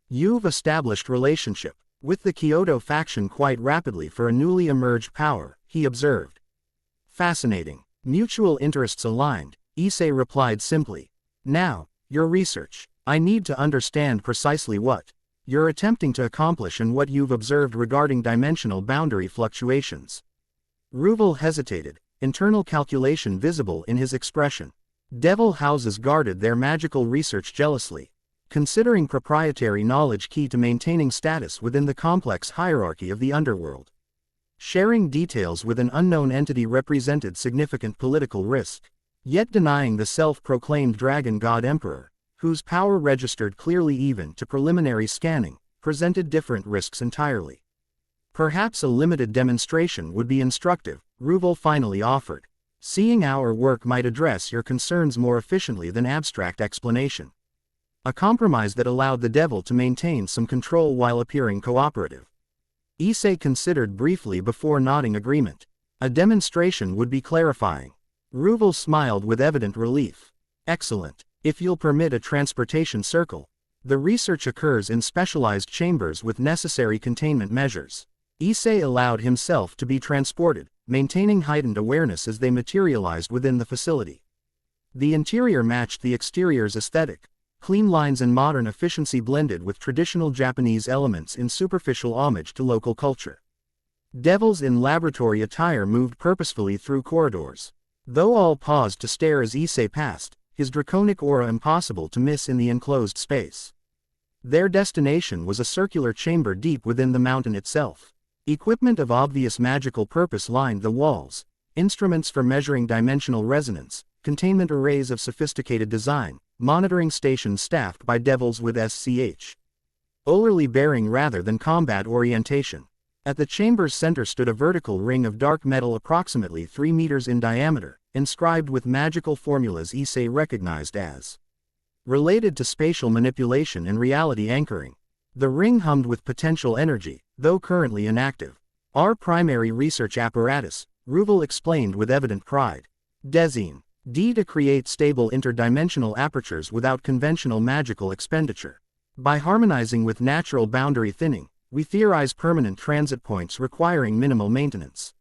You've established relationship with the Kyoto faction quite rapidly for a newly emerged power, he observed. Fascinating. Mutual interests aligned, Issei replied simply. Now, your research. I need to understand precisely what you're attempting to accomplish and what you've observed regarding dimensional boundary fluctuations. Ruvel hesitated, internal calculation visible in his expression. Devil houses guarded their magical research jealously, considering proprietary knowledge key to maintaining status within the complex hierarchy of the underworld. Sharing details with an unknown entity represented significant political risk, yet denying the self-proclaimed Dragon God Emperor, whose power registered clearly even to preliminary scanning, presented different risks entirely. Perhaps a limited demonstration would be instructive, Ruvel finally offered. Seeing our work might address your concerns more efficiently than abstract explanation. A compromise that allowed the devil to maintain some control while appearing cooperative. Issei considered briefly before nodding agreement. A demonstration would be clarifying. Ruvel smiled with evident relief. Excellent. If you'll permit a transportation circle. The research occurs in specialized chambers with necessary containment measures. Issei allowed himself to be transported, maintaining heightened awareness as they materialized within the facility. The interior matched the exterior's aesthetic. Clean lines and modern efficiency blended with traditional Japanese elements in superficial homage to local culture. Devils in laboratory attire moved purposefully through corridors. Though all paused to stare as Issei passed, his draconic aura impossible to miss in the enclosed space. Their destination was a circular chamber deep within the mountain itself. Equipment of obvious magical purpose lined the walls, instruments for measuring dimensional resonance, containment arrays of sophisticated design, monitoring stations staffed by devils with orderly bearing rather than combat orientation. At the chamber's center stood a vertical ring of dark metal approximately 3 meters in diameter, inscribed with magical formulas Issei recognized as related to spatial manipulation and reality anchoring. The ring hummed with potential energy, though currently inactive. Our primary research apparatus, Ruvel explained with evident pride. Design D to create stable interdimensional apertures without conventional magical expenditure. By harmonizing with natural boundary thinning, we theorize permanent transit points requiring minimal maintenance.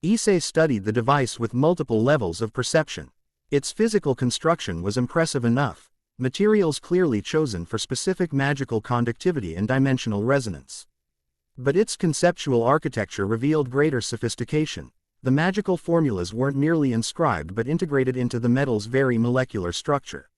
Issei studied the device with multiple levels of perception. Its physical construction was impressive enough, materials clearly chosen for specific magical conductivity and dimensional resonance. But its conceptual architecture revealed greater sophistication. The magical formulas weren't merely inscribed but integrated into the metal's very molecular structure.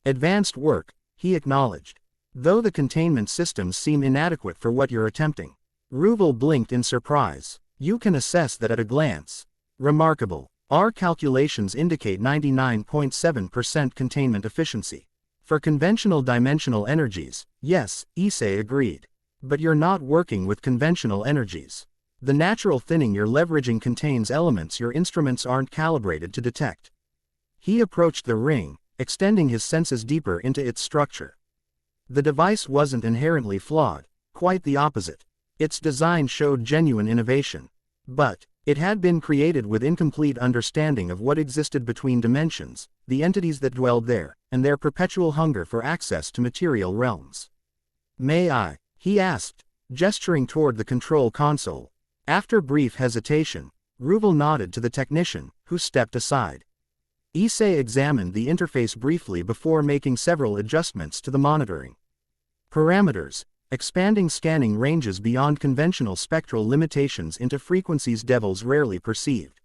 Advanced work, he acknowledged. Though the containment systems seem inadequate for what you're attempting. Ruvel blinked in surprise. You can assess that at a glance. Remarkable. Our calculations indicate 99.7% containment efficiency. For conventional dimensional energies, yes, Issei agreed. But you're not working with conventional energies. The natural thinning you're leveraging contains elements your instruments aren't calibrated to detect. He approached the ring, extending his senses deeper into its structure. The device wasn't inherently flawed, quite the opposite. Its design showed genuine innovation. But, It had been created with incomplete understanding of what existed between dimensions, the entities that dwelled there, and their perpetual hunger for access to material realms. "May I?" he asked, gesturing toward the control console. After brief hesitation, Ruvel nodded to the technician, who stepped aside. Issei examined the interface briefly before making several adjustments to the monitoring parameters, expanding scanning ranges beyond conventional spectral limitations into frequencies devils rarely perceived.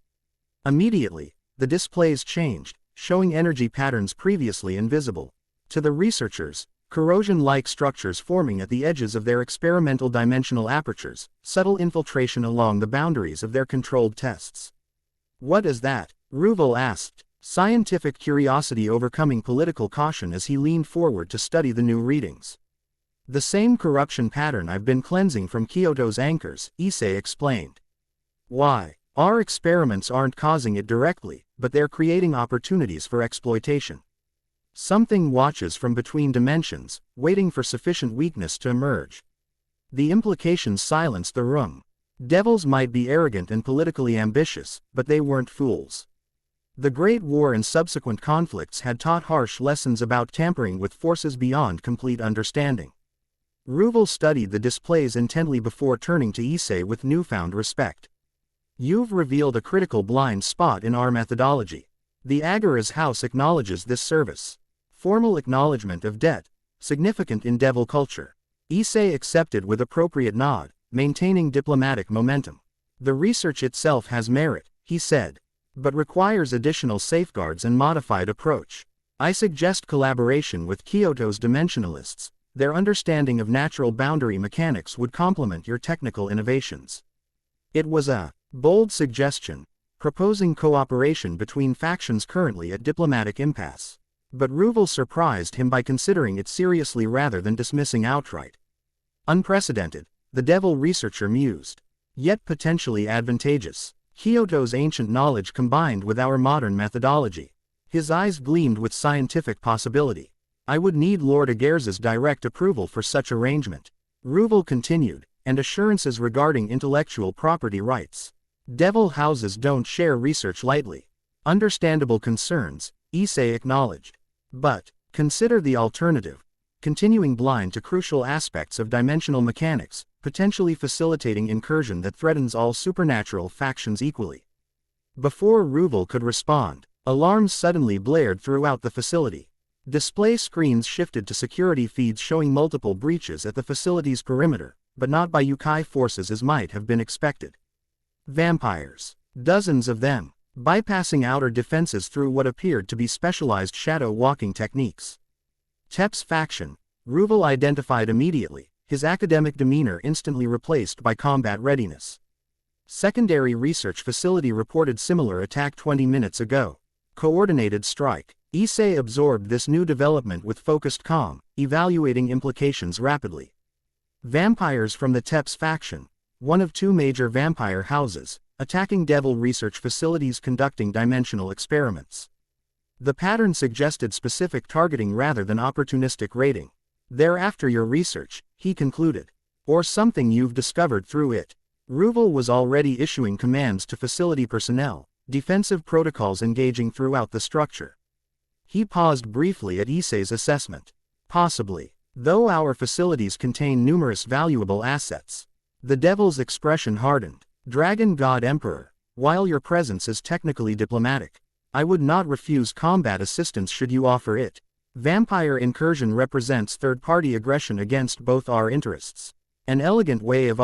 Immediately, the displays changed, showing energy patterns previously invisible. To the researchers, corrosion-like structures forming at the edges of their experimental dimensional apertures, subtle infiltration along the boundaries of their controlled tests. "What is that?" Ruvel asked, scientific curiosity overcoming political caution as he leaned forward to study the new readings. "The same corruption pattern I've been cleansing from Kyoto's anchors," Issei explained. "Why? Our experiments aren't causing it directly, but they're creating opportunities for exploitation. Something watches from between dimensions, waiting for sufficient weakness to emerge." The implications silenced the room. Devils might be arrogant and politically ambitious, but they weren't fools. The Great War and subsequent conflicts had taught harsh lessons about tampering with forces beyond complete understanding. Ruvel studied the displays intently before turning to Issei with newfound respect. "You've revealed a critical blind spot in our methodology. The Agara's house acknowledges this service. Formal acknowledgement of debt, significant in devil culture." Issei accepted with appropriate nod, maintaining diplomatic momentum. "The research itself has merit," he said, "but requires additional safeguards and modified approach. I suggest collaboration with Kyoto's dimensionalists. Their understanding of natural boundary mechanics would complement your technical innovations." It was a bold suggestion, proposing cooperation between factions currently at diplomatic impasse. But Ruvel surprised him by considering it seriously rather than dismissing outright. "Unprecedented," the devil researcher mused. "Yet potentially advantageous. Kyoto's ancient knowledge combined with our modern methodology." His eyes gleamed with scientific possibility. "I would need Lord Agerz's direct approval for such arrangement," Ruvel continued, "and assurances regarding intellectual property rights. Devil houses don't share research lightly." "Understandable concerns," Issei acknowledged. "But, consider the alternative. Continuing blind to crucial aspects of dimensional mechanics, potentially facilitating incursion that threatens all supernatural factions equally." Before Ruvel could respond, alarms suddenly blared throughout the facility. Display screens shifted to security feeds showing multiple breaches at the facility's perimeter, but not by Yukai forces as might have been expected. Vampires. Dozens of them, bypassing outer defenses through what appeared to be specialized shadow-walking techniques. Tep's faction, Ruvel identified immediately, his academic demeanor instantly replaced by combat readiness. Secondary research facility reported similar attack 20 minutes ago. Coordinated strike. Issei absorbed this new development with focused calm, evaluating implications rapidly. Vampires from the Tep's faction, one of two major vampire houses, attacking devil research facilities conducting dimensional experiments. The pattern suggested specific targeting rather than opportunistic raiding. "They're after your research," he concluded. "Or something you've discovered through it." Ruvel was already issuing commands to facility personnel, defensive protocols engaging throughout the structure. He paused briefly at Issei's assessment. "Possibly. Though our facilities contain numerous valuable assets." The devil's expression hardened. "Dragon God Emperor, while your presence is technically diplomatic, I would not refuse combat assistance should you offer it. Vampire incursion represents third-party aggression against both our interests. An elegant way of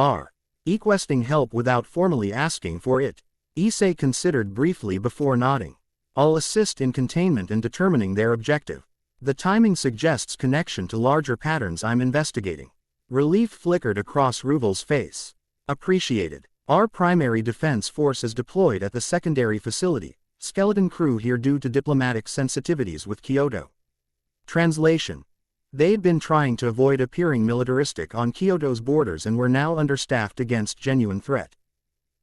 requesting help without formally asking for it." Issei considered briefly before nodding. "I'll assist in containment and determining their objective. The timing suggests connection to larger patterns I'm investigating." Relief flickered across Ruvel's face. "Appreciated. Our primary defense force is deployed at the secondary facility, skeleton crew here due to diplomatic sensitivities with Kyoto." Translation. They'd been trying to avoid appearing militaristic on Kyoto's borders and were now understaffed against genuine threat.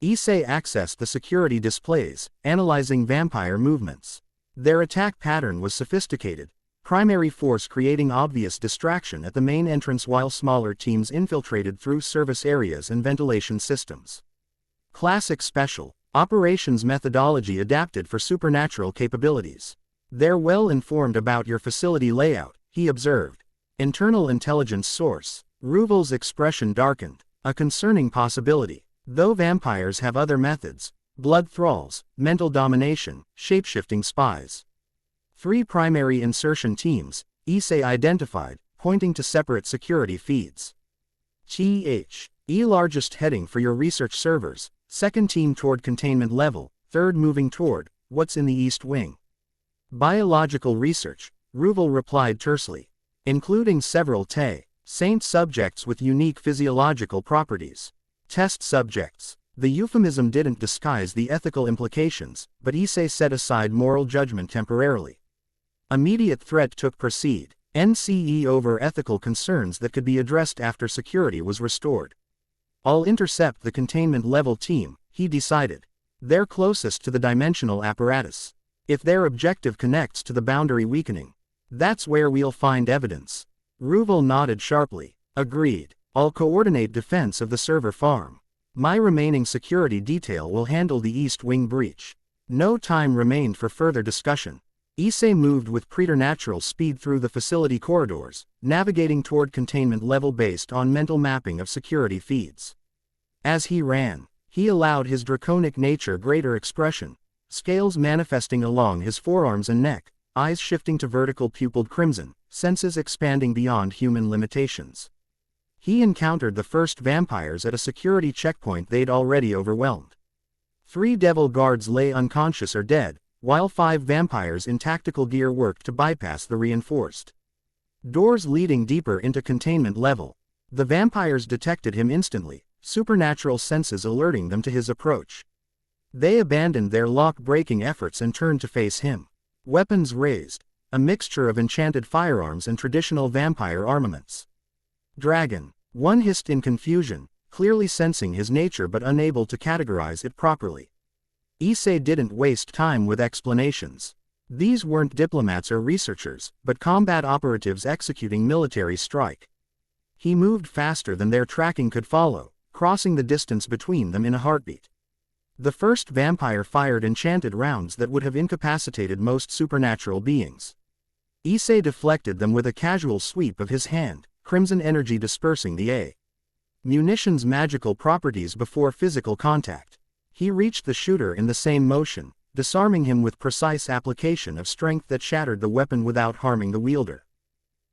Issei accessed the security displays, analyzing vampire movements. Their attack pattern was sophisticated, primary force creating obvious distraction at the main entrance while smaller teams infiltrated through service areas and ventilation systems. "Classic special," Operations methodology adapted for supernatural capabilities. They're well informed about your facility layout, he observed. Internal intelligence source. Ruvel's expression darkened. A concerning possibility. Though vampires have other methods: blood thralls, mental domination, shapeshifting spies. 3 primary insertion teams, Issei identified, pointing to separate security feeds. DxD largest heading for your research servers, 2nd team toward containment level, 3rd moving toward what's in the East Wing. Biological research, Ruvel replied tersely. Including several Saint subjects with unique physiological properties. Test subjects. The euphemism didn't disguise the ethical implications, but Issei set aside moral judgment temporarily. Immediate threat took precede. NCE over ethical concerns that could be addressed after security was restored. I'll intercept the containment level team, he decided. They're closest to the dimensional apparatus. If their objective connects to the boundary weakening, that's where we'll find evidence. Ruvel nodded sharply. Agreed. I'll coordinate defense of the server farm. My remaining security detail will handle the East Wing breach. No time remained for further discussion. Issei moved with preternatural speed through the facility corridors, navigating toward containment level based on mental mapping of security feeds. As he ran, he allowed his draconic nature greater expression, scales manifesting along his forearms and neck, eyes shifting to vertical pupilled crimson, senses expanding beyond human limitations. He encountered the first vampires at a security checkpoint they'd already overwhelmed. 3 devil guards lay unconscious or dead, while 5 vampires in tactical gear worked to bypass the reinforced doors leading deeper into containment level. The vampires detected him instantly, supernatural senses alerting them to his approach. They abandoned their lock-breaking efforts and turned to face him. Weapons raised, a mixture of enchanted firearms and traditional vampire armaments. Dragon. One hissed in confusion, clearly sensing his nature but unable to categorize it properly. Issei didn't waste time with explanations. These weren't diplomats or researchers, but combat operatives executing military strike. He moved faster than their tracking could follow, crossing the distance between them in a heartbeat. The first vampire fired enchanted rounds that would have incapacitated most supernatural beings. Issei deflected them with a casual sweep of his hand, crimson energy dispersing the munition's magical properties before physical contact. He reached the shooter in the same motion, disarming him with precise application of strength that shattered the weapon without harming the wielder.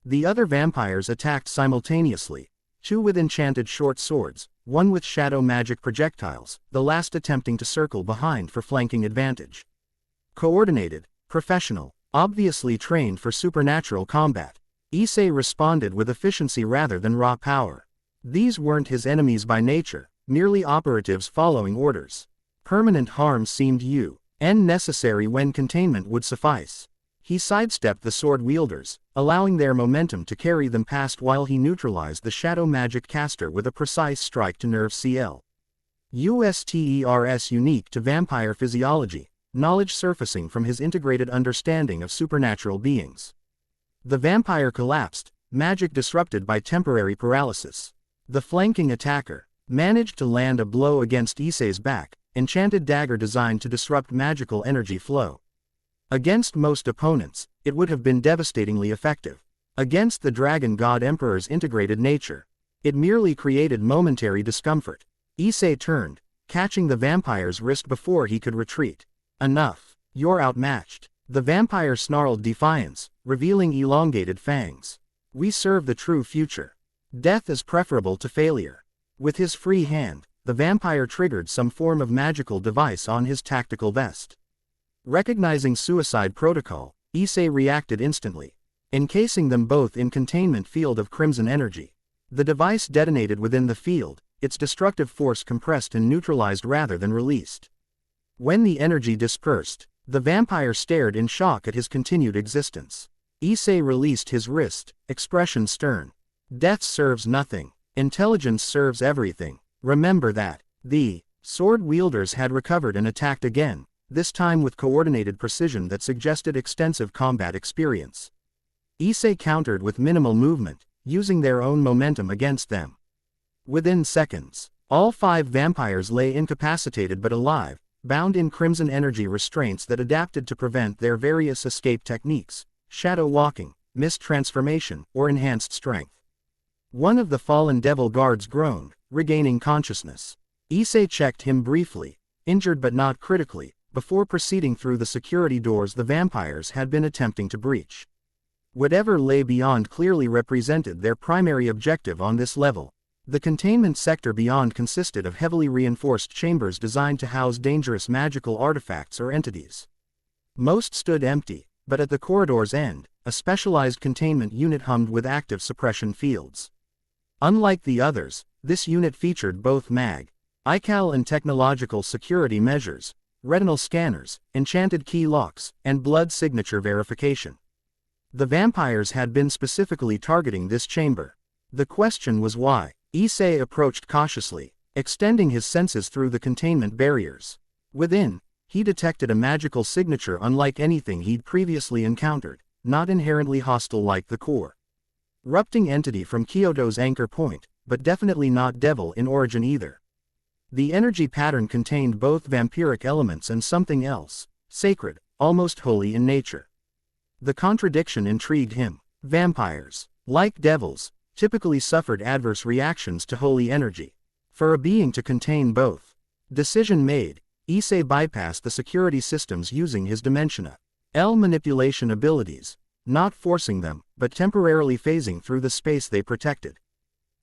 The other vampires attacked simultaneously, 2 with enchanted short swords, 1 with shadow magic projectiles, the last attempting to circle behind for flanking advantage. Coordinated, professional, obviously trained for supernatural combat, Issei responded with efficiency rather than raw power. These weren't his enemies by nature, merely operatives following orders. Permanent harm seemed necessary when containment would suffice. He sidestepped the sword wielders, allowing their momentum to carry them past while he neutralized the shadow magic caster with a precise strike to nerve CL. USTERS unique to vampire physiology, knowledge surfacing from his integrated understanding of supernatural beings. The vampire collapsed, magic disrupted by temporary paralysis. The flanking attacker managed to land a blow against Issei's back, enchanted dagger designed to disrupt magical energy flow. Against most opponents, it would have been devastatingly effective. Against the Dragon God Emperor's integrated nature, it merely created momentary discomfort. Issei turned, catching the vampire's wrist before he could retreat. Enough. You're outmatched. The vampire snarled defiance, revealing elongated fangs. We serve the true future. Death is preferable to failure. With his free hand, the vampire triggered some form of magical device on his tactical vest. Recognizing suicide protocol, Issei reacted instantly, encasing them both in containment field of crimson energy. The device detonated within the field, its destructive force compressed and neutralized rather than released. When the energy dispersed, the vampire stared in shock at his continued existence. Issei released his wrist, expression stern. Death serves nothing. Intelligence serves everything. Remember that. The sword wielders had recovered and attacked again, this time with coordinated precision that suggested extensive combat experience. Issei countered with minimal movement, using their own momentum against them. Within seconds, all 5 vampires lay incapacitated but alive, bound in crimson energy restraints that adapted to prevent their various escape techniques, shadow walking, mist transformation, or enhanced strength. One of the fallen devil guards groaned, regaining consciousness. Issei checked him briefly, injured but not critically, before proceeding through the security doors the vampires had been attempting to breach. Whatever lay beyond clearly represented their primary objective on this level. The containment sector beyond consisted of heavily reinforced chambers designed to house dangerous magical artifacts or entities. Most stood empty, but at the corridor's end, a specialized containment unit hummed with active suppression fields. Unlike the others, this unit featured both ICAL and technological security measures, retinal scanners, enchanted key locks, and blood signature verification. The vampires had been specifically targeting this chamber. The question was why. Issei approached cautiously, extending his senses through the containment barriers. Within, he detected a magical signature unlike anything he'd previously encountered, not inherently hostile like the core. Rupting entity from Kyoto's anchor point, but definitely not devil in origin either. The energy pattern contained both vampiric elements and something else, sacred, almost holy in nature. The contradiction intrigued him. Vampires, like devils, typically suffered adverse reactions to holy energy. For a being to contain both. Decision made, Issei bypassed the security systems using his Dimensiona L manipulation abilities, not forcing them, but temporarily phasing through the space they protected.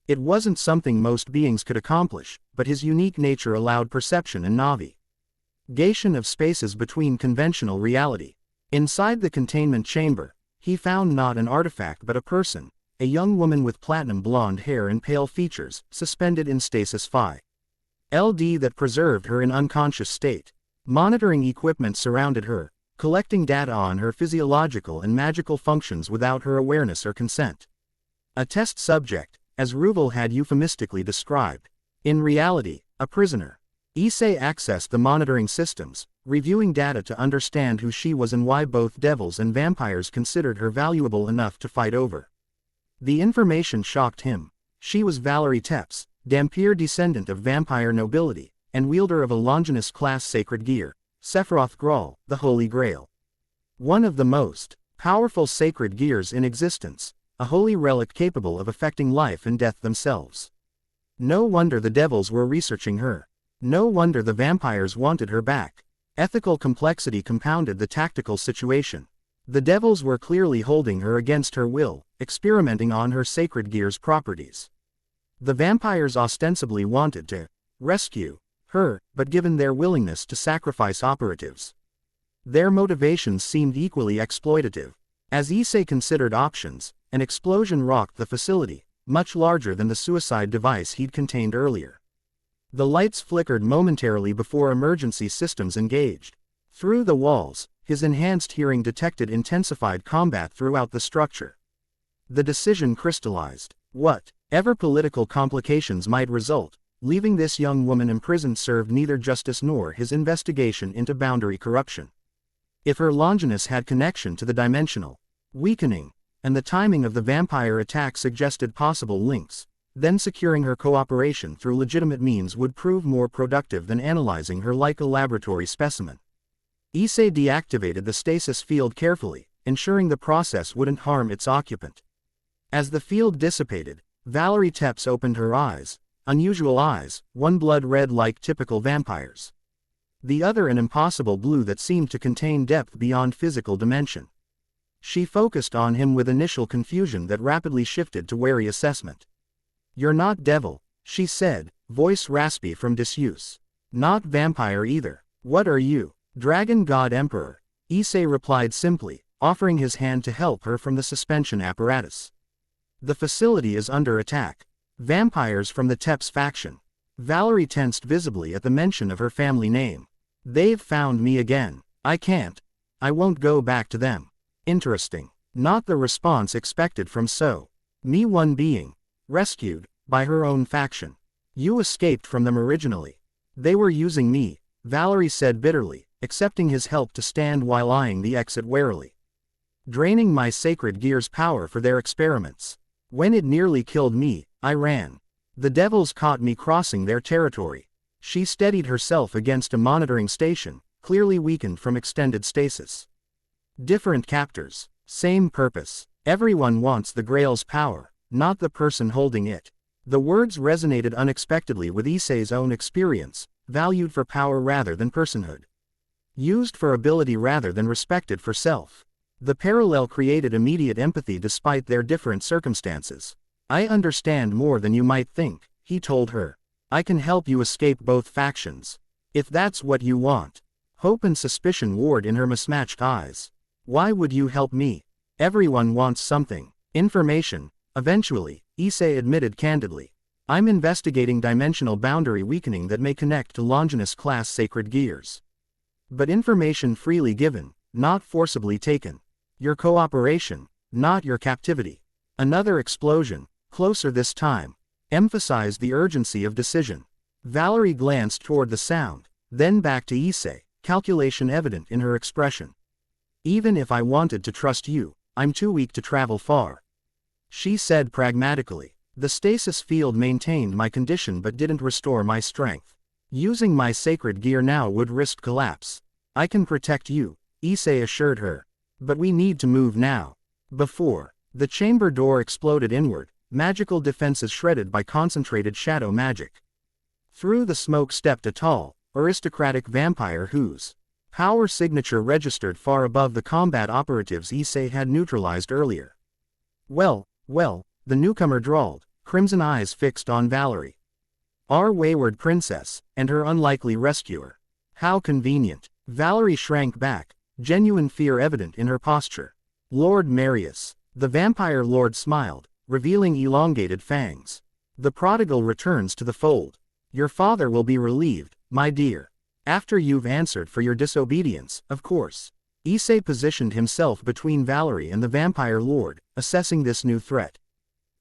It wasn't something most beings could accomplish, but his unique nature allowed perception and navigation of spaces between conventional reality. Inside the containment chamber, he found not an artifact but a person, a young woman with platinum blonde hair and pale features, suspended in stasis phi. LD that preserved her in unconscious state. Monitoring equipment surrounded her, collecting data on her physiological and magical functions without her awareness or consent. A test subject, as Ruvel had euphemistically described. In reality, a prisoner. Issei accessed the monitoring systems, reviewing data to understand who she was and why both devils and vampires considered her valuable enough to fight over. The information shocked him. She was Valerie Tepes, Dhampir descendant of vampire nobility, and wielder of a Longinus-class sacred gear, Sephiroth Graal, the Holy Grail. One of the most powerful sacred gears in existence, a holy relic capable of affecting life and death themselves. No wonder the devils were researching her. No wonder the vampires wanted her back. Ethical complexity compounded the tactical situation. The devils were clearly holding her against her will, experimenting on her sacred gear's properties. The vampires ostensibly wanted to rescue her, but given their willingness to sacrifice operatives, their motivations seemed equally exploitative. As Issei considered options, an explosion rocked the facility, much larger than the suicide device he'd contained earlier. The lights flickered momentarily before emergency systems engaged. Through the walls, his enhanced hearing detected intensified combat throughout the structure. The decision crystallized. Whatever political complications might result, leaving this young woman imprisoned served neither justice nor his investigation into boundary corruption. If her Longinus had connection to the dimensional weakening, and the timing of the vampire attack suggested possible links, then securing her cooperation through legitimate means would prove more productive than analyzing her like a laboratory specimen. Issei deactivated the stasis field carefully, ensuring the process wouldn't harm its occupant. As the field dissipated, Valerie Tepes opened her eyes, unusual eyes, one blood red like typical vampires. The other an impossible blue that seemed to contain depth beyond physical dimension. She focused on him with initial confusion that rapidly shifted to wary assessment. "You're not devil," she said, voice raspy from disuse. "Not vampire either. What are you?" "Dragon God Emperor," Issei replied simply, offering his hand to help her from the suspension apparatus. "The facility is under attack. Vampires from the Tepes faction." Valerie tensed visibly at the mention of her family name. "They've found me again. I won't go back to them." Interesting. Not the response expected from me one being rescued by her own faction. "You escaped from them originally. They were using me," Valerie said bitterly, accepting his help to stand while eyeing the exit warily. "Draining my sacred gear's power for their experiments. When it nearly killed me, I ran. The devils caught me crossing their territory. She steadied herself against a monitoring station, clearly weakened from extended stasis. Different captors, same purpose. Everyone wants the Grail's power, not the person holding it. The words resonated unexpectedly with Issei's own experience, valued for power rather than personhood. Used for ability rather than respected for self. The parallel created immediate empathy despite their different circumstances. I understand more than you might think, he told her. I can help you escape both factions. If that's what you want. Hope and suspicion warred in her mismatched eyes. Why would you help me? Everyone wants something. Information. Eventually, Issei admitted candidly. I'm investigating dimensional boundary weakening that may connect to Longinus-class sacred gears. But information freely given, not forcibly taken. Your cooperation, not your captivity. Another explosion, closer this time, emphasized the urgency of decision. Valerie glanced toward the sound, then back to Issei, calculation evident in her expression. Even if I wanted to trust you, I'm too weak to travel far. She said pragmatically. The stasis field maintained my condition but didn't restore my strength. Using my sacred gear now would risk collapse. I can protect you, Issei assured her. But we need to move now. Before, the chamber door exploded inward, magical defenses shredded by concentrated shadow magic. Through the smoke stepped a tall, aristocratic vampire whose power signature registered far above the combat operatives Issei had neutralized earlier. Well, the newcomer drawled, crimson eyes fixed on Valerie. Our wayward princess, and her unlikely rescuer. How convenient. Valerie shrank back, genuine fear evident in her posture. Lord Marius. The vampire lord smiled, revealing elongated fangs. The prodigal returns to the fold. Your father will be relieved, my dear. After you've answered for your disobedience, of course. Issei positioned himself between Valerie and the vampire lord, assessing this new threat.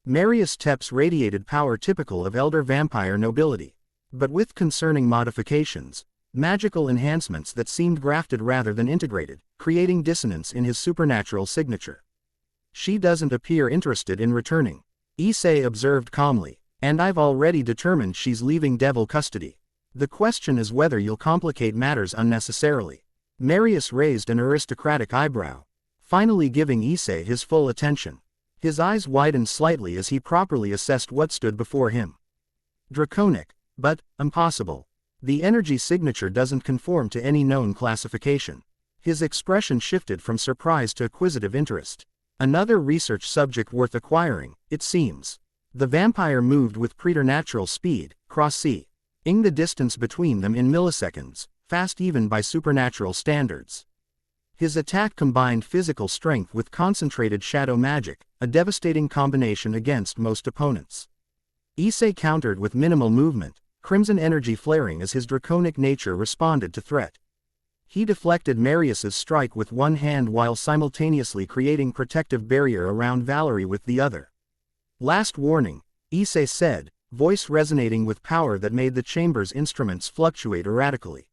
Marius Tepes radiated power typical of elder vampire nobility, but with concerning modifications, magical enhancements that seemed grafted rather than integrated, creating dissonance in his supernatural signature. She doesn't appear interested in returning, Issei observed calmly, and I've already determined she's leaving devil custody. The question is whether you'll complicate matters unnecessarily. Marius raised an aristocratic eyebrow, finally giving Issei his full attention. His eyes widened slightly as he properly assessed what stood before him. Draconic, but impossible. The energy signature doesn't conform to any known classification. His expression shifted from surprise to acquisitive interest. Another research subject worth acquiring, it seems. The vampire moved with preternatural speed, crossing the distance between them in milliseconds, fast even by supernatural standards. His attack combined physical strength with concentrated shadow magic, a devastating combination against most opponents. Issei countered with minimal movement, crimson energy flaring as his draconic nature responded to threat. He deflected Marius's strike with one hand while simultaneously creating protective barrier around Valerie with the other. Last warning, Issei said, voice resonating with power that made the chamber's instruments fluctuate erratically.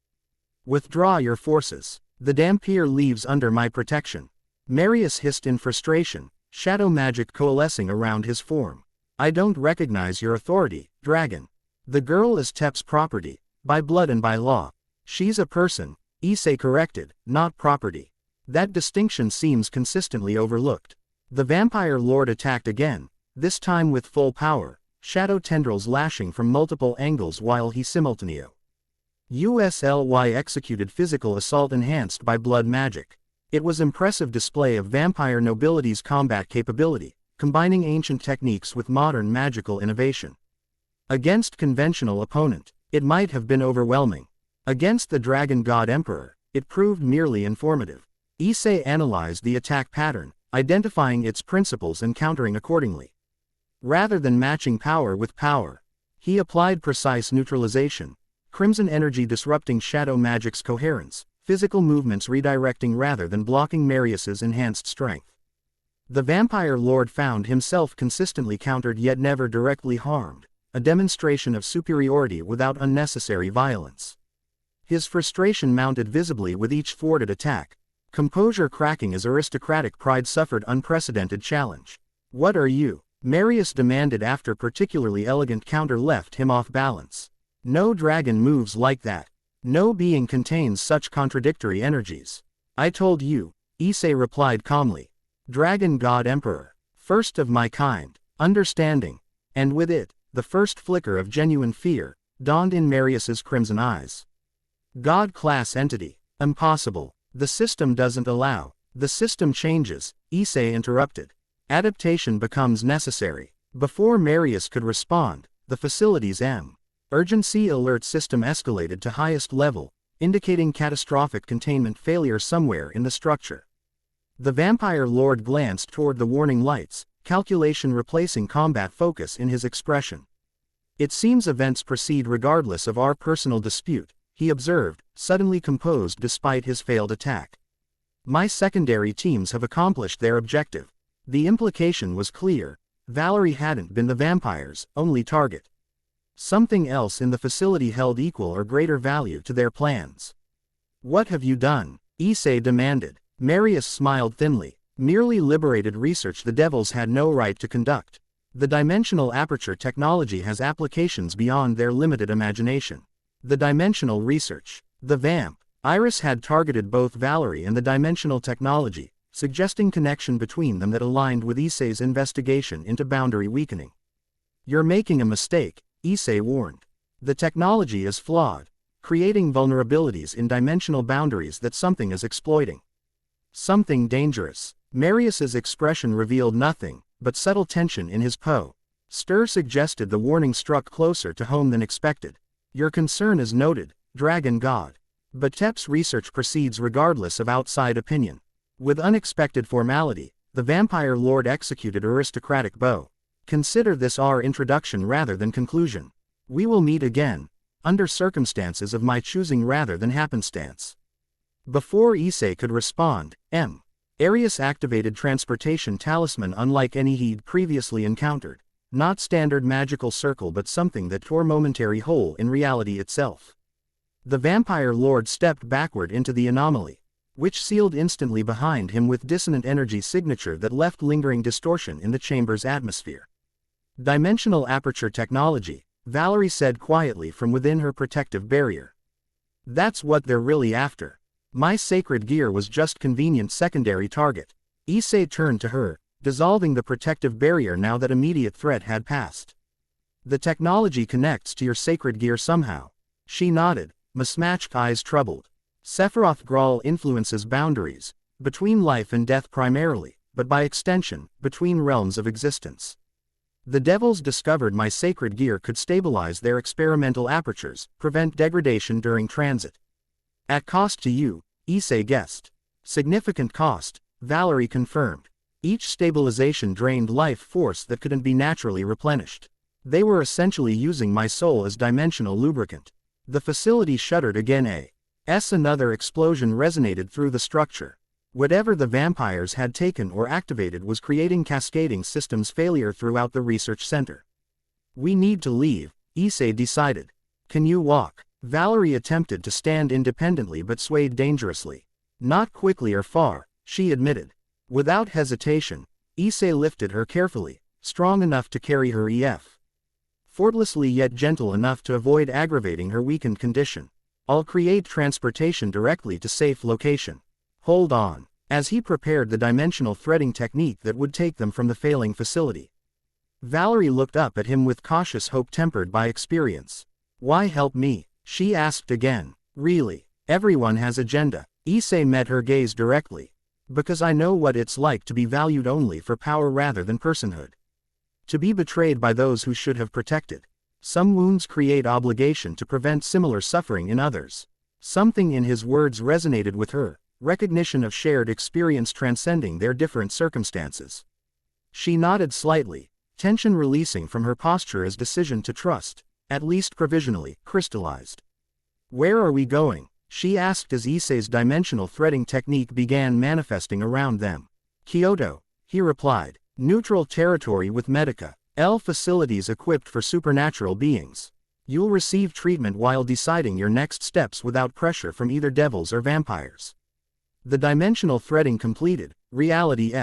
Withdraw your forces. The Dampier leaves under my protection. Marius hissed in frustration, shadow magic coalescing around his form. I don't recognize your authority, dragon. The girl is Tep's property, by blood and by law. She's a person, Issei corrected, not property. That distinction seems consistently overlooked. The vampire lord attacked again, this time with full power, shadow tendrils lashing from multiple angles while he simultaneously executed physical assault enhanced by blood magic. It was impressive display of vampire nobility's combat capability, combining ancient techniques with modern magical innovation. Against conventional opponent, it might have been overwhelming. Against the Dragon God Emperor, it proved merely informative. Issei analyzed the attack pattern, identifying its principles and countering accordingly. Rather than matching power with power, he applied precise neutralization, crimson energy disrupting shadow magic's coherence, physical movements redirecting rather than blocking Marius's enhanced strength. The vampire lord found himself consistently countered yet never directly harmed, a demonstration of superiority without unnecessary violence. His frustration mounted visibly with each thwarted attack, composure cracking as aristocratic pride suffered unprecedented challenge. What are you? Marius demanded after particularly elegant counter left him off balance. No dragon moves like that. No being contains such contradictory energies. I told you, Issei replied calmly. Dragon God Emperor. First of my kind. Understanding. And with it, the first flicker of genuine fear, dawned in Marius's crimson eyes. God-class entity. Impossible. The system doesn't allow. The system changes, Issei interrupted. Adaptation becomes necessary. Before Marius could respond, the facility's urgency alert system escalated to highest level, indicating catastrophic containment failure somewhere in the structure. The vampire lord glanced toward the warning lights, calculation replacing combat focus in his expression. It seems events proceed regardless of our personal dispute, he observed, suddenly composed despite his failed attack. My secondary teams have accomplished their objective. The implication was clear. Valerie hadn't been the vampire's only target. Something else in the facility held equal or greater value to their plans. What have you done? Issei demanded. Marius smiled thinly. Merely liberated research the devils had no right to conduct. The dimensional aperture technology has applications beyond their limited imagination. The dimensional research. The vamp. Iris had targeted both Valerie and the dimensional technology, suggesting connection between them that aligned with Issei's investigation into boundary weakening. You're making a mistake, Issei warned. The technology is flawed, creating vulnerabilities in dimensional boundaries that something is exploiting. Something dangerous. Marius's expression revealed nothing, but subtle tension in his posture suggested the warning struck closer to home than expected. Your concern is noted, Dragon God. But Tep's research proceeds regardless of outside opinion. With unexpected formality, the vampire lord executed aristocratic bow. Consider this our introduction rather than conclusion. We will meet again, under circumstances of my choosing rather than happenstance. Before Issei could respond, Arius activated transportation talisman unlike any he'd previously encountered. Not standard magical circle but something that tore momentary hole in reality itself. The vampire lord stepped backward into the anomaly, which sealed instantly behind him with dissonant energy signature that left lingering distortion in the chamber's atmosphere. Dimensional aperture technology, Valerie said quietly from within her protective barrier. That's what they're really after. My sacred gear was just convenient secondary target. Issei turned to her, dissolving the protective barrier now that immediate threat had passed. The technology connects to your sacred gear somehow. She nodded, mismatched eyes troubled. Sephiroth Graal influences boundaries, between life and death primarily, but by extension, between realms of existence. The devils discovered my sacred gear could stabilize their experimental apertures, prevent degradation during transit. At cost to you, Issei guessed. Significant cost, Valerie confirmed. Each stabilization drained life force that couldn't be naturally replenished. They were essentially using my soul as dimensional lubricant. The facility shuddered again. Another explosion resonated through the structure. Whatever the vampires had taken or activated was creating cascading systems failure throughout the research center. We need to leave, Issei decided. Can you walk? Valerie attempted to stand independently but swayed dangerously. Not quickly or far, she admitted. Without hesitation, Issei lifted her carefully, strong enough to carry her effortlessly yet gentle enough to avoid aggravating her weakened condition. I'll create transportation directly to safe location. Hold on. As he prepared the dimensional threading technique that would take them from the failing facility. Valerie looked up at him with cautious hope tempered by experience. Why help me? She asked again. Really? Everyone has agenda. Issei met her gaze directly. Because I know what it's like to be valued only for power rather than personhood. To be betrayed by those who should have protected. Some wounds create obligation to prevent similar suffering in others. Something in his words resonated with her, recognition of shared experience transcending their different circumstances. She nodded slightly, tension releasing from her posture as decision to trust, at least provisionally, crystallized. Where are we going? She asked as Issei's dimensional threading technique began manifesting around them. Kyoto, he replied. Neutral territory with Medica, facilities equipped for supernatural beings. You'll receive treatment while deciding your next steps without pressure from either devils or vampires. The dimensional threading completed, reality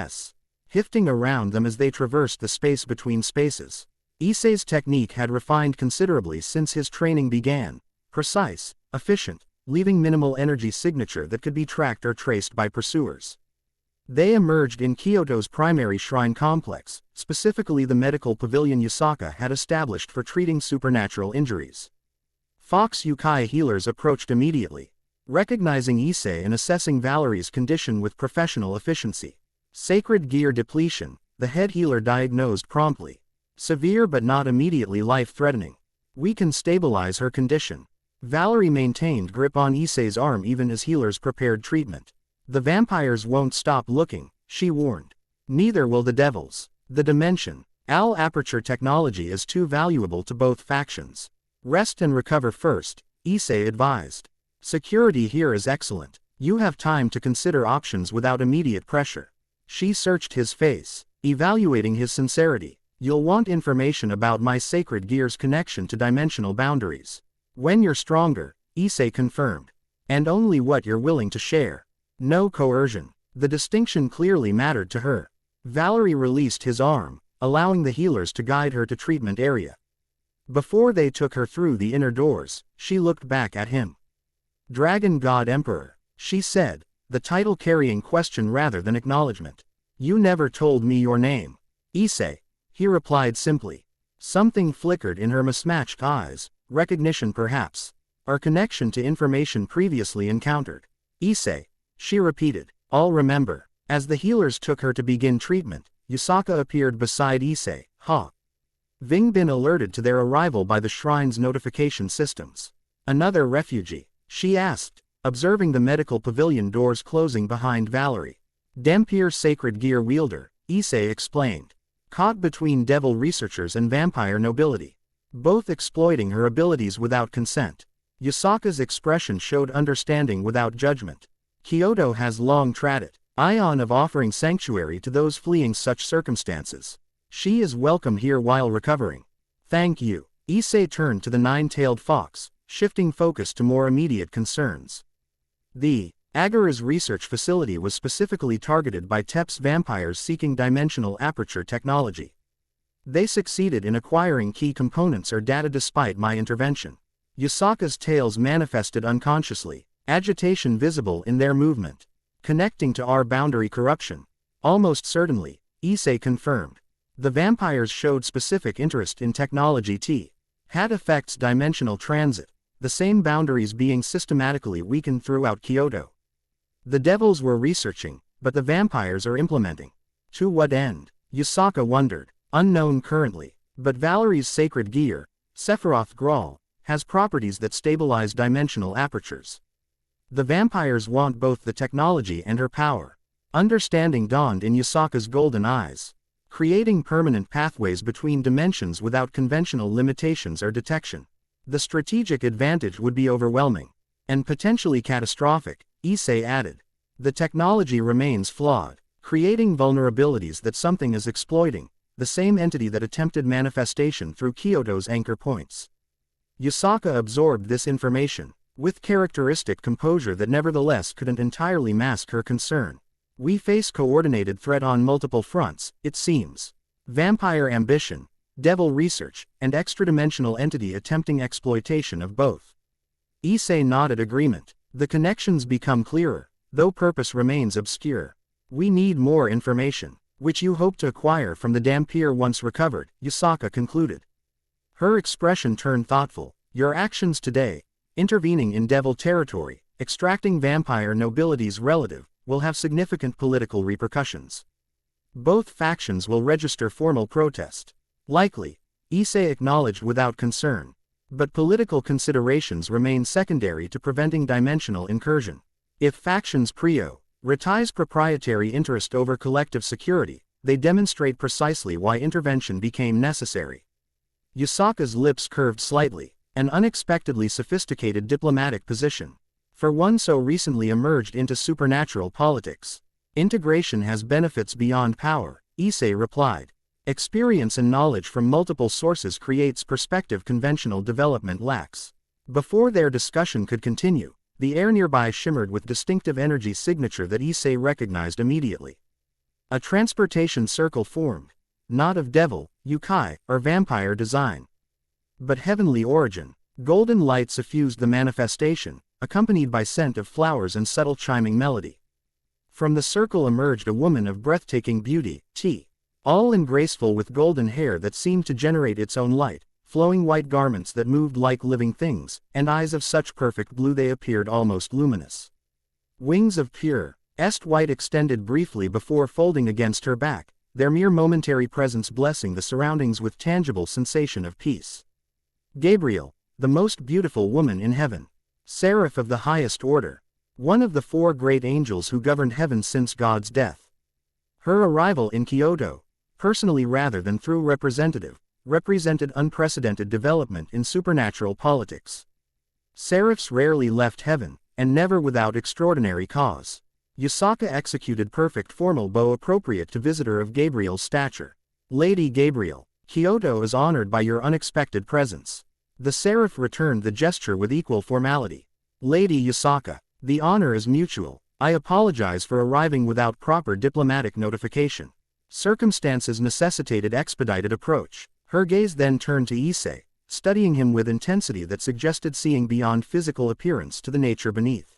shifting around them as they traversed the space between spaces. Issei's technique had refined considerably since his training began. Precise, efficient, leaving minimal energy signature that could be tracked or traced by pursuers. They emerged in Kyoto's primary shrine complex, specifically the medical pavilion Yusaka had established for treating supernatural injuries. Fox Yukai healers approached immediately, recognizing Issei and assessing Valerie's condition with professional efficiency. Sacred gear depletion, the head healer diagnosed promptly. Severe but not immediately life-threatening. We can stabilize her condition. Valerie maintained grip on Issei's arm even as healers prepared treatment. The vampires won't stop looking, she warned. Neither will the devils. The dimension, Al aperture technology is too valuable to both factions. Rest and recover first, Issei advised. Security here is excellent. You have time to consider options without immediate pressure. She searched his face, evaluating his sincerity. You'll want information about my sacred gear's connection to dimensional boundaries. When you're stronger, Issei confirmed. And only what you're willing to share. No coercion. The distinction clearly mattered to her. Valerie released his arm, allowing the healers to guide her to treatment area. Before they took her through the inner doors, she looked back at him. Dragon God Emperor, she said, the title carrying question rather than acknowledgement. You never told me your name. Issei, he replied simply. Something flickered in her mismatched eyes, recognition perhaps. Our connection to information previously encountered. Issei, she repeated, I'll remember. As the healers took her to begin treatment, Yusaka appeared beside Issei. Having been alerted to their arrival by the shrine's notification systems. Another refugee? She asked, observing the medical pavilion doors closing behind Valerie. Dampier sacred gear wielder, Issei explained. Caught between devil researchers and vampire nobility. Both exploiting her abilities without consent. Yusaka's expression showed understanding without judgment. Kyoto has long traded ion of offering sanctuary to those fleeing such circumstances. She is welcome here while recovering. Thank you. Issei turned to the nine-tailed fox, shifting focus to more immediate concerns. The Agara's research facility was specifically targeted by TEP's vampires seeking dimensional aperture technology. They succeeded in acquiring key components or data despite my intervention. Yusaka's tails manifested unconsciously, agitation visible in their movement. Connecting to our boundary corruption. Almost certainly, Issei confirmed. The vampires showed specific interest in technology had affects dimensional transit, the same boundaries being systematically weakened throughout Kyoto. The devils were researching, but the vampires are implementing. To what end? Yusaka wondered. Unknown currently, but Valerie's sacred gear, Sephiroth Graal, has properties that stabilize dimensional apertures. The vampires want both the technology and her power. Understanding dawned in Yusaka's golden eyes. Creating permanent pathways between dimensions without conventional limitations or detection. The strategic advantage would be overwhelming. And potentially catastrophic, Issei added. The technology remains flawed, creating vulnerabilities that something is exploiting, the same entity that attempted manifestation through Kyoto's anchor points. Yusaka absorbed this information, with characteristic composure that nevertheless couldn't entirely mask her concern. We face coordinated threat on multiple fronts, it seems. Vampire ambition, devil research, and extra-dimensional entity attempting exploitation of both. Issei nodded agreement. The connections become clearer, though purpose remains obscure. We need more information, which you hope to acquire from the Dampier once recovered, Yusaka concluded. Her expression turned thoughtful. Your actions today, intervening in devil territory, extracting vampire nobility's relative, will have significant political repercussions. Both factions will register formal protest. Likely, Issei acknowledged without concern. But political considerations remain secondary to preventing dimensional incursion. If factions prioritize proprietary interest over collective security, they demonstrate precisely why intervention became necessary. Yusaka's lips curved slightly, an unexpectedly sophisticated diplomatic position. For one so recently emerged into supernatural politics. Integration has benefits beyond power, Issei replied. Experience and knowledge from multiple sources creates perspective conventional development lacks. Before their discussion could continue, the air nearby shimmered with distinctive energy signature that Issei recognized immediately. A transportation circle formed. not of devil, yukai, or vampire design, but heavenly origin. Golden light suffused the manifestation, accompanied by scent of flowers and subtle chiming melody. From the circle emerged a woman of breathtaking beauty, all in graceful with golden hair that seemed to generate its own light, flowing white garments that moved like living things, and eyes of such perfect blue they appeared almost luminous. Wings of pure, white extended briefly before folding against her back, their mere momentary presence blessing the surroundings with tangible sensation of peace. Gabriel, the most beautiful woman in heaven. Seraph of the highest order. One of the 4 great angels who governed heaven since God's death. Her arrival in Kyoto, personally rather than through represented unprecedented development in supernatural politics. Seraphs rarely left heaven, and never without extraordinary cause. Yusaka executed perfect formal bow appropriate to visitor of Gabriel's stature. Lady Gabriel, Kyoto is honored by your unexpected presence. The seraph returned the gesture with equal formality. Lady Yusaka, the honor is mutual. I apologize for arriving without proper diplomatic notification. Circumstances necessitated expedited approach. Her gaze then turned to Issei, studying him with intensity that suggested seeing beyond physical appearance to the nature beneath.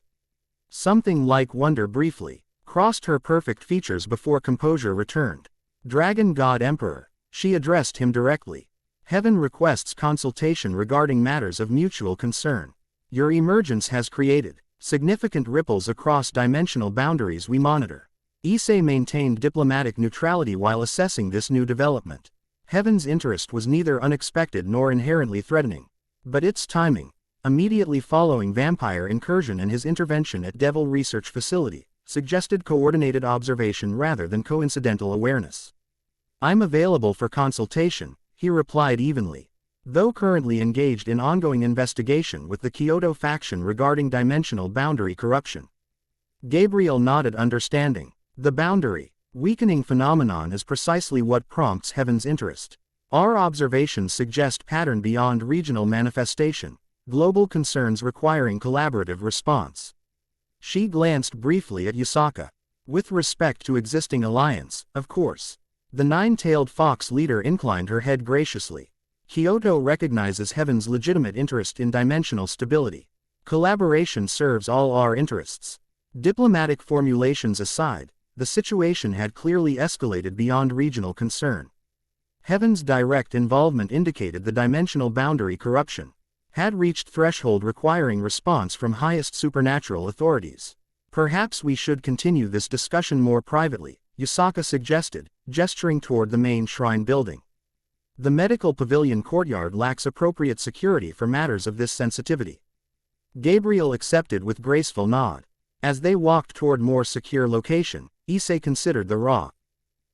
Something like wonder briefly crossed her perfect features before composure returned. Dragon God Emperor, she addressed him directly. Heaven requests consultation regarding matters of mutual concern. Your emergence has created significant ripples across dimensional boundaries we monitor. Issei maintained diplomatic neutrality while assessing this new development. Heaven's interest was neither unexpected nor inherently threatening, but its timing, immediately following vampire incursion and his intervention at Devil Research Facility, suggested coordinated observation rather than coincidental awareness. I'm available for consultation, he replied evenly. Though currently engaged in ongoing investigation with the Kyoto faction regarding dimensional boundary corruption. Gabriel nodded understanding. The boundary weakening phenomenon is precisely what prompts Heaven's interest. Our observations suggest pattern beyond regional manifestation, global concerns requiring collaborative response. She glanced briefly at Yusaka. With respect to existing alliance, of course. The 9-tailed fox leader inclined her head graciously. Kyoto recognizes Heaven's legitimate interest in dimensional stability. Collaboration serves all our interests. Diplomatic formulations aside, the situation had clearly escalated beyond regional concern. Heaven's direct involvement indicated the dimensional boundary corruption had reached threshold requiring response from highest supernatural authorities. Perhaps we should continue this discussion more privately, Yusaka suggested, gesturing toward the main shrine building. The medical pavilion courtyard lacks appropriate security for matters of this sensitivity. Gabriel accepted with graceful nod. As they walked toward more secure location, Issei considered the raw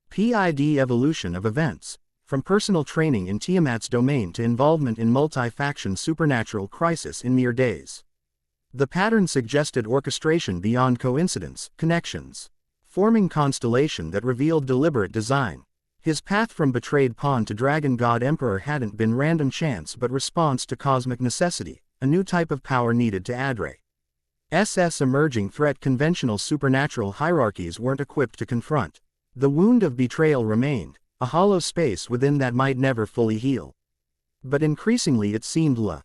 PID evolution of events, from personal training in Tiamat's domain to involvement in multi-faction supernatural crisis in mere days. The pattern suggested orchestration beyond coincidence, connections, forming constellation that revealed deliberate design. His path from betrayed pawn to Dragon God Emperor hadn't been random chance but response to cosmic necessity, a new type of power needed to address emerging threat conventional supernatural hierarchies weren't equipped to confront. The wound of betrayal remained, a hollow space within that might never fully heal. But increasingly it seemed the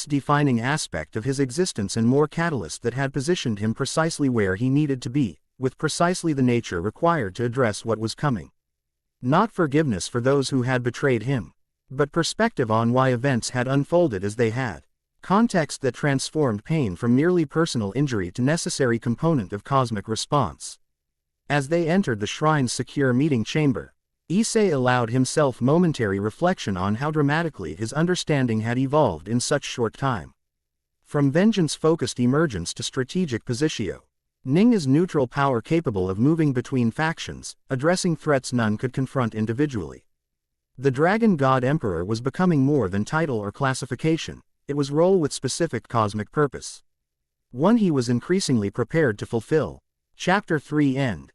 defining aspect of his existence and more catalyst that had positioned him precisely where he needed to be, with precisely the nature required to address what was coming. Not forgiveness for those who had betrayed him, but perspective on why events had unfolded as they had. Context that transformed pain from merely personal injury to necessary component of cosmic response. As they entered the shrine's secure meeting chamber, Issei allowed himself momentary reflection on how dramatically his understanding had evolved in such short time. From vengeance-focused emergence to strategic positio. Ning's neutral power capable of moving between factions, addressing threats none could confront individually. The Dragon God Emperor was becoming more than title or classification, it was role with specific cosmic purpose. One he was increasingly prepared to fulfill. Chapter 3 End.